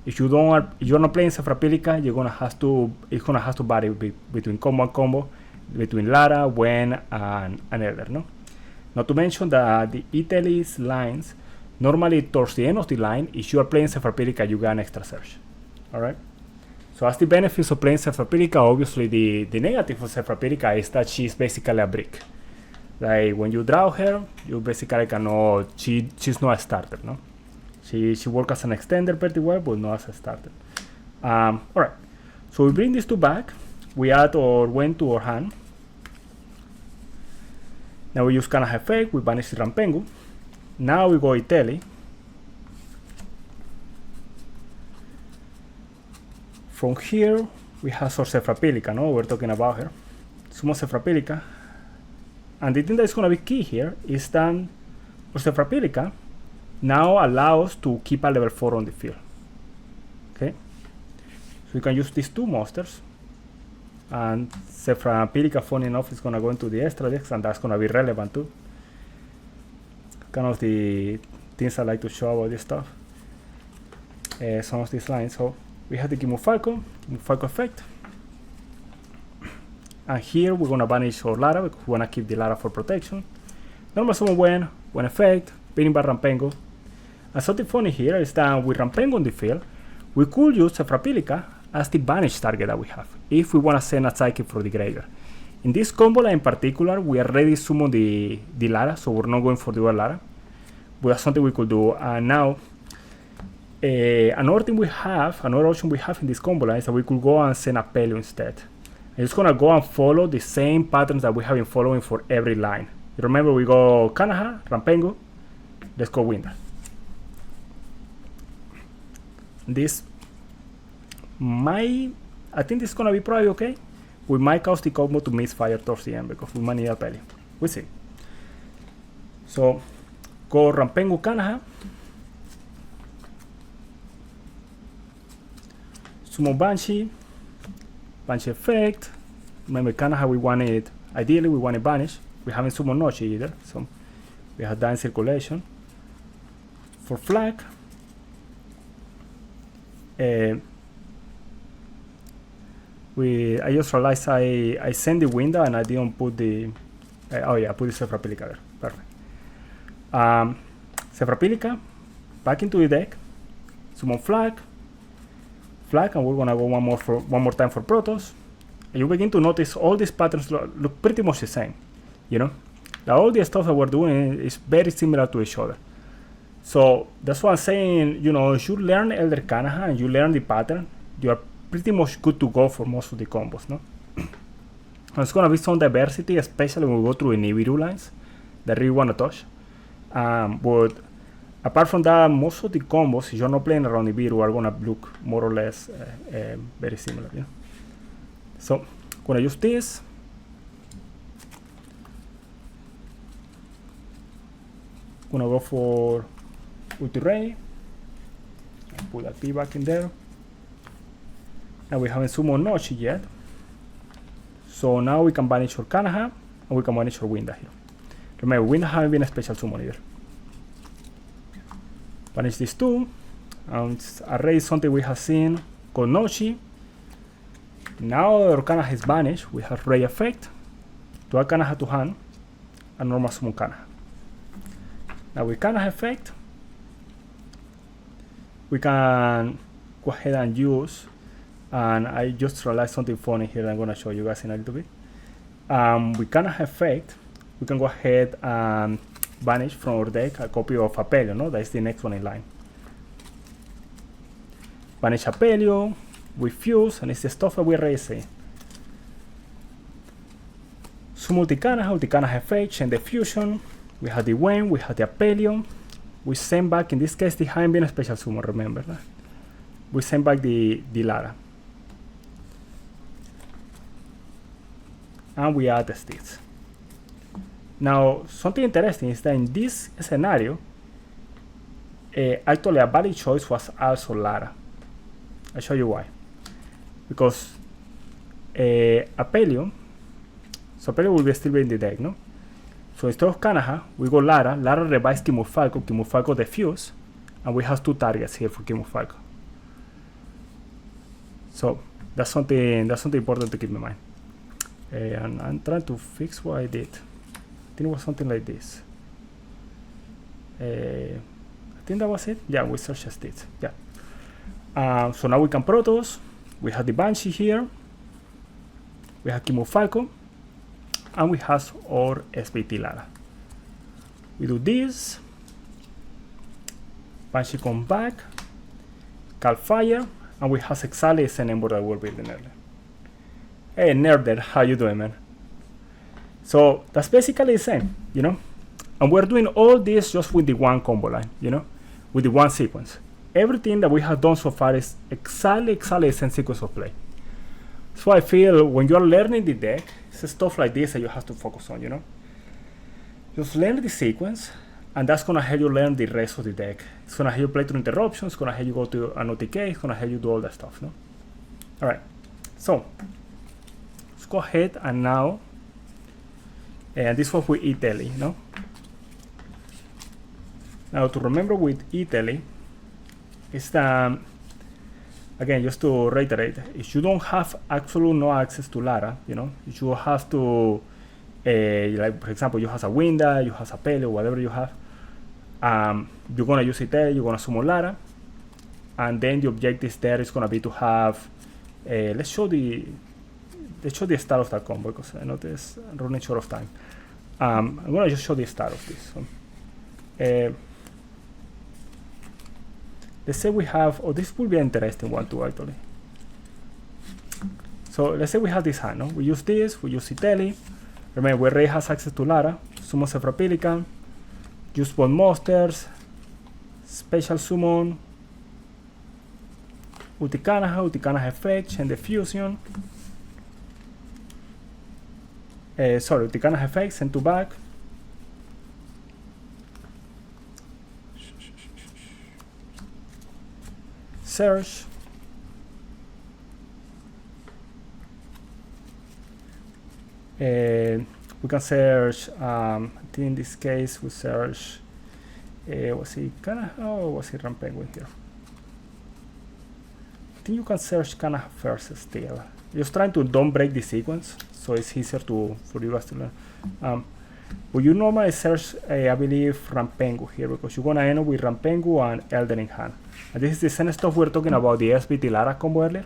If you don't, you're not playing Sephirapilica, it's gonna have to vary between combo and combo, between Lara, Wen, and Elder, no? Not to mention that the E-Tele's lines, normally towards the end of the line, if you are playing Sephirapilica, you get an extra search. Alright? So that's the benefits of playing Sephirapilica. Obviously, the negative of Sephirapilica is that she's basically a brick. Like when you draw her, you basically cannot. She's not a starter, no. She works as an extender pretty well, but not as a starter. All right. So we bring these two back. We add our Wen to our hand. Now we use Cannahawk effect. We banish the Rampengu. Now we go E-Tele. From here we have our Sephirapilica, no? We're talking about her. Summon Sephirapilica. And the thing that is going to be key here is that Sephirapilica now allows to keep a level 4 on the field. Okay? So you can use these two monsters. And Sephirapilica, funny enough, is going to go into the extra decks, and that's going to be relevant too. Kind of the things I like to show about this stuff. Some of these lines. So we have the Falco effect. And here we're gonna banish our Lara because we wanna keep the Lara for protection. Normal summon Wen effect, beating by Rampengu. And something funny here is that with Rampengu on the field, we could use Sephirapilica as the banish target that we have, if we wanna send a psychic for the graveyard. In this combo line in particular, we already summon the Lara, so we're not going for the dual Lara. But that's something we could do. And now, another option we have in this combo line is that we could go and send a Pelio instead. I'm just gonna go and follow the same patterns that we have been following for every line. You remember we go Cannahawk, Rampengu, let's go win that. This I think this is gonna be probably okay. We might cause the combo to misfire towards the end because we might need a Pelio. We'll see. So go Rampengu, Cannahawk. Summon Banshee effect. Remember Cannahawk ideally we want it banish. We haven't summoned Noche either, so we have that in circulation. For flag, I just realized I sent the window and I didn't put the I put the Sephirapilica there. Perfect. Sephirapilica back into the deck. Summon flag, and we're gonna go one more time for Protoss. And you begin to notice all these patterns look pretty much the same, you know. Now all the stuff that we're doing is very similar to each other. So that's why I'm saying, you know, if you learn Elder Cannahawk and you learn the pattern, you are pretty much good to go for most of the combos, no? There's gonna be some diversity, especially when we go through the Nibiru lines that I really wanna touch. But apart from that, most of the combos, if you're not playing around Nibiru, are gonna look more or less very similar, yeah? So, I'm gonna use this. I'm gonna go for Ulti Ray. Put that P back in there. Now we haven't summoned Nochi yet. So now we can banish our Cannahawk and we can banish our Winda here. Remember, Winda haven't been a special summon either. Banish these two. Array is something we have seen called Nochi. Now our Cannahawk is banished. We have Ray effect. To add Cannahawk to hand and normal summon Cannahawk. Now with Cannahawk effect, we can go ahead and use, and I just realized something funny here I'm going to show you guys in a little bit. With Cannahawk effect, we can go ahead and banish from our deck a copy of Apelio, no? That is the next one in line. Banish Apelio, we fuse, and it's the stuff that we already say. Summon the Cannahawk effect, and the fusion. We have the Wen, we have the Apelio. We send back, in this case, the hadn't been a special summon, remember that? We send back the Lara. And we add the sticks. Now, something interesting is that in this scenario, actually a valid choice was also Lara. I'll show you why. Because Apelio, so Apelio will still be in the deck, no? So instead of Cannahawk, we go Lara. Lara revives Kimufalco defuse, and we have two targets here for Kimufalco. So that's something important to keep in mind. And I'm trying to fix what I did. I think it was something like this. I think that was it. Yeah, we searched as it. Yeah. So now we can Protoss. We have the Banshee here. We have Kimufalco. And we have our SBT Lara. We do this. Banshee comes back. Call Fire. And we have exactly the same number that we were building earlier. Hey, Nerder, how you doing, man? So that's basically the same, you know? And we're doing all this just with the one combo line, you know? With the one sequence. Everything that we have done so far is exactly the same sequence of play. So I feel when you're learning the deck, it's stuff like this that you have to focus on, you know? Just learn the sequence, and that's gonna help you learn the rest of the deck. It's gonna help you play through interruptions, it's gonna help you go to an OTK, it's gonna help you do all that stuff, no? Alright, so let's go ahead and now, and this was with E-Tele, no? Now to remember with E-Tele, is that, again, just to reiterate, if you don't have absolute no access to Lara, you know, you have to, like for example, you have a Winda, you have a Pele, whatever you have, you're gonna use E-Tele, you're gonna summon Lara, and then the objective there is gonna be to have, let's show the start of that combo because I notice I'm running short of time. I'm gonna just show the start of this. So, let's say we have, oh, this will be an interesting one too, actually. So let's say we have this hand, no? We use this, we use E-Tele. Remember, we already has access to Lara. Summon Zephyr Pelican. Use both monsters. Special summon. Uticanaha effect, and the fusion. Sorry, Uticanaha effect, send to back. Search. We can search, I think in this case we search, was it Canna, or was it Rampengu here? I think you can search Canna first still. Just trying to don't break the sequence, so it's easier for you guys to learn. But you normally search, I believe, Rampengu here, because you're gonna end up with Rampengu and Elden in hand. And this is the same stuff we're talking about the SBT Lara combo earlier.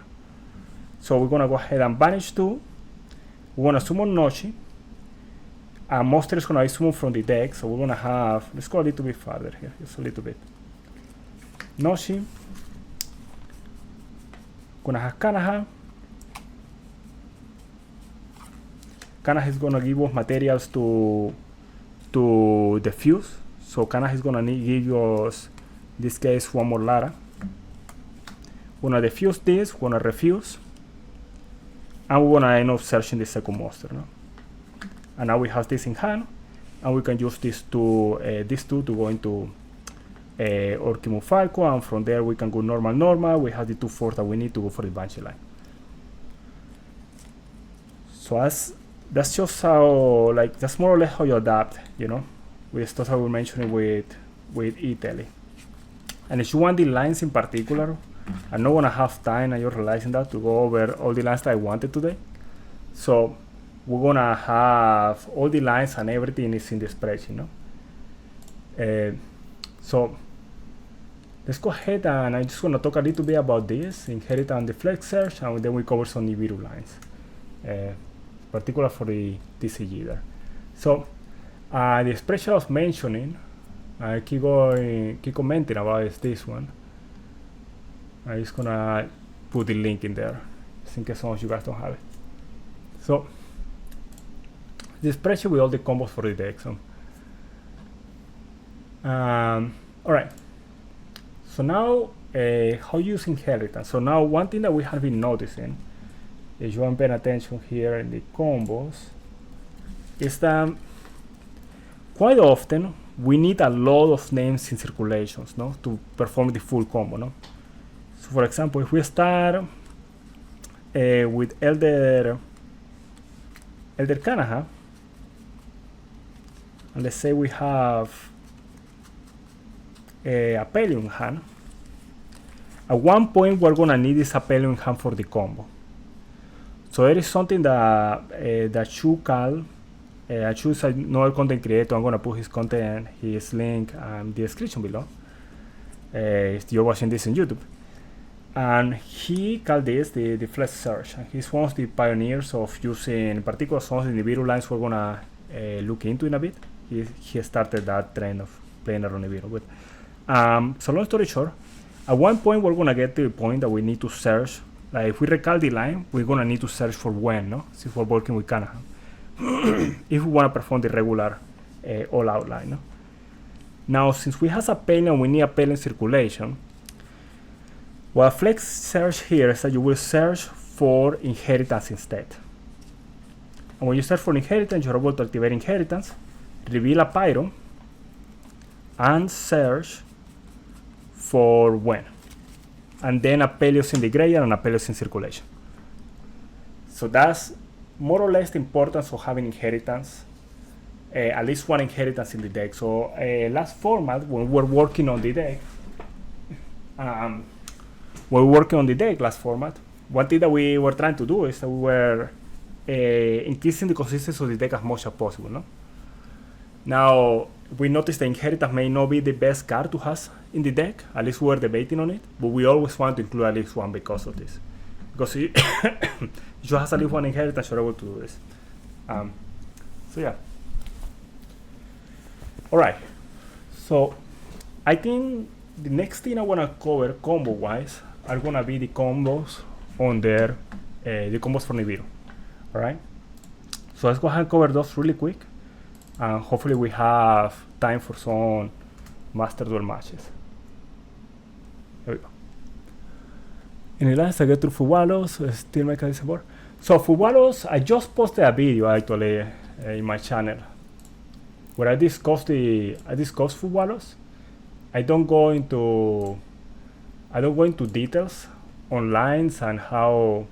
So we're gonna go ahead and banish 2. We're gonna summon Nochi. A monster is gonna be summoned from the deck, so we're gonna have, let's go a little bit farther here, just a little bit. Nochi. Gonna have Cannahawk. Cannahawk is gonna give us materials to defuse. So Cannahawk is gonna give us, in this case, one more Lara. We're gonna defuse this, we're gonna refuse. And we're gonna end up searching the second monster, no? And now we have this in hand, and we can use these two to go into Kimufalco, and from there we can go normal. We have the 2/4 that we need to go for the Banshee line. So that's just how, like, that's more or less how you adapt, you know, with stuff that we're mentioning with E-Tele. And if you want the lines in particular, I'm not gonna have time, and you're realizing that, to go over all the lines that I wanted today. So we're gonna have all the lines and everything is in the spreadsheet, no? So let's go ahead, and I'm just gonna talk a little bit about this, inherit and deflect search, and then we cover some Nibiru lines, particular for the TCG there. So the spreadsheet I was mentioning, I keep commenting about this one. I'm just gonna put the link in there, just in case some of you guys don't have it. So the spreadsheet with all the combos for the deck. So all right. So now how you use inheritance. So now one thing that we have been noticing, if you want to pay attention here in the combos, is that quite often we need a lot of names in circulations, no, to perform the full combo, no. So for example, if we start with Elder Cannahawk, and let's say we have a Pelion hand, at one point we're gonna need this Pelion hand for the combo. So there is something that Chu call, Chu is another content creator. I'm gonna put his content, his link in the description below, if you're watching this on YouTube. And he called this the flex search, and he's one of the pioneers of using, in particular, some of the Nibiru lines we're gonna look into in a bit. He started that trend of playing around Nibiru. But so long story short, at one point we're gonna get to the point that we need to search. Like if we recall the line, we're gonna need to search for when, no? Since we're working with Canna, if we wanna perform the regular all-out line, no? Now, since we have a Pelion, we need a Pelion circulation. What flex search here is that you will search for inheritance instead. And when you search for inheritance, you're able to activate inheritance, reveal a Pyro, and search for when. And then a Pelios in the graveyard and a Pelios in circulation. So that's more or less the importance of having inheritance, at least one inheritance in the deck. So last format, when we were working on the deck, last format, one thing that we were trying to do is that we were increasing the consistency of the deck as much as possible, no? Now, we noticed the inheritance may not be the best card to have in the deck, at least we were debating on it, but we always want to include at least one because of this. Because if you have at least one inheritance, you're able to do this. So yeah. Alright, so I think the next thing I want to cover combo-wise are going to be the combos on there, the combos for Nibiru. Alright, so let's go ahead and cover those really quick. And hopefully we have time for some Master Duel matches. Here we go. In the last I get through Fuwalos, still mechanism board. So Fuwalos, I just posted a video actually in my channel where I discuss Fuwalos. I don't go into details on lines and how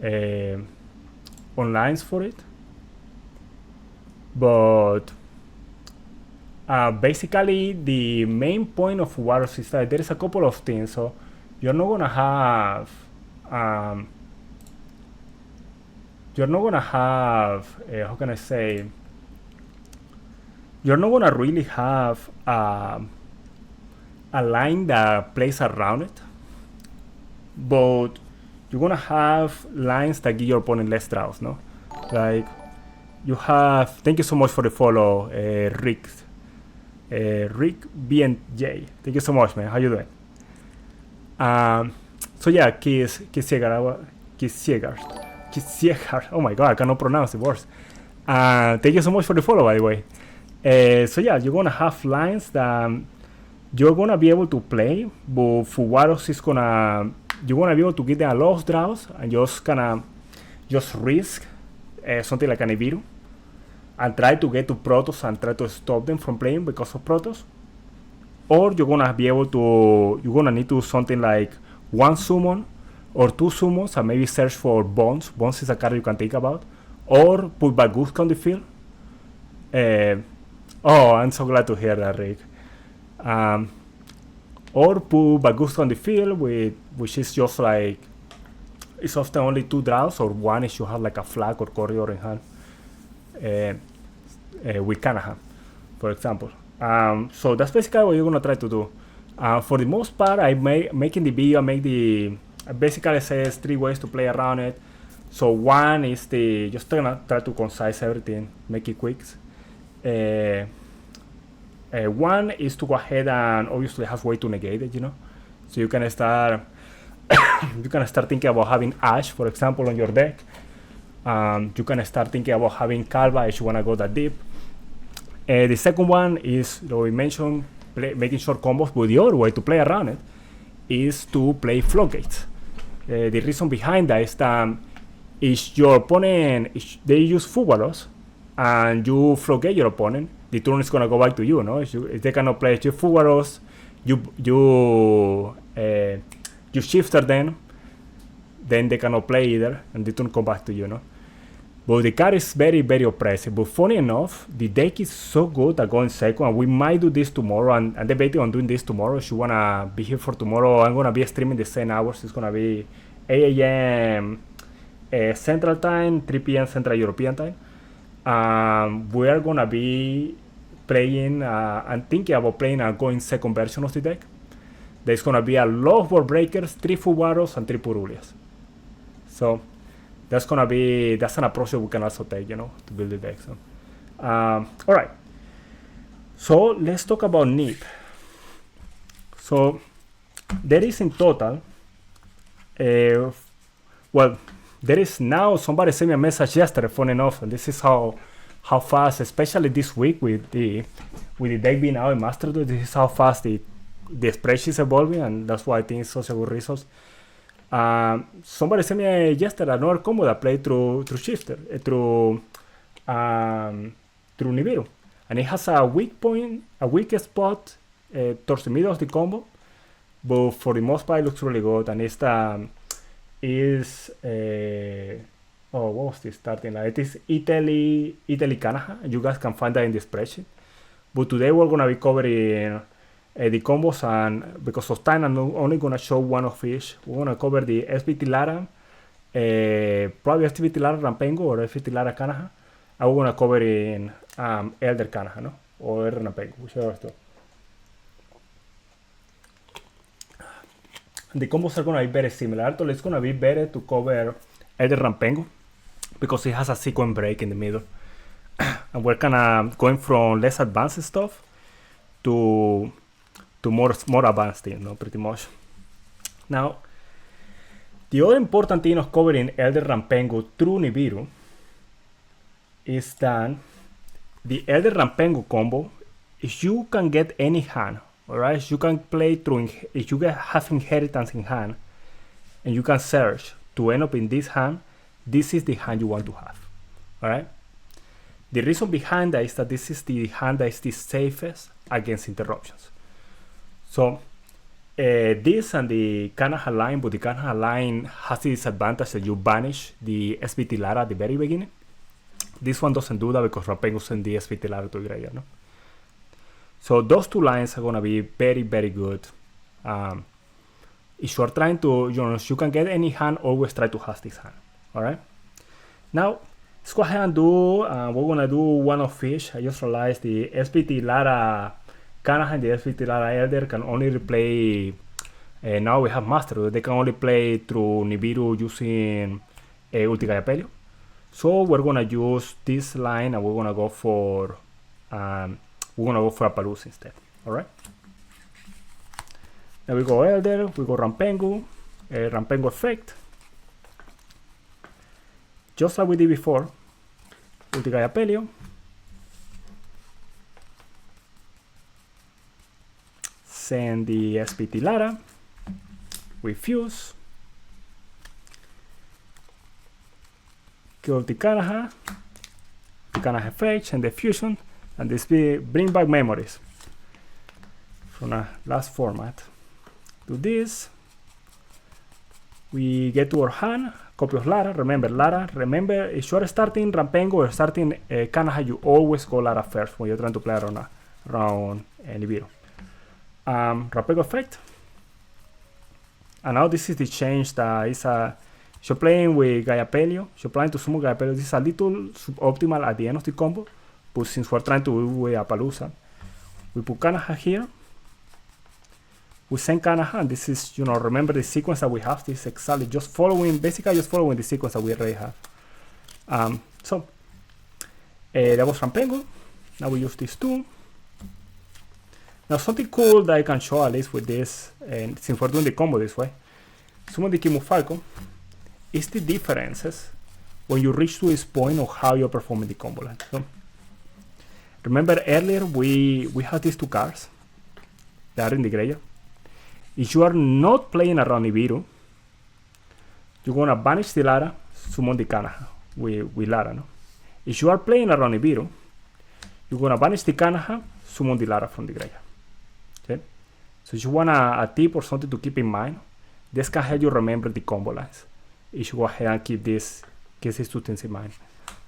on lines for it. But basically the main point of Fuwalos is that there is a couple of things. So you're not gonna have how can I say, you're not gonna really have a line that plays around it, but you're gonna have lines that give your opponent less draws, no? Like you have, thank you so much for the follow, Rick BNJ. Thank you so much, man. How you doing? So yeah, Kiss Siegar. Oh my god, I cannot pronounce the words. Thank you so much for the follow, by the way. So yeah, you're gonna have lines that you're gonna be able to play, but Fuwalos is you're gonna be able to get them a lot of draws and just risk something like a Nibiru and try to get to Protoss and try to stop them from playing because of Protoss. Or you're gonna need to do something like one summon or 2 summons and maybe search for Bones. Bones is a card you can think about. Or put Bagusk on the field. Oh, I'm so glad to hear that, Rick. Or put Bagusk on the field, which is just like, it's often only 2 draws, or 1 if you have like a flag or corridor in hand. With Cannahawk, for example. So that's basically what you're gonna try to do. For the most part, making the video, basically says 3 ways to play around it. So one is just gonna try to concise everything, make it quick. One is to go ahead and obviously have way to negate it, So you can start thinking about having Ash, for example, on your deck. You can start thinking about having Kalva if you wanna go that deep. The second one is, we mentioned, making short combos, but the other way to play around it is to play floodgates. The reason behind that is that if your opponent, if they use Fuwalos and you floodgate your opponent, the turn is gonna go back to you, no? If they cannot play your Fuwalos, you shifter them, then they cannot play either, and the turn come back to you, no? But the card is very, very oppressive. But funny enough, the deck is so good at going second, and we might do this tomorrow, and debating on doing this tomorrow. If you wanna be here for tomorrow, I'm gonna be streaming the same hours. It's gonna be 8 a.m. Central Time, 3 p.m. Central European Time. We are gonna be playing and thinking about playing a going second version of the deck. There's gonna be a lot of board breakers, 3 Fuwaros, and 3 Purulias. So that's an approach that we can also take, to build the deck. So, all right. So let's talk about Nib. So there is in total, well, there is now, somebody sent me a message yesterday, funny enough, and this is how fast, especially this week with the deck being out in Master Duel, this is how fast the spreadsheet is evolving, and that's why I think it's such a good resource. Somebody sent me yesterday another combo that played through Shifter, through Nibiru, and it has a weak spot towards the middle of the combo, but for the most part it looks really good. And what was this starting line? It is E-Tele Canna. You guys can find that in the spreadsheet. But today we're gonna be covering the combos, and because of time I'm only gonna show one of each. We're gonna cover the SBT Lara, probably SBT Lara Rampengu or SBT Lara Canna. And we're gonna cover in Elder Canna, no? Or Rampengu, whichever of two. The combos are gonna be very similar. So it's gonna be better to cover Elder Rampengu because it has a sequence break in the middle. And we're kinda going from less advanced stuff to more advanced thing, pretty much. Now, the other important thing of covering Elder Rampengu through Nibiru is that the Elder Rampengu combo, if you can get any hand, alright, you can play through, if you have inheritance in hand, and you can search to end up in this hand, this is the hand you want to have, alright? The reason behind that is that this is the hand that is the safest against interruptions. So this and the Cannahawk line, but the Cannahawk line has the disadvantage that you banish the SBT Lara at the very beginning. This one doesn't do that because Rampengu sent the SBT Lara to the graveyard, no? So those two lines are gonna be very, very good. If you're trying to, if you can get any hand, always try to have this hand, alright? Now, let's go ahead and do, we're gonna do one of each. I just realized the SBT Lara Canna and the SBT Lara Elder can only replay, now we have Master, they can only play through Nibiru using Ultigaya Pelio. So we're gonna use this line and we're gonna go for a Palooza instead, alright? Then we go Elder, we go Rampengu, Rampengu effect. Just like we did before, Ultigaya Pelio. Send the SBT Lara, we fuse, kill the Cannahawk effect and the fusion, and this bring back memories from a last format. Do this, We get to our hand, copy of Lara. Remember, if you are starting Rampengu or starting Canna, you always go Lara first when you're trying to play around Nibiru. Rampengu effect. And now this is the change that is if you're playing with Gaiapelio, if you're planning to summon Gaiapelio, this is a little suboptimal at the end of the combo. But since we're trying to do with Appaloosa, we put Canna here. We send Canna, and this is, remember the sequence that we have. This is exactly basically just following the sequence that we already have. That was Rampengu. Now we use these two. Now something cool that I can show at least with this, and since we're doing the combo this way, summon the Kimufalco, is the differences when you reach to this point of how you're performing the combo line. So, remember earlier we had these two cards that are in the graveyard. If you are not playing around Nibiru, you're gonna banish the Lara, summon the Canna with Lara. No? If you are playing around Nibiru, you're gonna banish the Canna, summon the Lara from the graveyard. Okay? So if you want a tip or something to keep in mind, this can help you remember the combo lines. You should go ahead and keep these two things in mind.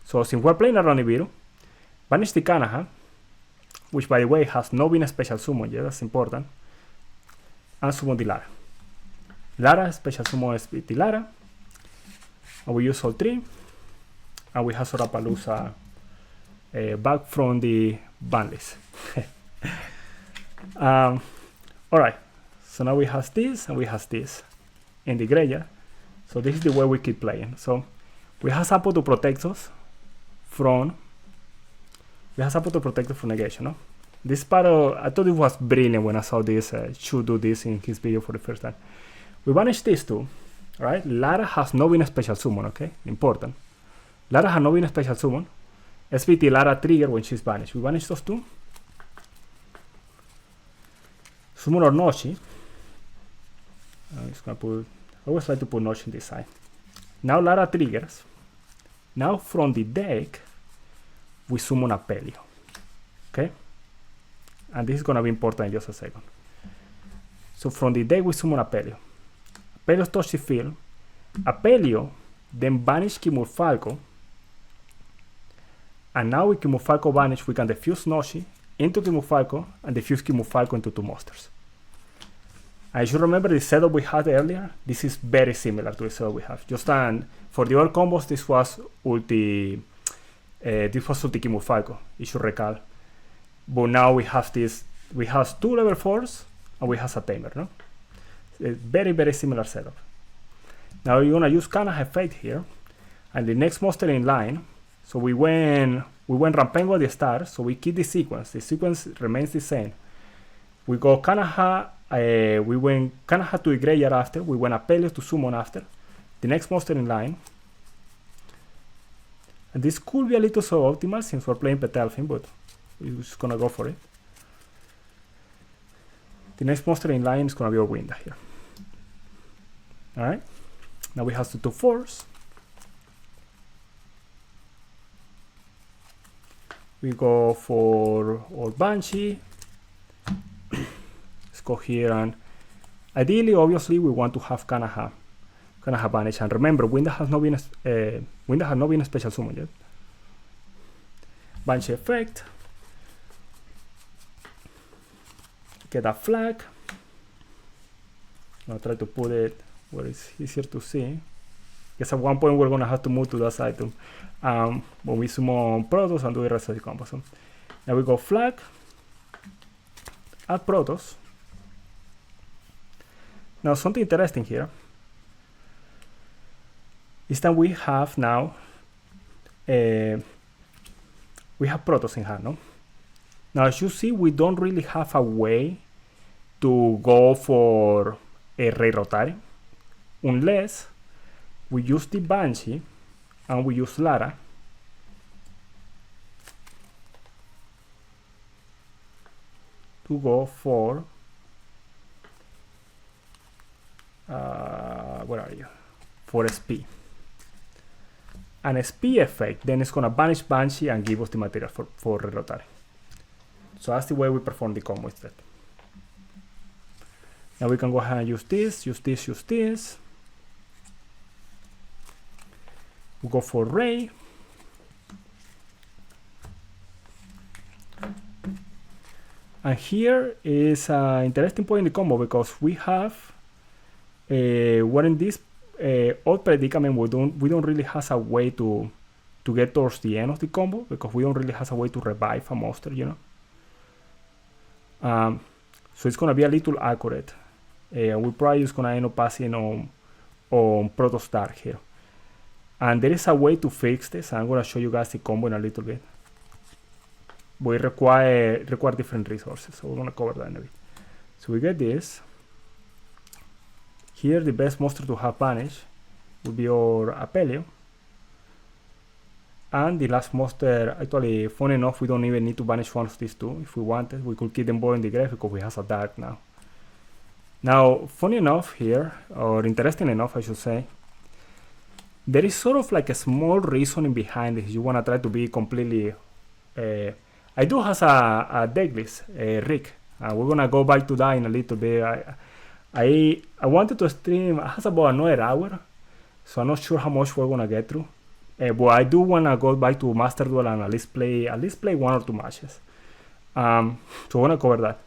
So since we're playing around Nibiru, banish the Canna, which by the way has not been a special summon yet, that's important, and summon the Lara. Lara, special summon SBT Lara, and we use all three, and we have Sorapalooza back from the ban list. Alright, so now we have this and we have this in the graveyard. So this is the way we keep playing. So we have Sapo to protect us from negation. No? This part I thought it was brilliant when I saw this. Should do this in his video for the first time. We banish these two, right? Lara has not been a special summon, okay? Important. Lara has not been a special summon. SBT Lara trigger when she's banished. We banish those two. Summon or Noshi. I'm just gonna put. I always like to put Noshi in this side. Now Lara triggers. Now from the deck, we summon Apelio. Okay? And this is gonna be important in just a second. So from the deck, we summon Apelio. Apelio touch the field. Apelio then banish Kimufalco. And now with Kimufalco banished, we can defuse Noshi into Kimufalco and defuse Kimufalco into two monsters. As you remember the setup we had earlier, this is very similar to the setup we have. Just for the other combos, this was ulti Kimufalco, you should recall. But now we have this, we have two level 4s and we have a tamer, no? Very, very similar setup. Now you're gonna use Canna effect here, and the next monster in line. So we went Rampengu at the start, so we keep the sequence. The sequence remains the same. We go Canna, we went Canna to the graveyard after. We went Apelio to summon after. The next monster in line. And this could be a little suboptimal since we're playing Petalfin, but we're just gonna go for it. The next monster in line is gonna be our Winda here. Alright. Now we have the two 4s. We go for our Banshee. Let's go here, and ideally, obviously, we want to have Canna banish. And remember, Winda has not been a special summon yet. Banshee effect. Get a flag. I'll try to put it where it's easier to see. Guess at one point we're gonna have to move to that side too. When we summon Protoss and do the rest of the combo. So now we go flag, add Protoss. Now something interesting here is that we have now we have Protoss in hand, no? Now as you see, we don't really have a way to go for a Rey Rotary unless we use the Banshee and we use Lara to go for where are you? For SP. An SP effect, then it's gonna banish Banshee and give us the material for Rotary. So that's the way we perform the combo instead. Now we can go ahead and use this, use this, use this. we go for Ray. And here is an interesting point in the combo because we have we're in this odd predicament. We don't really have a way to get towards the end of the combo because we don't really have a way to revive a monster, you know. So it's gonna be a little accurate. We're probably just gonna end up passing on Protoss Dark here. And there is a way to fix this. I'm gonna show you guys the combo in a little bit. We require different resources, so we're gonna cover that in a bit. So we get this. Here the best monster to have banished would be our Apelio. And the last monster, actually, funny enough, we don't even need to banish one of these two. If we wanted, we could keep them both in the grave because we have a dark now. Now, funny enough here, or interesting enough, I should say, there is sort of like a small reasoning behind this. You want to try to be completely... I do have a decklist, Rick. We're going to go back to that in a little bit. I wanted to stream, it has about another hour, so I'm not sure how much we're going to get through. But I do want to go back to Master Duel and at least play 1 or 2 matches. So I want to cover that.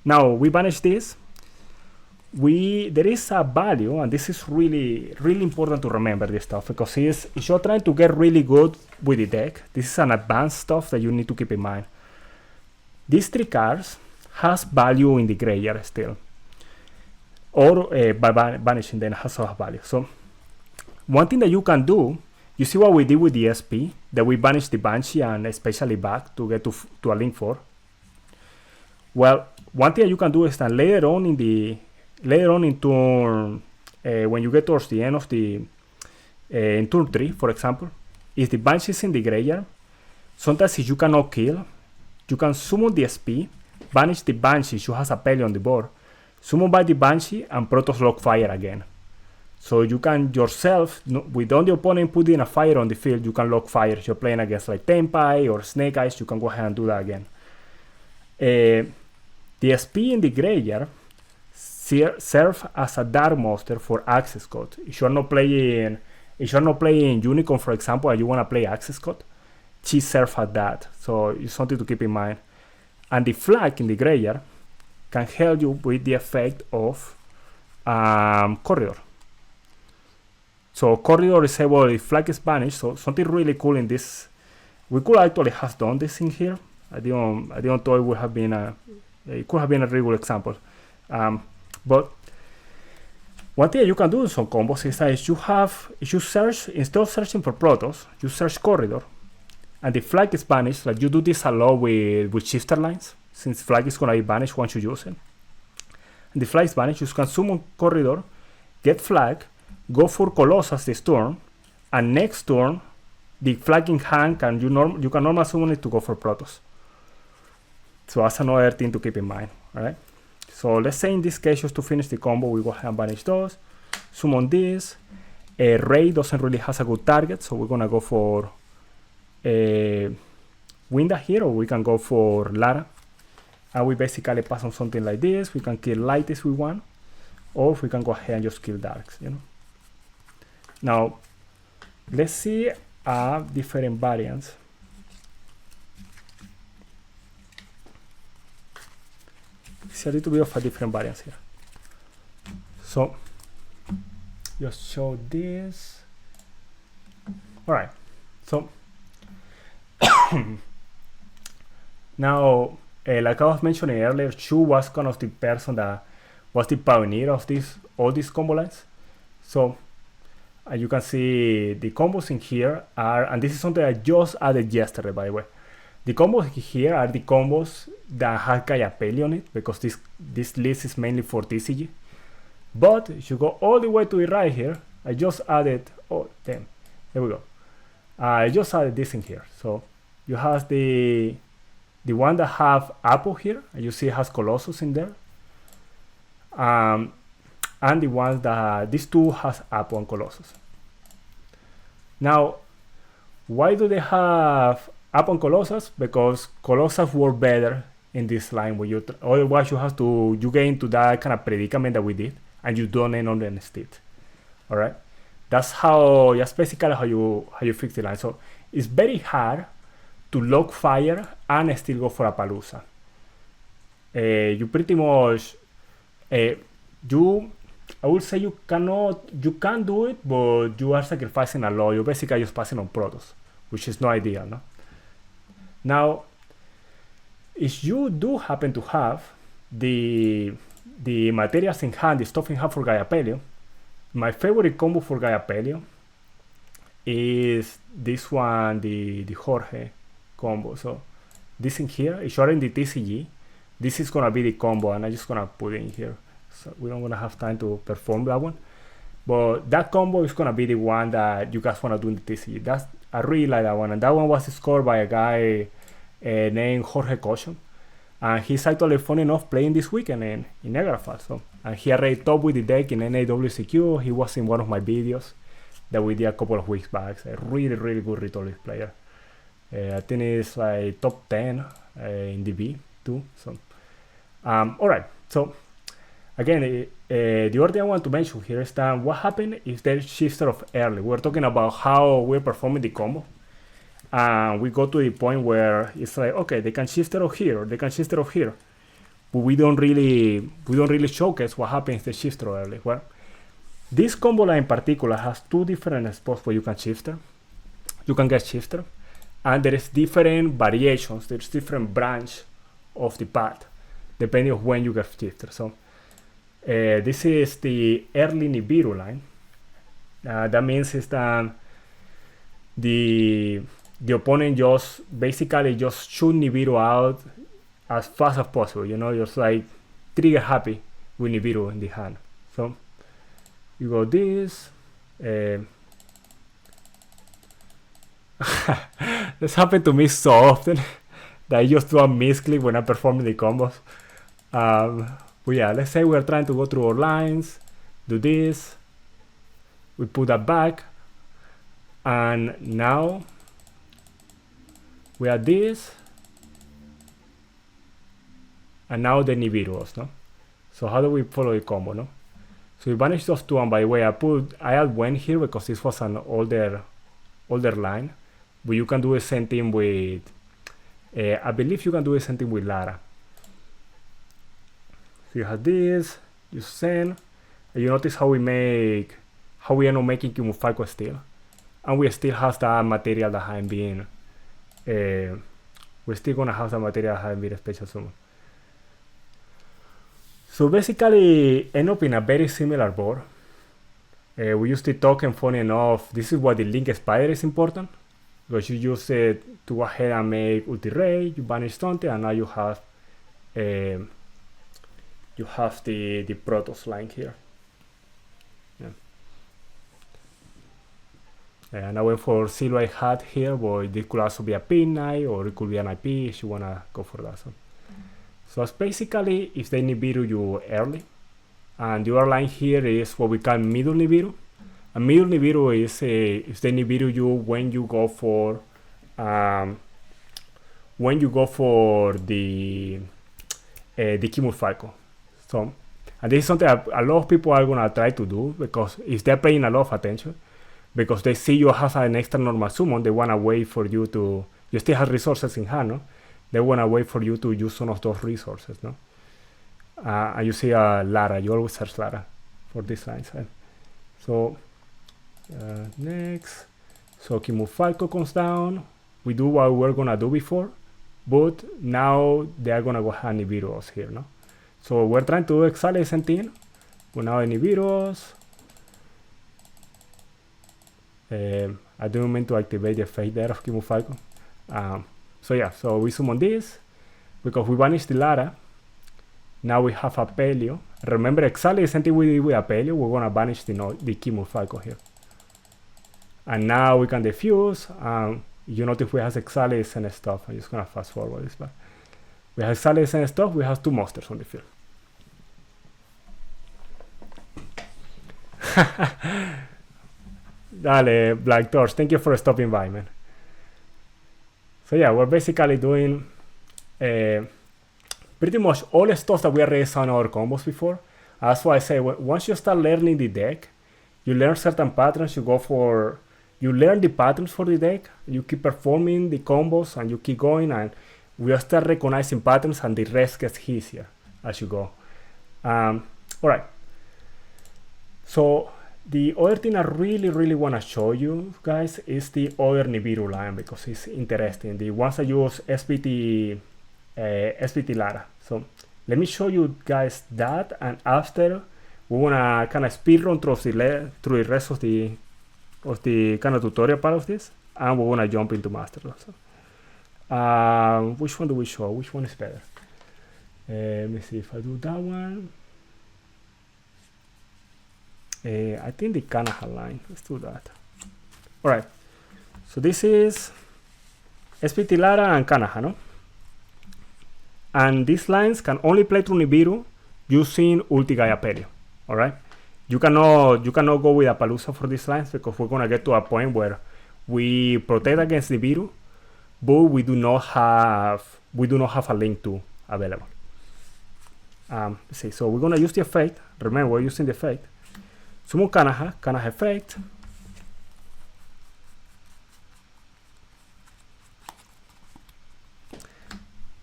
Now we banish this. There is a value, and this is really important to remember this stuff because if you're trying to get really good with the deck, this is an advanced stuff that you need to keep in mind. These 3 cards has value in the graveyard still, or by banishing them has a value. So one thing that you can do. You see what we did with the SP, that we banished the Banshee and especially back to get to a link 4. Well, one thing you can do is that later on in turn, when you get towards the end of the in turn 3, for example, if the Banshee is in the graveyard, sometimes if you cannot kill, you can summon the SP, banish the Banshee. You have a Pele on the board, summon by the Banshee, and Protoss lock fire again. So you can yourself, without the opponent putting a fire on the field, you can lock fire. If you're playing against like Tenpai or Snake Eyes, you can go ahead and do that again. The SP in the graveyard serve as a dark monster for access code. If you're not playing Unicorn, for example, and you want to play access code, she serves as that. So it's something to keep in mind. And the flag in the graveyard can help you with the effect of Corridor. So Corridor is able, if flag is banished, so something really cool in this. We could actually have done this in here. I didn't thought it would have been it could have been a really good example. But one thing you can do in some combos is that if you search, instead of searching for Protoss, you search Corridor, and the flag is banished. Like you do this a lot with shifter lines, since flag is gonna be banished once you use it. And the flag is banished, you can summon Corridor, get flag, go for Colossus this turn, and next turn, the flag in hand you can normally summon it to go for Protoss. So that's another thing to keep in mind, alright? So let's say in this case, just to finish the combo, we go ahead and banish those, summon this. Ray doesn't really have a good target, so we're gonna go for Winda here, or we can go for Lara. And we basically pass on something like this. We can kill light if we want, or we can go ahead and just kill darks, you know. Now, let's see different variants. See a little bit of a different variants here. So, just show this. All right. So, now, like I was mentioning earlier, Chu was kind of the person that was the pioneer of all these combo lines. So, you can see the combos in here are, and this is something I just added yesterday, by the way. The combos here are the combos that have Kaya Pele on it, because this list is mainly for TCG. But if you go all the way to the right here, I just added, oh damn, there we go. I just added this in here. So you have the one that have Apple here, and you see it has Colossus in there. And the ones that, these two has Apple and Colossus. Now, why do they have Apple and Colossus? Because Colossus work better in this line, where otherwise you get into that kind of predicament that we did, and you don't end on the instead. Alright? that's basically how you fix the line. So it's very hard to lock fire and still go for a Palooza. You pretty much I would say you can do it, but you are sacrificing a lot. You're basically just passing on Protoss, which is no ideal, no? Now, if you do happen to have the materials in hand, the stuff in hand for Gaia Pelio, my favorite combo for Gaia Pelio is this one, the Jorge combo. So this in here, it's showing the TCG. This is gonna be the combo, and I'm just gonna put it in here. So we don't gonna have time to perform that one. But that combo is gonna be the one that you guys wanna do in the TCG. I really like that one, and that one was scored by a guy named Jorge Cochon. And he's actually funny enough playing this weekend in Niagara. So, and he already top with the deck in NAWCQ. He was in one of my videos that we did a couple of weeks back. A really, really good Rhetoric player. I think it's like top 10 in DB too. So, all right. So, again, the other thing I want to mention here is that what happened if there's shifter of early. We're talking about how we're performing the combo. We go to the point where it's like, okay, they can shifter of here, or they can shifter of here, but we don't really showcase what happens if they shifter early. Well, this combo line in particular has two different spots where you can shifter. You can get shifter, and there is different variations. There's different branch of the path depending on when you get shifter. So this is the early Nibiru line. That means is that the opponent just basically just shoot Nibiru out as fast as possible, you know, just like trigger happy with Nibiru in the hand. So you go this. This happened to me so often that I just do a misclick when I'm performing the combos. But yeah, let's say we're trying to go through our lines, do this, we put that back, and now we have this, and now the Nibiruos, no? So how do we follow the combo, no? So we banish those two, and by the way, I add Wen here because this was an older line, but you can do the same thing with, I believe you can do the same thing with Lara. So you have this, you send, and you notice how we end up making Kimufalco still, and we still have that material that hasn't been. We're still gonna have some material having been special summon. So basically end up in a very similar board. We used the token, funny enough, this is why the Link Spider is important, because you use it to go ahead and make Ulti Ray, you banish something, and now you have the Protoss line here. And I went for Silver Hat here, but this could also be a pin knight, or it could be an IP if you wanna go for that. So that's basically if they Nibiru you early. And the other line here is what we call middle Nibiru. A middle Nibiru is if they Nibiru you when you go for the Kimufalco. So, and this is something a lot of people are gonna try to do, because if they're paying a lot of attention, because they see you have an extra normal summon, they wanna wait for you to. You still have resources in hand, no? They wanna wait for you to use some of those resources, no? And you see Lara. You always search Lara for this line. So next, so Kimufalco comes down. We do what we were gonna do before, but now they are gonna go ahead and Nibiru us here, no? So we're trying to do exactly the same thing, but now Nibiru us. I didn't mean to activate the effect there of Kimufalco. So yeah, so we summon this, because we banished the Lara. Now we have a Pelio. Remember exactly the same thing we did with a Pelio. We're gonna banish the Kimufalco here. And now we can defuse. You notice we have exactly the same stuff. I'm just gonna fast forward this back. We have exactly the same stuff. We have two monsters on the field. Dale, Black Torch, thank you for stopping by, man. So yeah, we're basically doing pretty much all the stuff that we already saw in our combos before. That's why I say, once you start learning the deck, you learn certain patterns, you learn the patterns for the deck, you keep performing the combos, and you keep going, and we start recognizing patterns, and the rest gets easier as you go. All right. So the other thing I really want to show you guys is the other Nibiru line, because it's interesting. The ones that use SBT Lara. So let me show you guys that, and after we wanna kind of speed run through the rest of the kind of tutorial part of this, and we're gonna jump into Master Duel. So, which one do we show? Which one is better? Let me see if I do that one. I think the Cannahawk line. Let's do that. All right. So this is SBT Lara and Cannahawk, no? And these lines can only play through Nibiru using Ulti-Gaia Pelio. All right. You cannot go with Appaloosa for these lines, because we're gonna get to a point where we protect against Nibiru, but we do not have a link to available. Let's see. So we're gonna use the effect. Remember, we're using the effect. Summon Cannahawk effect.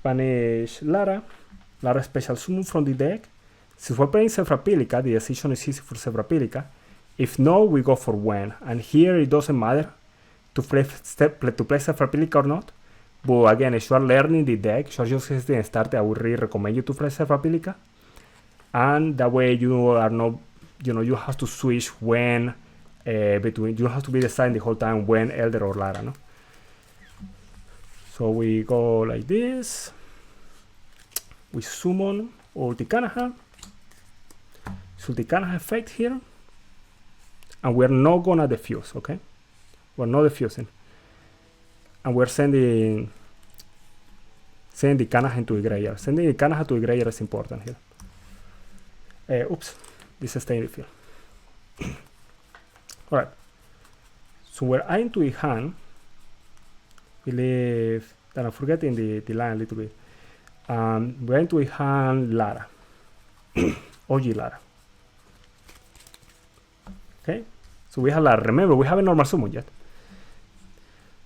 Banish Lara special summon from the deck. Since we're playing Sephra-Pilica, the decision is easy for Sephra-Pilica. If no, we go for when. And here it doesn't matter to play Sephra-Pilica or not. But again, if you are learning the deck, you are just getting started, I would really recommend you to play Sephra-Pilica. And that way you are not, you have to switch when between, you have to be deciding the whole time when Elder or Lara, no? So we go like this. We summon Ulti Cannahawk. So the Cannahawk effect here. And we're not gonna diffuse, okay? We're not diffusing. And we're sending the Cannahawk into the graveyard. Sending the Cannahawk to the graveyard is important here. Oops, this is staying in the field. Alright. So we're adding to the hand. Believe that I'm forgetting the line a little bit. We're into a hand Lara. OG Lara. Okay, so we have Lara. Remember, we haven't normal summon yet.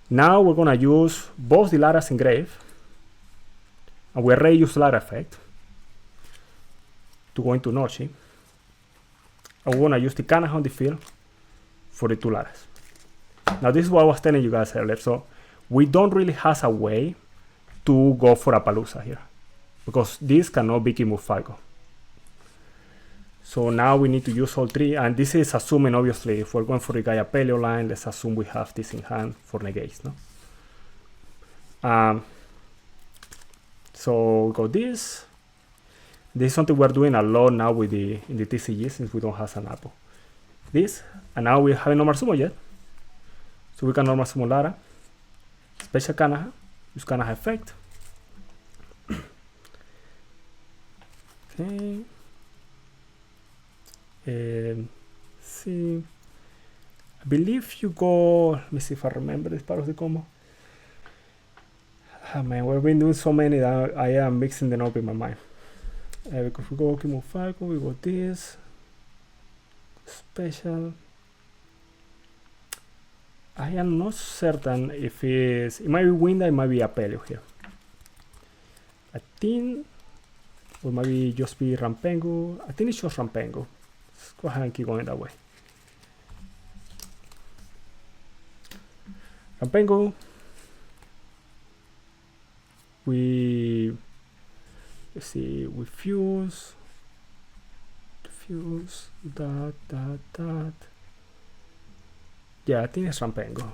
Now we're gonna use both the Laras in grave, and we're ready to use Lara effect to go into Nochi. And we're gonna use the Cannahawk on the field for the two Laras. Now this is what I was telling you guys earlier. So we don't really have a way to go for Appaloosa here, because this cannot be Kimur Falco. So now we need to use all three, and this is assuming, obviously, if we're going for the Gaia Pelio line, let's assume we have this in hand for negates, no? So we got this. This is something we're doing a lot now with in the TCG, since we don't have an apple. This, and now we haven't normal summon yet. So we can normal summon Lara. Special Cannahawk, use Cannahawk effect. Okay. See, I believe you go, let me see if I remember this part of the combo. Oh man, we've been doing so many that I am mixing them up in my mind. Because we go Kimur Falco, we got this. Special. I am not certain if it might be Winda, it might be Apelio here. I think, or maybe just be Rampengu. I think it's just Rampengu. Let's go ahead and keep going that way. Rampengu. Let's see, we fuse, that. Yeah, I think it's Rampengu.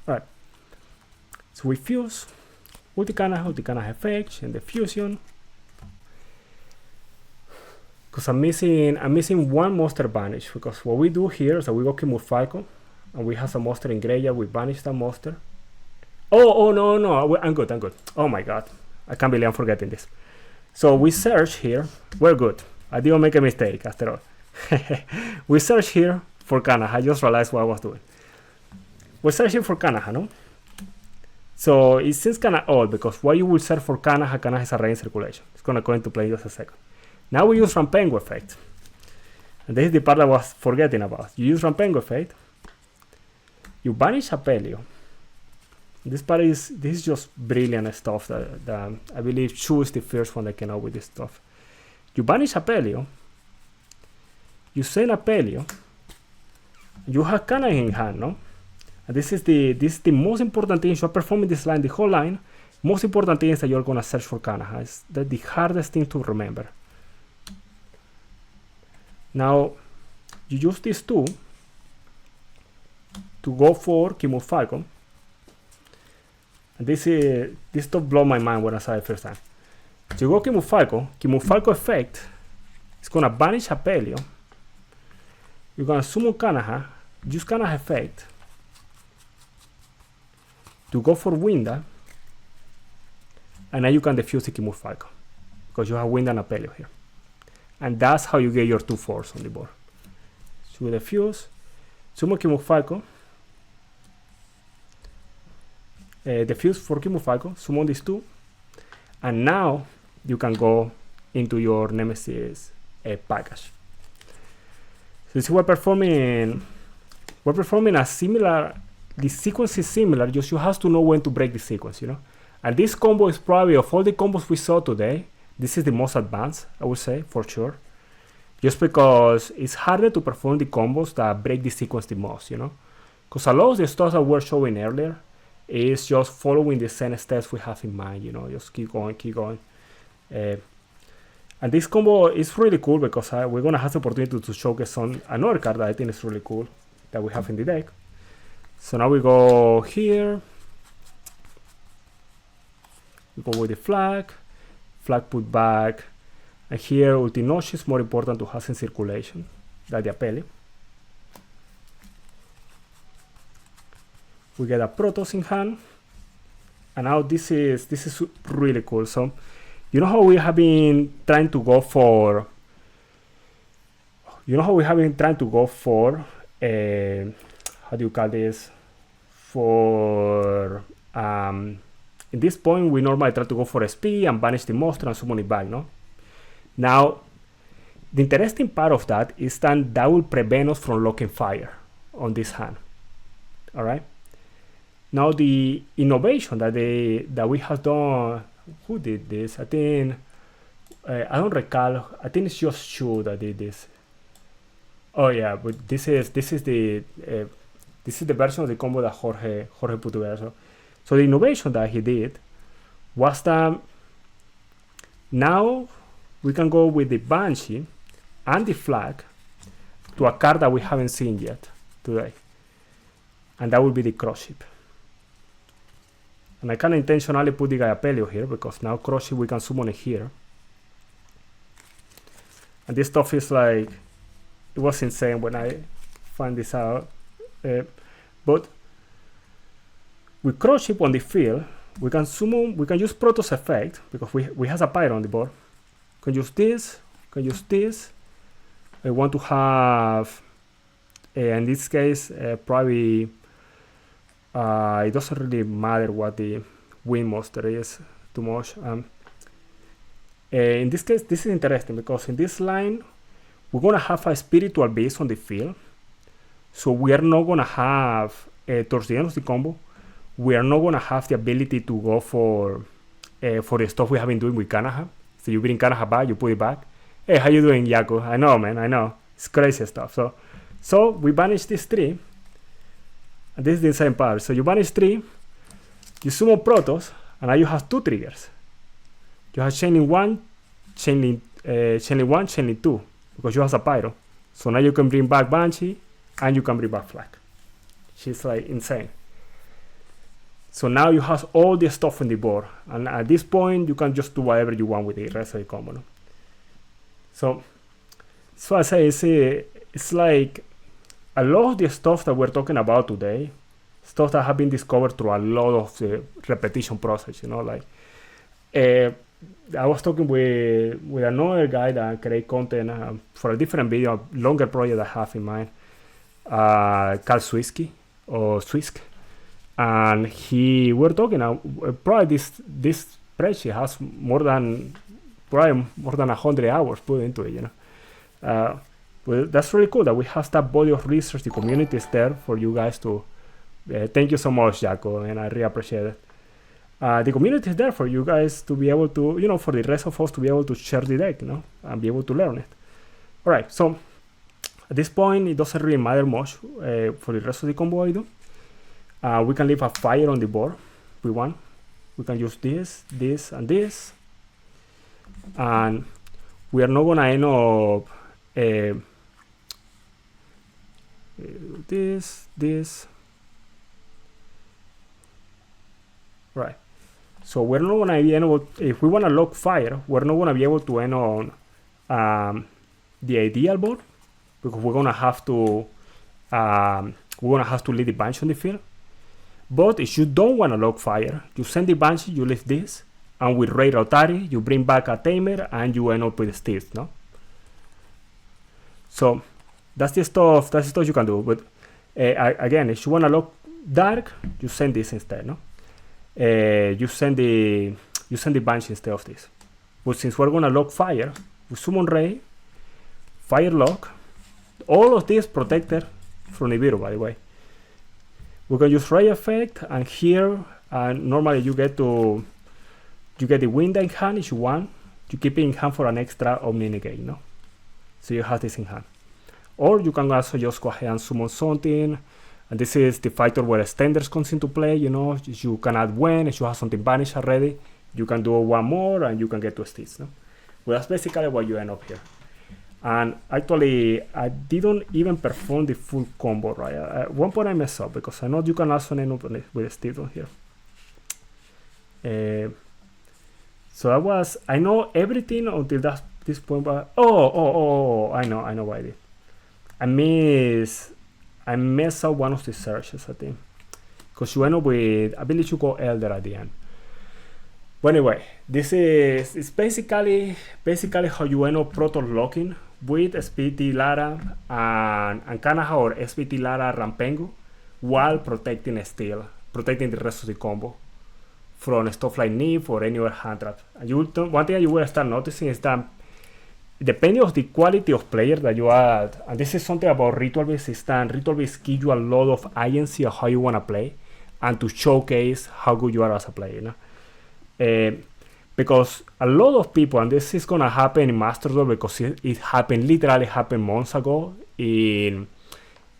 Alright. So we fuse, Ulti Cannahawk effect, and the fusion. Because I'm missing one monster banish, because what we do here is that we go Kimur Falco, and we have a monster in graveyard, we banish that monster. Oh no, I'm good. Oh my god, I can't believe I'm forgetting this. So we search here, we're good. I didn't make a mistake after all. We search here for Canna. I just realized what I was doing. We're searching for Canna, no? So it seems kind of odd, because why you will search for Canna has a rain circulation. It's gonna go into play in just a second. Now we use Rampengu effect. And this is the part I was forgetting about. You use Rampengu effect. You banish Apelio. This is just brilliant stuff that I believe Chu is the first one that came out with this stuff. You banish Apelio. You send Apelio. You have Canna in hand, no? And this is the most important thing. You are performing this line, the whole line. Most important thing is that you're gonna search for Canna. It's the hardest thing to remember. Now, you use these two to go for Kimur Falcon. And this stuff blew my mind when I saw it first time. So you go Kimur Falcon effect is gonna banish Apelio. You're gonna summon Canna, use Canna effect to go for Winda. And now you can defuse the Kimur Falcon because you have Wind and Apelio here. And that's how you get your 2/4s on the board. So you defuse, summon Kimur Falcon, defuse for Kimur Falcon, summon these two, and now you can go into your Nemesis package. So this is we're performing a similar, the sequence is similar, just you have to know when to break the sequence, you know. And this combo is probably, of all the combos we saw today, this is the most advanced, I would say, for sure. Just because it's harder to perform the combos that break the sequence the most, you know? Because a lot of the stuff that we're showing earlier is just following the same steps we have in mind, you know? Just keep going, keep going. And this combo is really cool because we're going to have the opportunity to showcase another card that I think is really cool that we have in the deck. So now we go here. We go with the flag put back, and here Ultinoshi is more important to have in circulation than the Apelli. We get a Protoss in hand, and now this is really cool. So you know how we have been trying to go for how do you call this, for in this point, we normally try to go for SP and banish the monster and summon it back, no? Now, the interesting part of that is that will prevent us from locking fire on this hand, all right? Now, the innovation that we have done, who did this? I think, I don't recall, I think it's just Shu that did this. Oh yeah, but this is the version of the combo that Jorge put together. So the innovation that he did was that now we can go with the Banshee and the flag to a card that we haven't seen yet today. And that will be the Cross Ship. And I can intentionally put the Apelio here because now Cross Ship we can summon it here. And this stuff is like, it was insane when I found this out. But with Cross Ship on the field, we can use Protoss effect because we have a Pyro on the board. We can use this. I want to have, in this case, probably, it doesn't really matter what the Wind Monster is too much. In this case, this is interesting because in this line, we're going to have a Spiritual Beast on the field. So we are not going to have, towards the end of the combo, we are not going to have the ability to go for the stuff we have been doing with Canna. So you bring Canna back, you put it back. Hey, how you doing, Yaku? I know, man, I know. It's crazy stuff. So we banish these three. And this is the insane part. So you banish three, you summon Protoss, and now you have two triggers. You have Chainlink 1, Chainlink 2, because you have a Pyro. So now you can bring back Banshee, and you can bring back Flag. She's like insane. So now you have all the stuff on the board, and at this point you can just do whatever you want with the rest of the combo. No? So I say it's like a lot of the stuff that we're talking about today, stuff that have been discovered through a lot of the repetition process. You know, like I was talking with another guy that create content for a different video, longer project I have in mind, called Swisky or Swisk. And we're talking probably this spreadsheet has more than 100 hours put into it, you know. But that's really cool that we have that body of research. The community is there for you guys to. Thank you so much, Jaco, and I really appreciate it. The community is there for you guys to be able to, for the rest of us to be able to share the deck, and be able to learn it. All right, so at this point, it doesn't really matter much for the rest of the combo I do. We can leave a fire on the board if we want. We can use this, this, and this. And we are not gonna end up this. Right. So we're not gonna be able, if we wanna lock fire, we're not gonna be able to end on the ideal board, because we're gonna have to leave the bunch on the field. But if you don't wanna lock fire, you send the bunch, you leave this, and with Ray Rotary, you bring back a Tamer, and you end up with Steeds, no? So that's the stuff you can do. But again, if you wanna lock dark, you send this instead, no? You send the bunch instead of this. But since we're gonna lock fire, we summon Ray, fire lock. All of this protected from Nibiru, by the way. We can use Ray effect, and here normally you get the wind in hand if you want. You keep it in hand for an extra Omni negate, no? So you have this in hand. Or you can also just go ahead and summon something. And this is the fighter where extenders comes into play, you can add when, if you have something banished already, you can do one more and you can get to Steeds, no? Well, that's basically what you end up here. And actually, I didn't even perform the full combo, right? At one point I messed up, because I know you can also end up with Steeds on here. So I know everything until this point, but, I know what I did. I messed up one of the searches, I think, because you end up with ability to go Elder at the end. But anyway, this is basically how you end up proto locking with SBT Lara and Cannahawk or SBT Lara Rampengu, while protecting the rest of the combo from stuff like Nib or any other hand trap. And one thing you will start noticing is that depending on the quality of player that you add, and this is something about Ritual Beast, is that Ritual Beast give you a lot of agency of how you want to play and to showcase how good you are as a player, because a lot of people, and this is gonna happen in Master Duel because it literally happened months ago in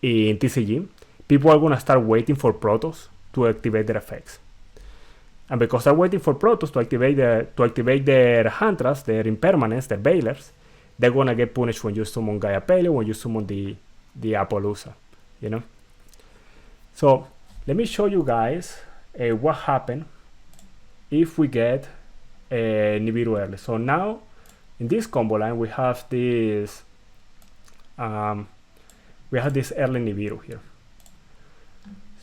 TCG. People are gonna start waiting for Protoss to activate their effects. And because they're waiting for Protoss to activate their hand traps, their impermanence, their Bailers, they're gonna get punished when you summon Gaia Pele, when you summon the Appaloosa, So let me show you guys what happened if we get Nibiru early. So now in this combo line we have this early Nibiru here.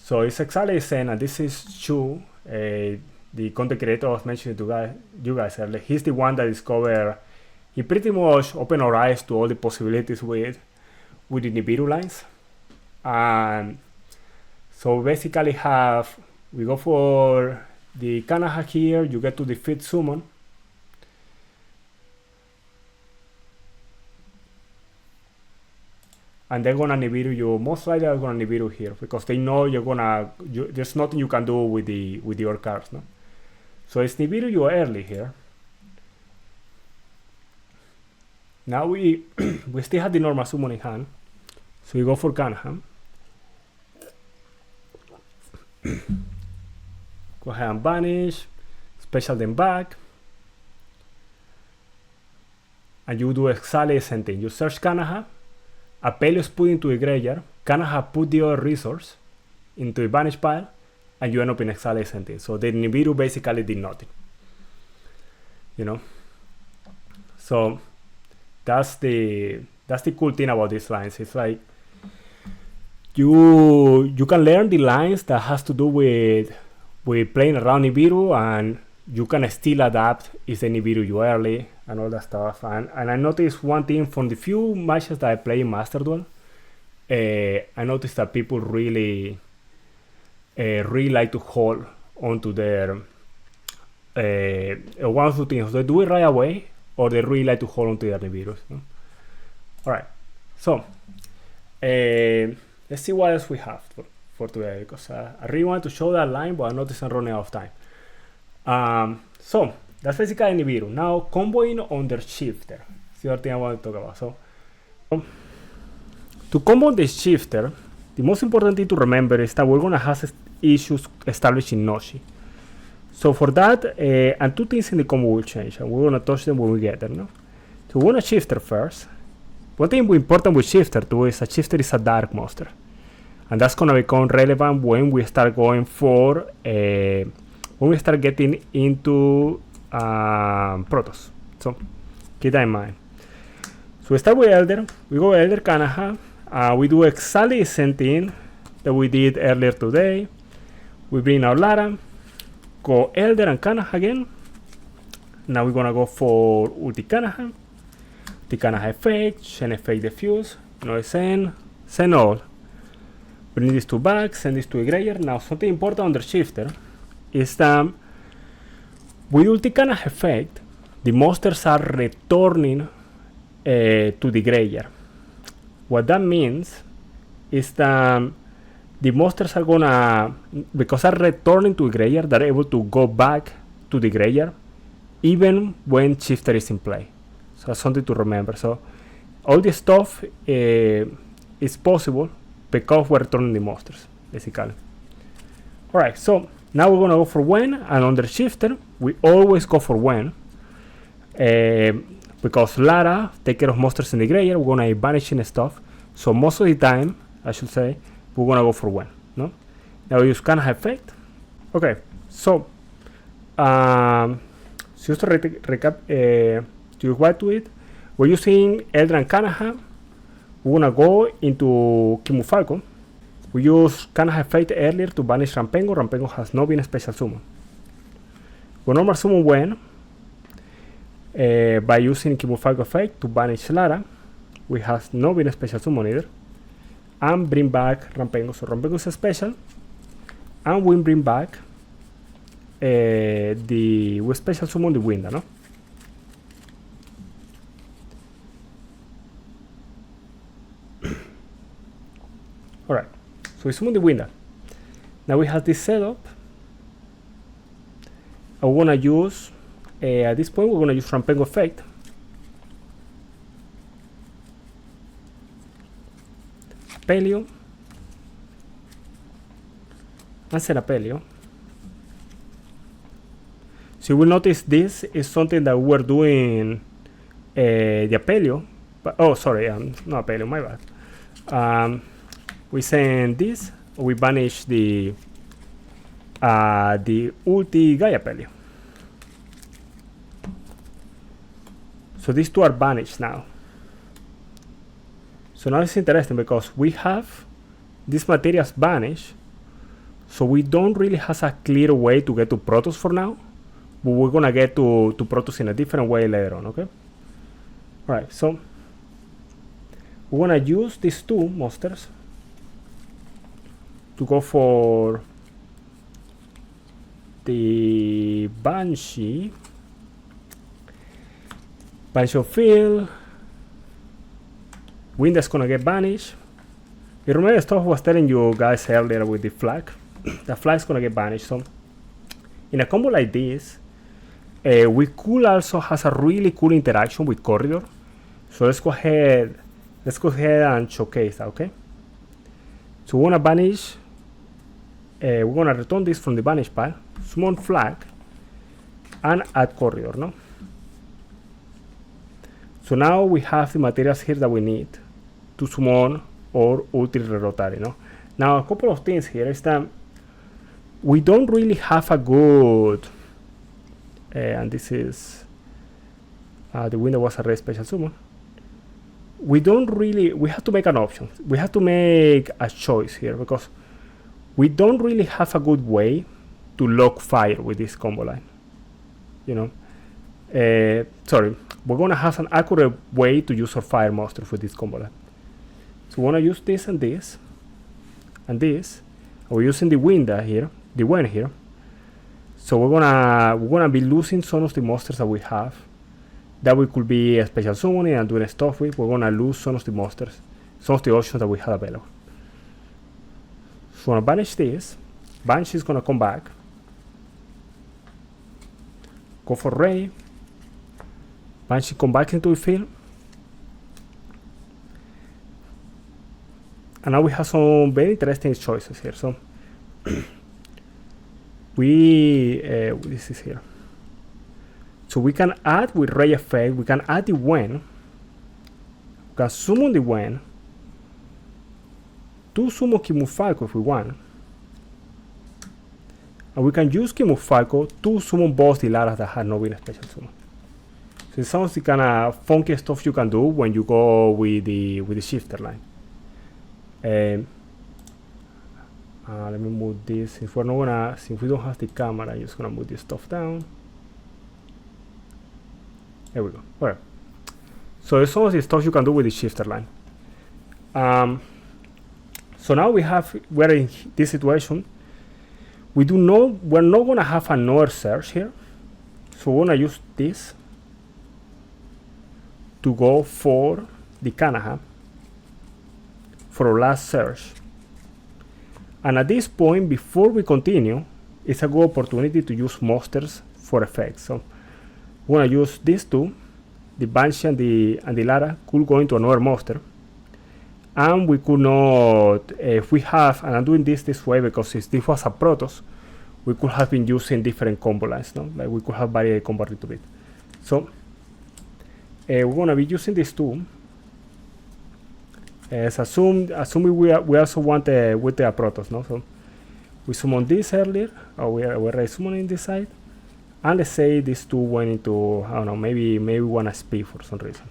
So it's exactly the same, and this is Chu, the content creator I was mentioning to you guys earlier. He's the one that discovered. He pretty much opened our eyes to all the possibilities with the Nibiru lines. And so basically we go for the Cannahawk here, you get to defeat summon. And they're gonna Nibiru you, most likely they're gonna Nibiru here, because they know there's nothing you can do with your cards, no? So it's Nibiru you early here. Now we still have the normal summon in hand, so we go for Cannahawk. Go ahead and banish, special them back, and you do exactly the same thing. You search Cannahawk, Apelio is put into the graveyard, Cannahawk put the other resource into the banish pile, and you end up in exactly the same thing. So the Nibiru basically did nothing, So that's the cool thing about these lines. It's like you can learn the lines that has to do with playing around Nibiru, and you can still adapt if the Nibiru you early and all that stuff. And I noticed one thing from the few matches that I play in Master Duel. I noticed that people really like to hold onto their one of the things. They do it right away, or they really like to hold onto their Nibirus. No? Alright, So, let's see what else we have for today, because I really want to show that line, but I noticed I'm running out of time. So, that's basically Nibiru. Now, comboing on their shifter. That's the other thing I want to talk about. So, to combo the shifter, the most important thing to remember is that we're going to have issues establishing Noshi. So for that, and two things in the combo will change, and we're going to touch them when we get there, no? So we want a shifter first. One thing important with shifter too is a shifter is a dark monster. And that's going to become relevant when we start going for, when we start getting into Protoss. So keep that in mind. So we start with Elder, we go Elder Cannahawk, we do exactly the same thing that we did earlier today. We bring out Lara, go Elder and Cannahawk again. Now we're gonna go for Ulti Cannahawk, the Cannahawk effect, Chain effect diffuse, noise send all. Bring these two back, send this to a graveyard. Now something important on the shifter is that with Ulti Cannahawk effect, the monsters are returning to the graveyard. What that means is that the monsters are gonna, because they're returning to the graveyard, they're able to go back to the graveyard even when shifter is in play. So that's something to remember. So all this stuff is possible because we're returning the monsters, basically. Alright, so now we're gonna go for when, and under shifter we always go for when. Because Lara take care of monsters in the graveyard, we're gonna be banishing stuff. So most of the time, I should say, we're gonna go for when, no? Now we use Cannahawk effect. Okay, so just to recap, to go back to it, we're using Elder and Cannahawk. We're gonna go into Kimufalco. We use Cannahawk effect earlier to banish Rampengu. Rampengu has not been a special summon. We normal summon when by using Kimufalco effect to banish Lara. We have not been a special summon either. And bring back Rampengu. So Rampengu is a special. And we bring back we special summon the window, no? Alright, so we summon the window. Now we have this setup. And we're gonna use, at this point, we're gonna use Rampengu effect. Apelio. And Serapelio. So you will notice this is something that we're doing the Apelio. But, oh, sorry, no Apelio, my bad. We send this, we banish the Ulti Gaia Apelio. So these two are banished now. So now it's interesting because we have these materials banished, so we don't really have a clear way to get to Protoss for now, but we're gonna get to Protoss in a different way later on, okay? Alright, so we're gonna use these two monsters to go for the Banshee of Field. Window's gonna get banished. You remember the stuff I was telling you guys earlier with the flag? The flag's gonna get banished. So in a combo like this, we could also have a really cool interaction with Corridor. So let's go ahead and showcase that, okay? So we're gonna banish, we're gonna return this from the banish pile, summon flag, and add Corridor, no? So now we have the materials here that we need to summon or Ulti Rotary, no? Now a couple of things here is that we don't really have a good, and this is, the window was a red special summon. We have to make an option. We have to make a choice here because we don't really have a good way to lock fire with this combo line, you know? Sorry, we're gonna have an accurate way to use our fire monster for this combo line. So we wanna use this and this and this. And we're using the window here, the wind here. So we're gonna be losing some of the monsters that we have that we could be a special summoning and doing stuff with. We're gonna lose some of the monsters. some of the options that we had available. So I'm gonna banish this. Banshee is gonna come back. Go for Ray. Banshee come back into the field. And now we have some very interesting choices here. So this is here. So we can add with Ray effect. We can add the Wen. We can summon the Wen. To summon Kimufalco if we want. And we can use Kimufalco to summon both the Laras that have not been special summoned. So it sounds the kind of funky stuff you can do when you go with the shifter line. Let me move this. Since we don't have the camera, I'm just gonna move this stuff down. There we go. Alright. So there's some of the stuff you can do with the shifter line. So now we're in this situation. We're not gonna have another search here. So we're gonna use this to go for the Canna for our last search. And at this point, before we continue, it's a good opportunity to use monsters for effects. So we're gonna use these two. The Banshee and the Lara could go into another monster. And we could not, if we have, and I'm doing this way because if this was a Protoss, we could have been using different combo lines, no? Like we could have varied combo a little bit. So we're gonna be using these two. Assuming we also want with the Protoss, no? So we summoned this earlier, or we're already summoning this side. And let's say these two went into, I don't know, maybe we want to speed for some reason.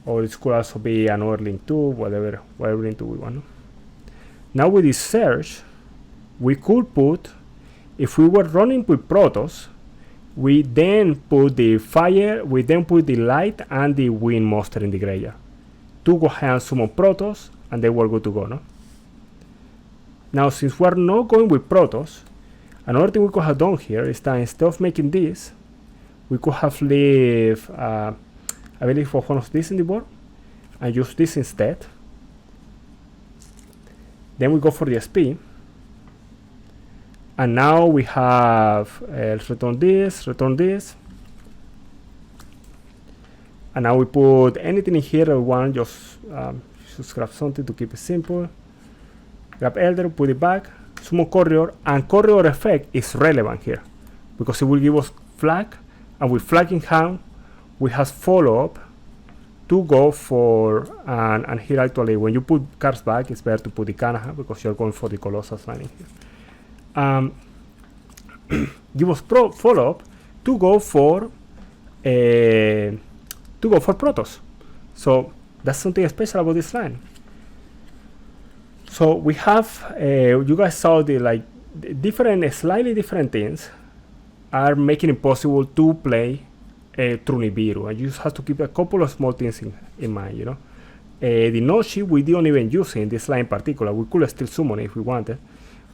Or it could also be another link too, whatever link we want. Now with this search, we could put, if we were running with Protoss, we then put the fire, we then put the light and the wind monster in the graveyard to go ahead and summon Protoss, and then we're good to go, no? Now since we're not going with Protoss, another thing we could have done here is that instead of making this, we could have leave I believe for one of these in the board and use this instead. Then we go for the SP. And now we have let's return this. And now we put anything in here that we want, just grab something to keep it simple. Grab Elder, put it back, summon Courier, and Courier effect is relevant here because it will give us flag, and with flag in hand, we have follow-up to go for, and here actually when you put cards back, it's better to put the Canna because you're going for the Colossal line here. Give us follow-up to go for Protoss. So that's something special about this line. So we have, you guys saw the slightly different things are making it possible to play through Nibiru, and you just have to keep a couple of small things in mind, you know. The Noshi we didn't even use in this line in particular. We could still summon it if we wanted,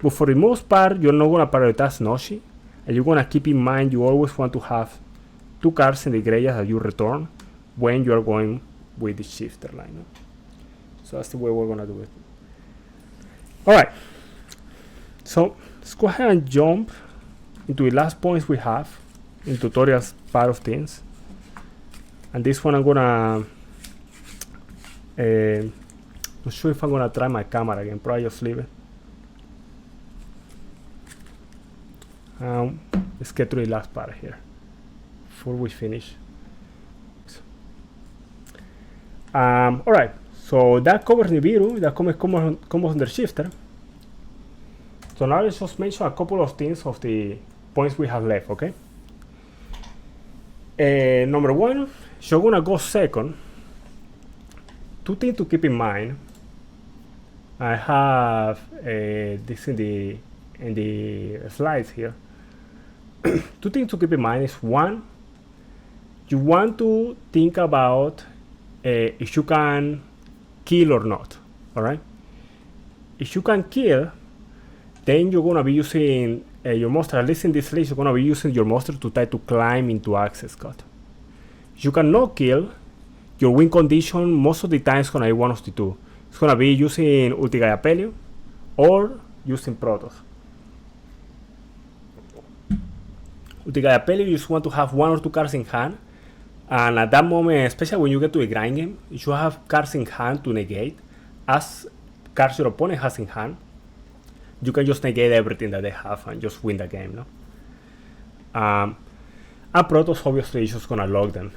but for the most part, you're not gonna prioritize Noshi, and you're gonna keep in mind you always want to have 2 cards in the graveyard that you return when you are going with the shifter line. No? So that's the way we're gonna do it. All right. So let's go ahead and jump into the last points we have in tutorials part of things. And this one I'm gonna not sure if I'm gonna try my camera again, probably just leave it. Let's get to the last part here before we finish. Alright, so that covers Nibiru, that covers under shifter. So now let's just mention a couple of things of the points we have left, okay? Number one, you're gonna go second. 2 things to keep in mind. I have this in the slides here. 2 things to keep in mind is, one, you want to think about if you can kill or not. All right. If you can kill, then you're gonna be using your monster. At least in this list, you're gonna be using your monster to try to climb into access cut. If you cannot kill, your win condition most of the time is gonna be one of the two. It's gonna be using Ultigaya Pelio or using Protoss. Ultigaya Pelio, you just want to have 1 or 2 cards in hand, and at that moment, especially when you get to a grind game, you should have cards in hand to negate as cards your opponent has in hand. You can just negate everything that they have and just win the game, no? And Protoss obviously is just gonna lock them.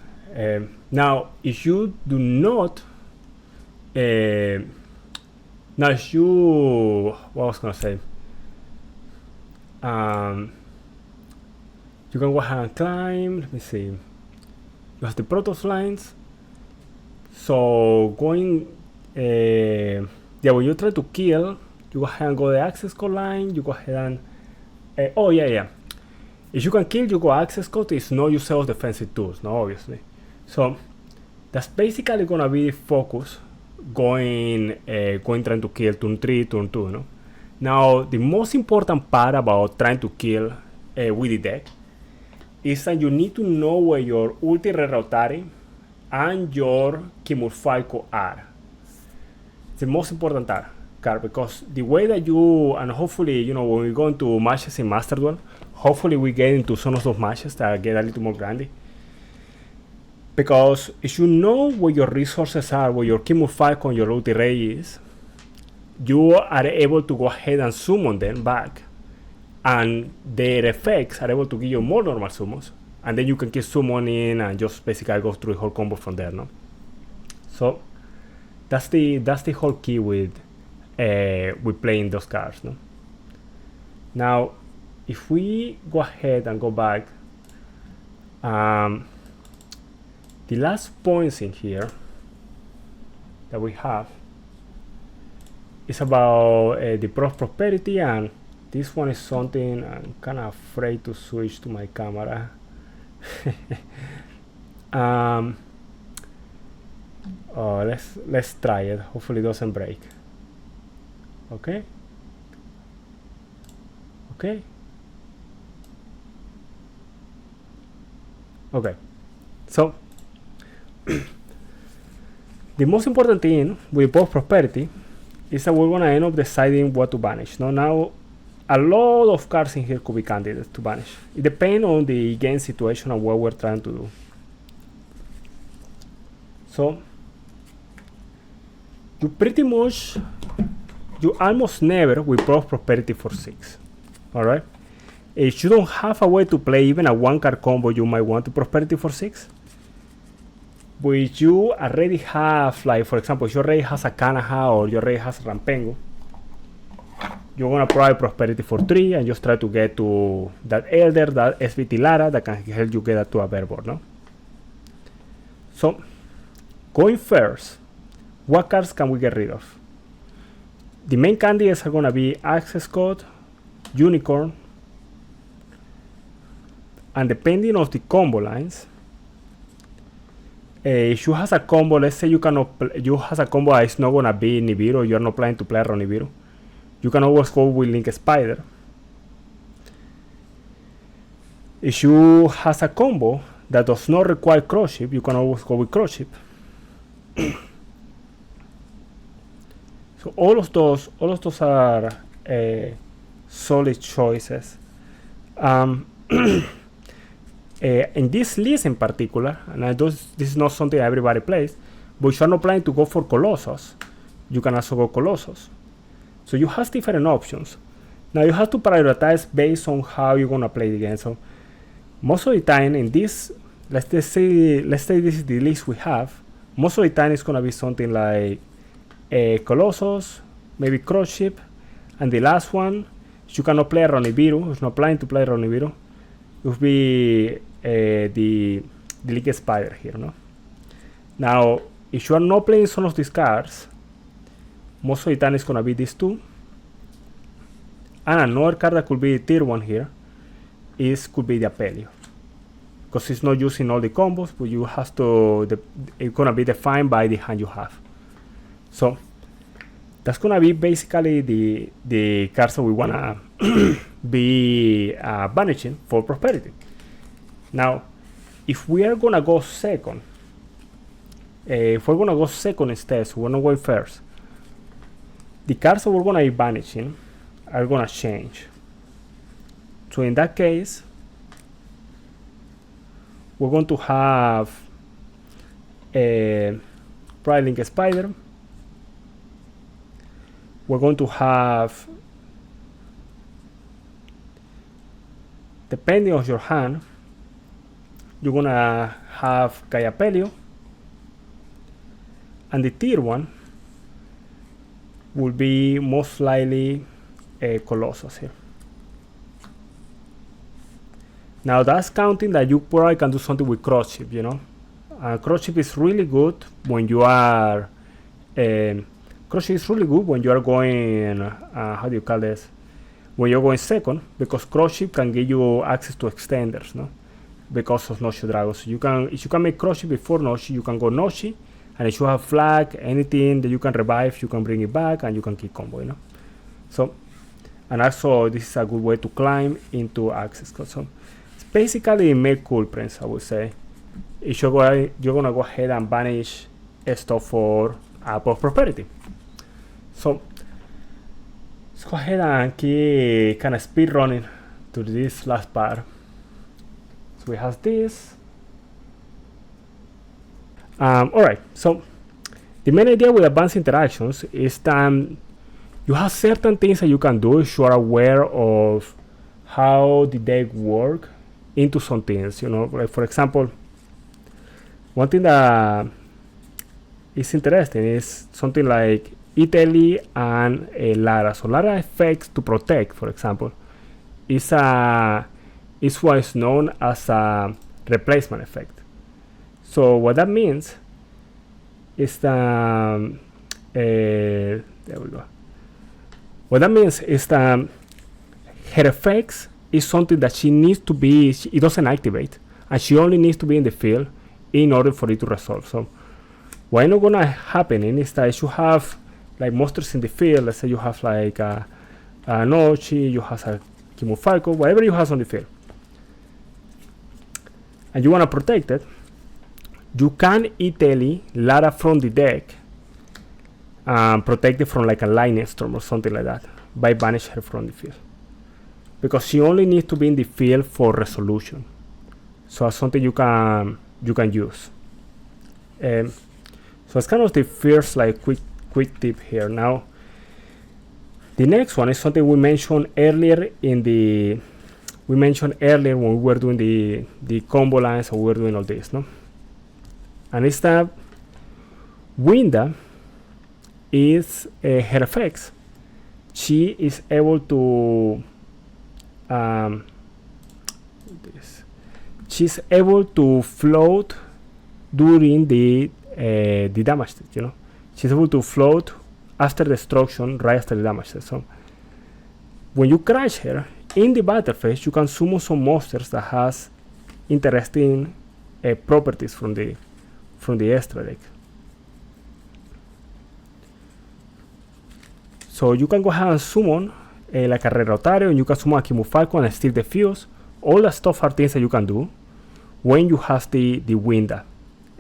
Now, if you do not, now if you, what was I gonna say? You can go ahead and climb. Let me see. You have the Protoss lines. So going, yeah, when you try to kill, you go ahead and go the access code line. You go ahead and, oh yeah. If you can kill, you go access code. It's no use of defensive tools, no, obviously. So that's basically gonna be the focus going trying to kill turn 3, turn 2, no? Now the most important part about trying to kill with the deck is that you need to know where your Ulti Reroutari and your Kimurfaiko are. It's the most important card because the way that you, and hopefully, you know, when we go into matches in Master Duel, hopefully we get into some of those matches that get a little more grindy. Because if you know where your resources are, where your Kimurfaiko and your Ulti Ray is, you are able to go ahead and summon them back. And their effects are able to give you more normal summons. And then you can keep summoning and just basically go through the whole combo from there, no? So that's the whole key with playing those cards, no? Now, if we go ahead and go back, the last points in here that we have is about the prosperity, and this one is something I'm kind of afraid to switch to my camera. Oh, let's try it. Hopefully it doesn't break. Okay. So the most important thing with both prosperity is that we're gonna end up deciding what to banish. Now a lot of cards in here could be candidates to banish. It depends on the game situation and what we're trying to do. So you almost never will prosperity for 6. Alright? If you don't have a way to play even a 1-card combo, you might want to prosperity for 6. But if you already have, like for example, if you already has a Cannahawk or you already has Rampengu, you're gonna provide prosperity for 3 and just try to get to that Elder, that SBT Lara that can help you get to a better board, no? So, going first, what cards can we get rid of? The main candidates are gonna be Access Code, Unicorn, and depending on the combo lines, if you have a combo, let's say you have a combo that is not gonna be Nibiru, you're not planning to play around Nibiru, you can always go with Link Spider. If you have a combo that does not require Cross Ship, you can always go with Cross Ship. So all of those are solid choices. In this list in particular, and this is not something everybody plays, but if you're not planning to go for Colossus, you can also go Colossus. So you have different options. Now you have to prioritize based on how you're gonna play the game. So most of the time in this, let's say this is the list we have. Most of the time it's gonna be something like Colossus, maybe Cross Ship, and the last one, if you cannot play around Nibiru, if you're not planning to play around Nibiru, it would be the Link Spider here, no? Now, if you are not playing some of these cards, most of the time it's gonna be these two. And another card that could be tier 1 here could be the Apelio. Because it's not using all the combos, but you have to, it's gonna be defined by the hand you have. So that's gonna be basically the cards that we wanna be banishing for prosperity. Now, if we are gonna go second, if we're gonna go second instead, so we're not going first, the cards that we're gonna be banishing are gonna change. So in that case, we're going to have a Brightling Spider. We're going to have, depending on your hand, you're gonna have Gaiapelio, and the tier one will be most likely a Colossus here. Now that's counting that you probably can do something with cross ship, you know. Cross ship is really good when you are cross ship is really good when you are going how do you call this? When you're going second, because cross ship can give you access to extenders, no? Because of Noshi Dragons. So you can, if you can make cross ship before Noshi, you can go Noshi, and if you have flag, anything that you can revive, you can bring it back and you can keep combo, you know. So, and also this is a good way to climb into access. So it's basically make cool prints, I would say. If you're gonna go ahead and banish stuff for post prosperity. So let's go ahead and keep kind of speed running to this last part. So we have this. Alright, so the main idea with advanced interactions is that you have certain things that you can do if you are aware of how the deck work into some things, you know. Like for example, one thing that is interesting is something like E-Tele and Lara. So Lara effects to protect, for example, is what is known as a replacement effect. So what that means is that there we go. What that means is that her effects is something that she needs to be, it doesn't activate, and she only needs to be in the field in order for it to resolve. So what's not gonna happen is that you have like monsters in the field. Let's say you have like a Nochi, you have a Kimufalco, whatever you have on the field, and you wanna protect it. You can E-Tele Lara from the deck, protect it from like a lightning storm or something like that by banish her from the field, because she only needs to be in the field for resolution. So that's something you can use. So it's kind of the first like quick tip here. Now the next one is something we mentioned earlier when we were doing the combo lines, and we were doing all this, no? And it's that Winda is her effects. She is able to she's able to float during the damage test, you know. She's able to float after destruction, right after the damage test. So when you crash her in the battle phase, you can summon some monsters that has interesting properties from the extra deck. So you can go ahead and summon like a Red Rotario, and you can summon a Kimufalco and steal the fuse. All that stuff are things that you can do when you have the Winda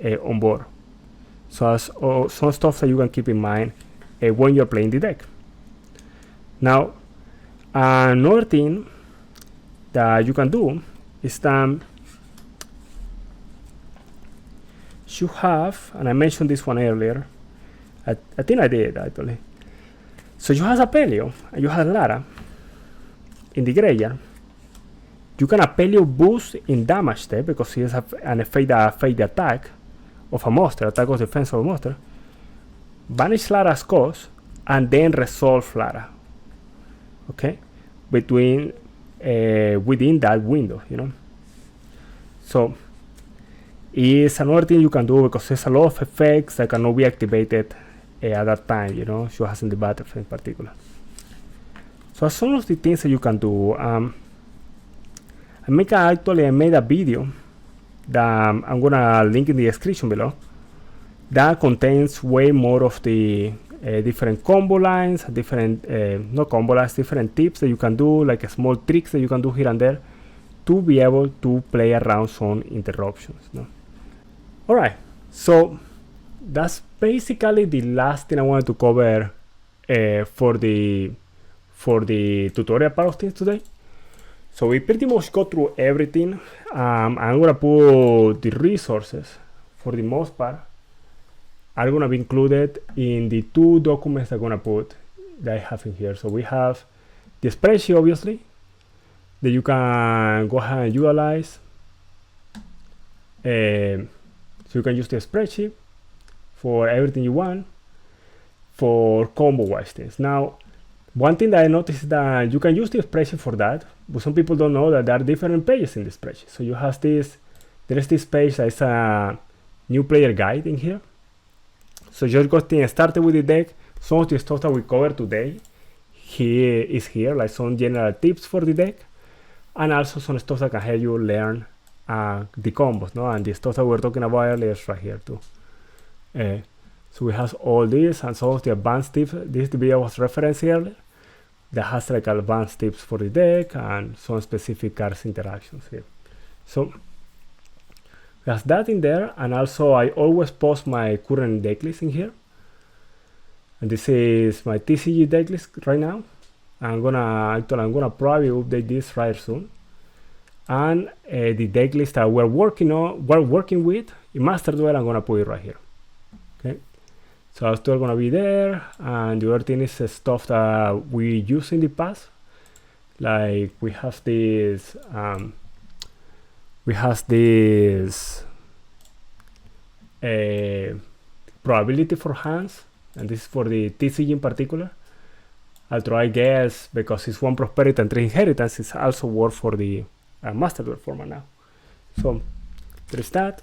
on board. So that's some stuff that you can keep in mind when you're playing the deck. Now another thing that you can do is that you have, and I mentioned this one earlier, I think I did actually. So you have Apelio and you have Lara in the graveyard. You can Apelio boost in damage step because he has an effect that affects the attack of a monster, attack or defense of a monster. Banish Lara's cost and then resolve Lara. Okay, within that window, you know. So it's another thing you can do because there's a lot of effects that cannot be activated at that time, you know. She has in the battlefield in particular. So some of the things that you can do. I made a video that I'm gonna link in the description below that contains way more of the different combo lines, different tips that you can do, like small tricks that you can do here and there to be able to play around some interruptions, no? Alright, so that's basically the last thing I wanted to cover for the tutorial part of things today. So we pretty much go through everything. I'm gonna put the resources for the most part are gonna be included in the 2 documents I'm gonna put that I have in here. So we have the spreadsheet, obviously, that you can go ahead and utilize. So you can use the spreadsheet for everything you want for combo-wise things. Now, one thing that I noticed is that you can use the spreadsheet for that, but some people don't know that there are different pages in the spreadsheet. So you have this, there is this page that is a new player guide in here. So just getting started with the deck, some of the stuff that we covered today here is here, like some general tips for the deck, and also some stuff that can help you learn the combos, no? And the stuff that we were talking about earlier is right here too. So we have all this and some of the advanced tips. This video was referenced earlier. That has like advanced tips for the deck and some specific cards interactions here. So there's that in there, and also I always post my current decklist in here. And this is my TCG decklist right now. I'm gonna probably update this right soon. And the decklist that we're working with in Master Duel, I'm gonna put it right here. Okay, so it's still gonna be there, and the other thing is stuff that we used in the past. Like we have this probability for hands, and this is for the TCG in particular. Although I guess because it's 1 prosperity and 3 inheritance, it's also worth for the Master Duel format now. So there's that,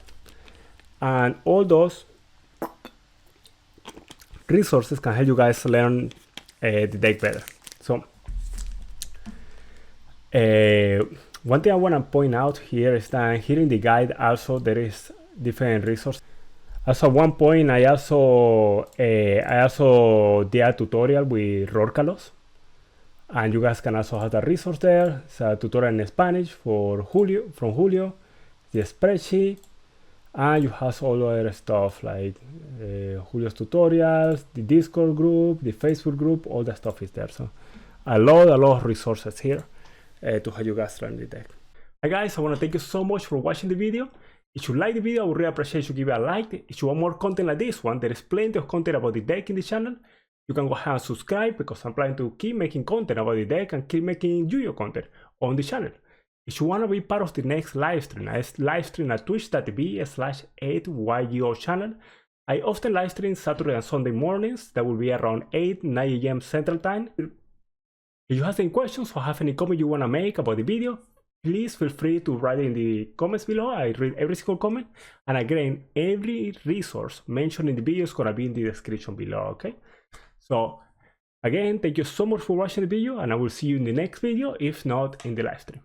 and all those resources can help you guys learn the deck better. So one thing I want to point out here is that here in the guide also there is different resources. Also at one point I also did a tutorial with Rorcalos, and you guys can also have the resource there. It's a tutorial in Spanish for Julio, the spreadsheet, and you have all the other stuff like Julio's tutorials, the Discord group, the Facebook group, all that stuff is there. So a lot of resources here to help you guys learn the deck. Hi guys, I want to thank you so much for watching the video. If you like the video, I would really appreciate you give it a like. If you want more content like this one, there is plenty of content about the deck in the channel. You can go ahead and subscribe because I'm planning to keep making content about the deck and keep making Yu-Gi-Oh content on the channel. If you want to be part of the next live stream, I live stream at twitch.tv/8YGO channel. I often live stream Saturday and Sunday mornings. That will be around 8-9 AM Central Time. If you have any questions or have any comment you want to make about the video, please feel free to write in the comments below. I read every single comment. And again, every resource mentioned in the video is going to be in the description below, okay? So again, thank you so much for watching the video, and I will see you in the next video, if not in the live stream.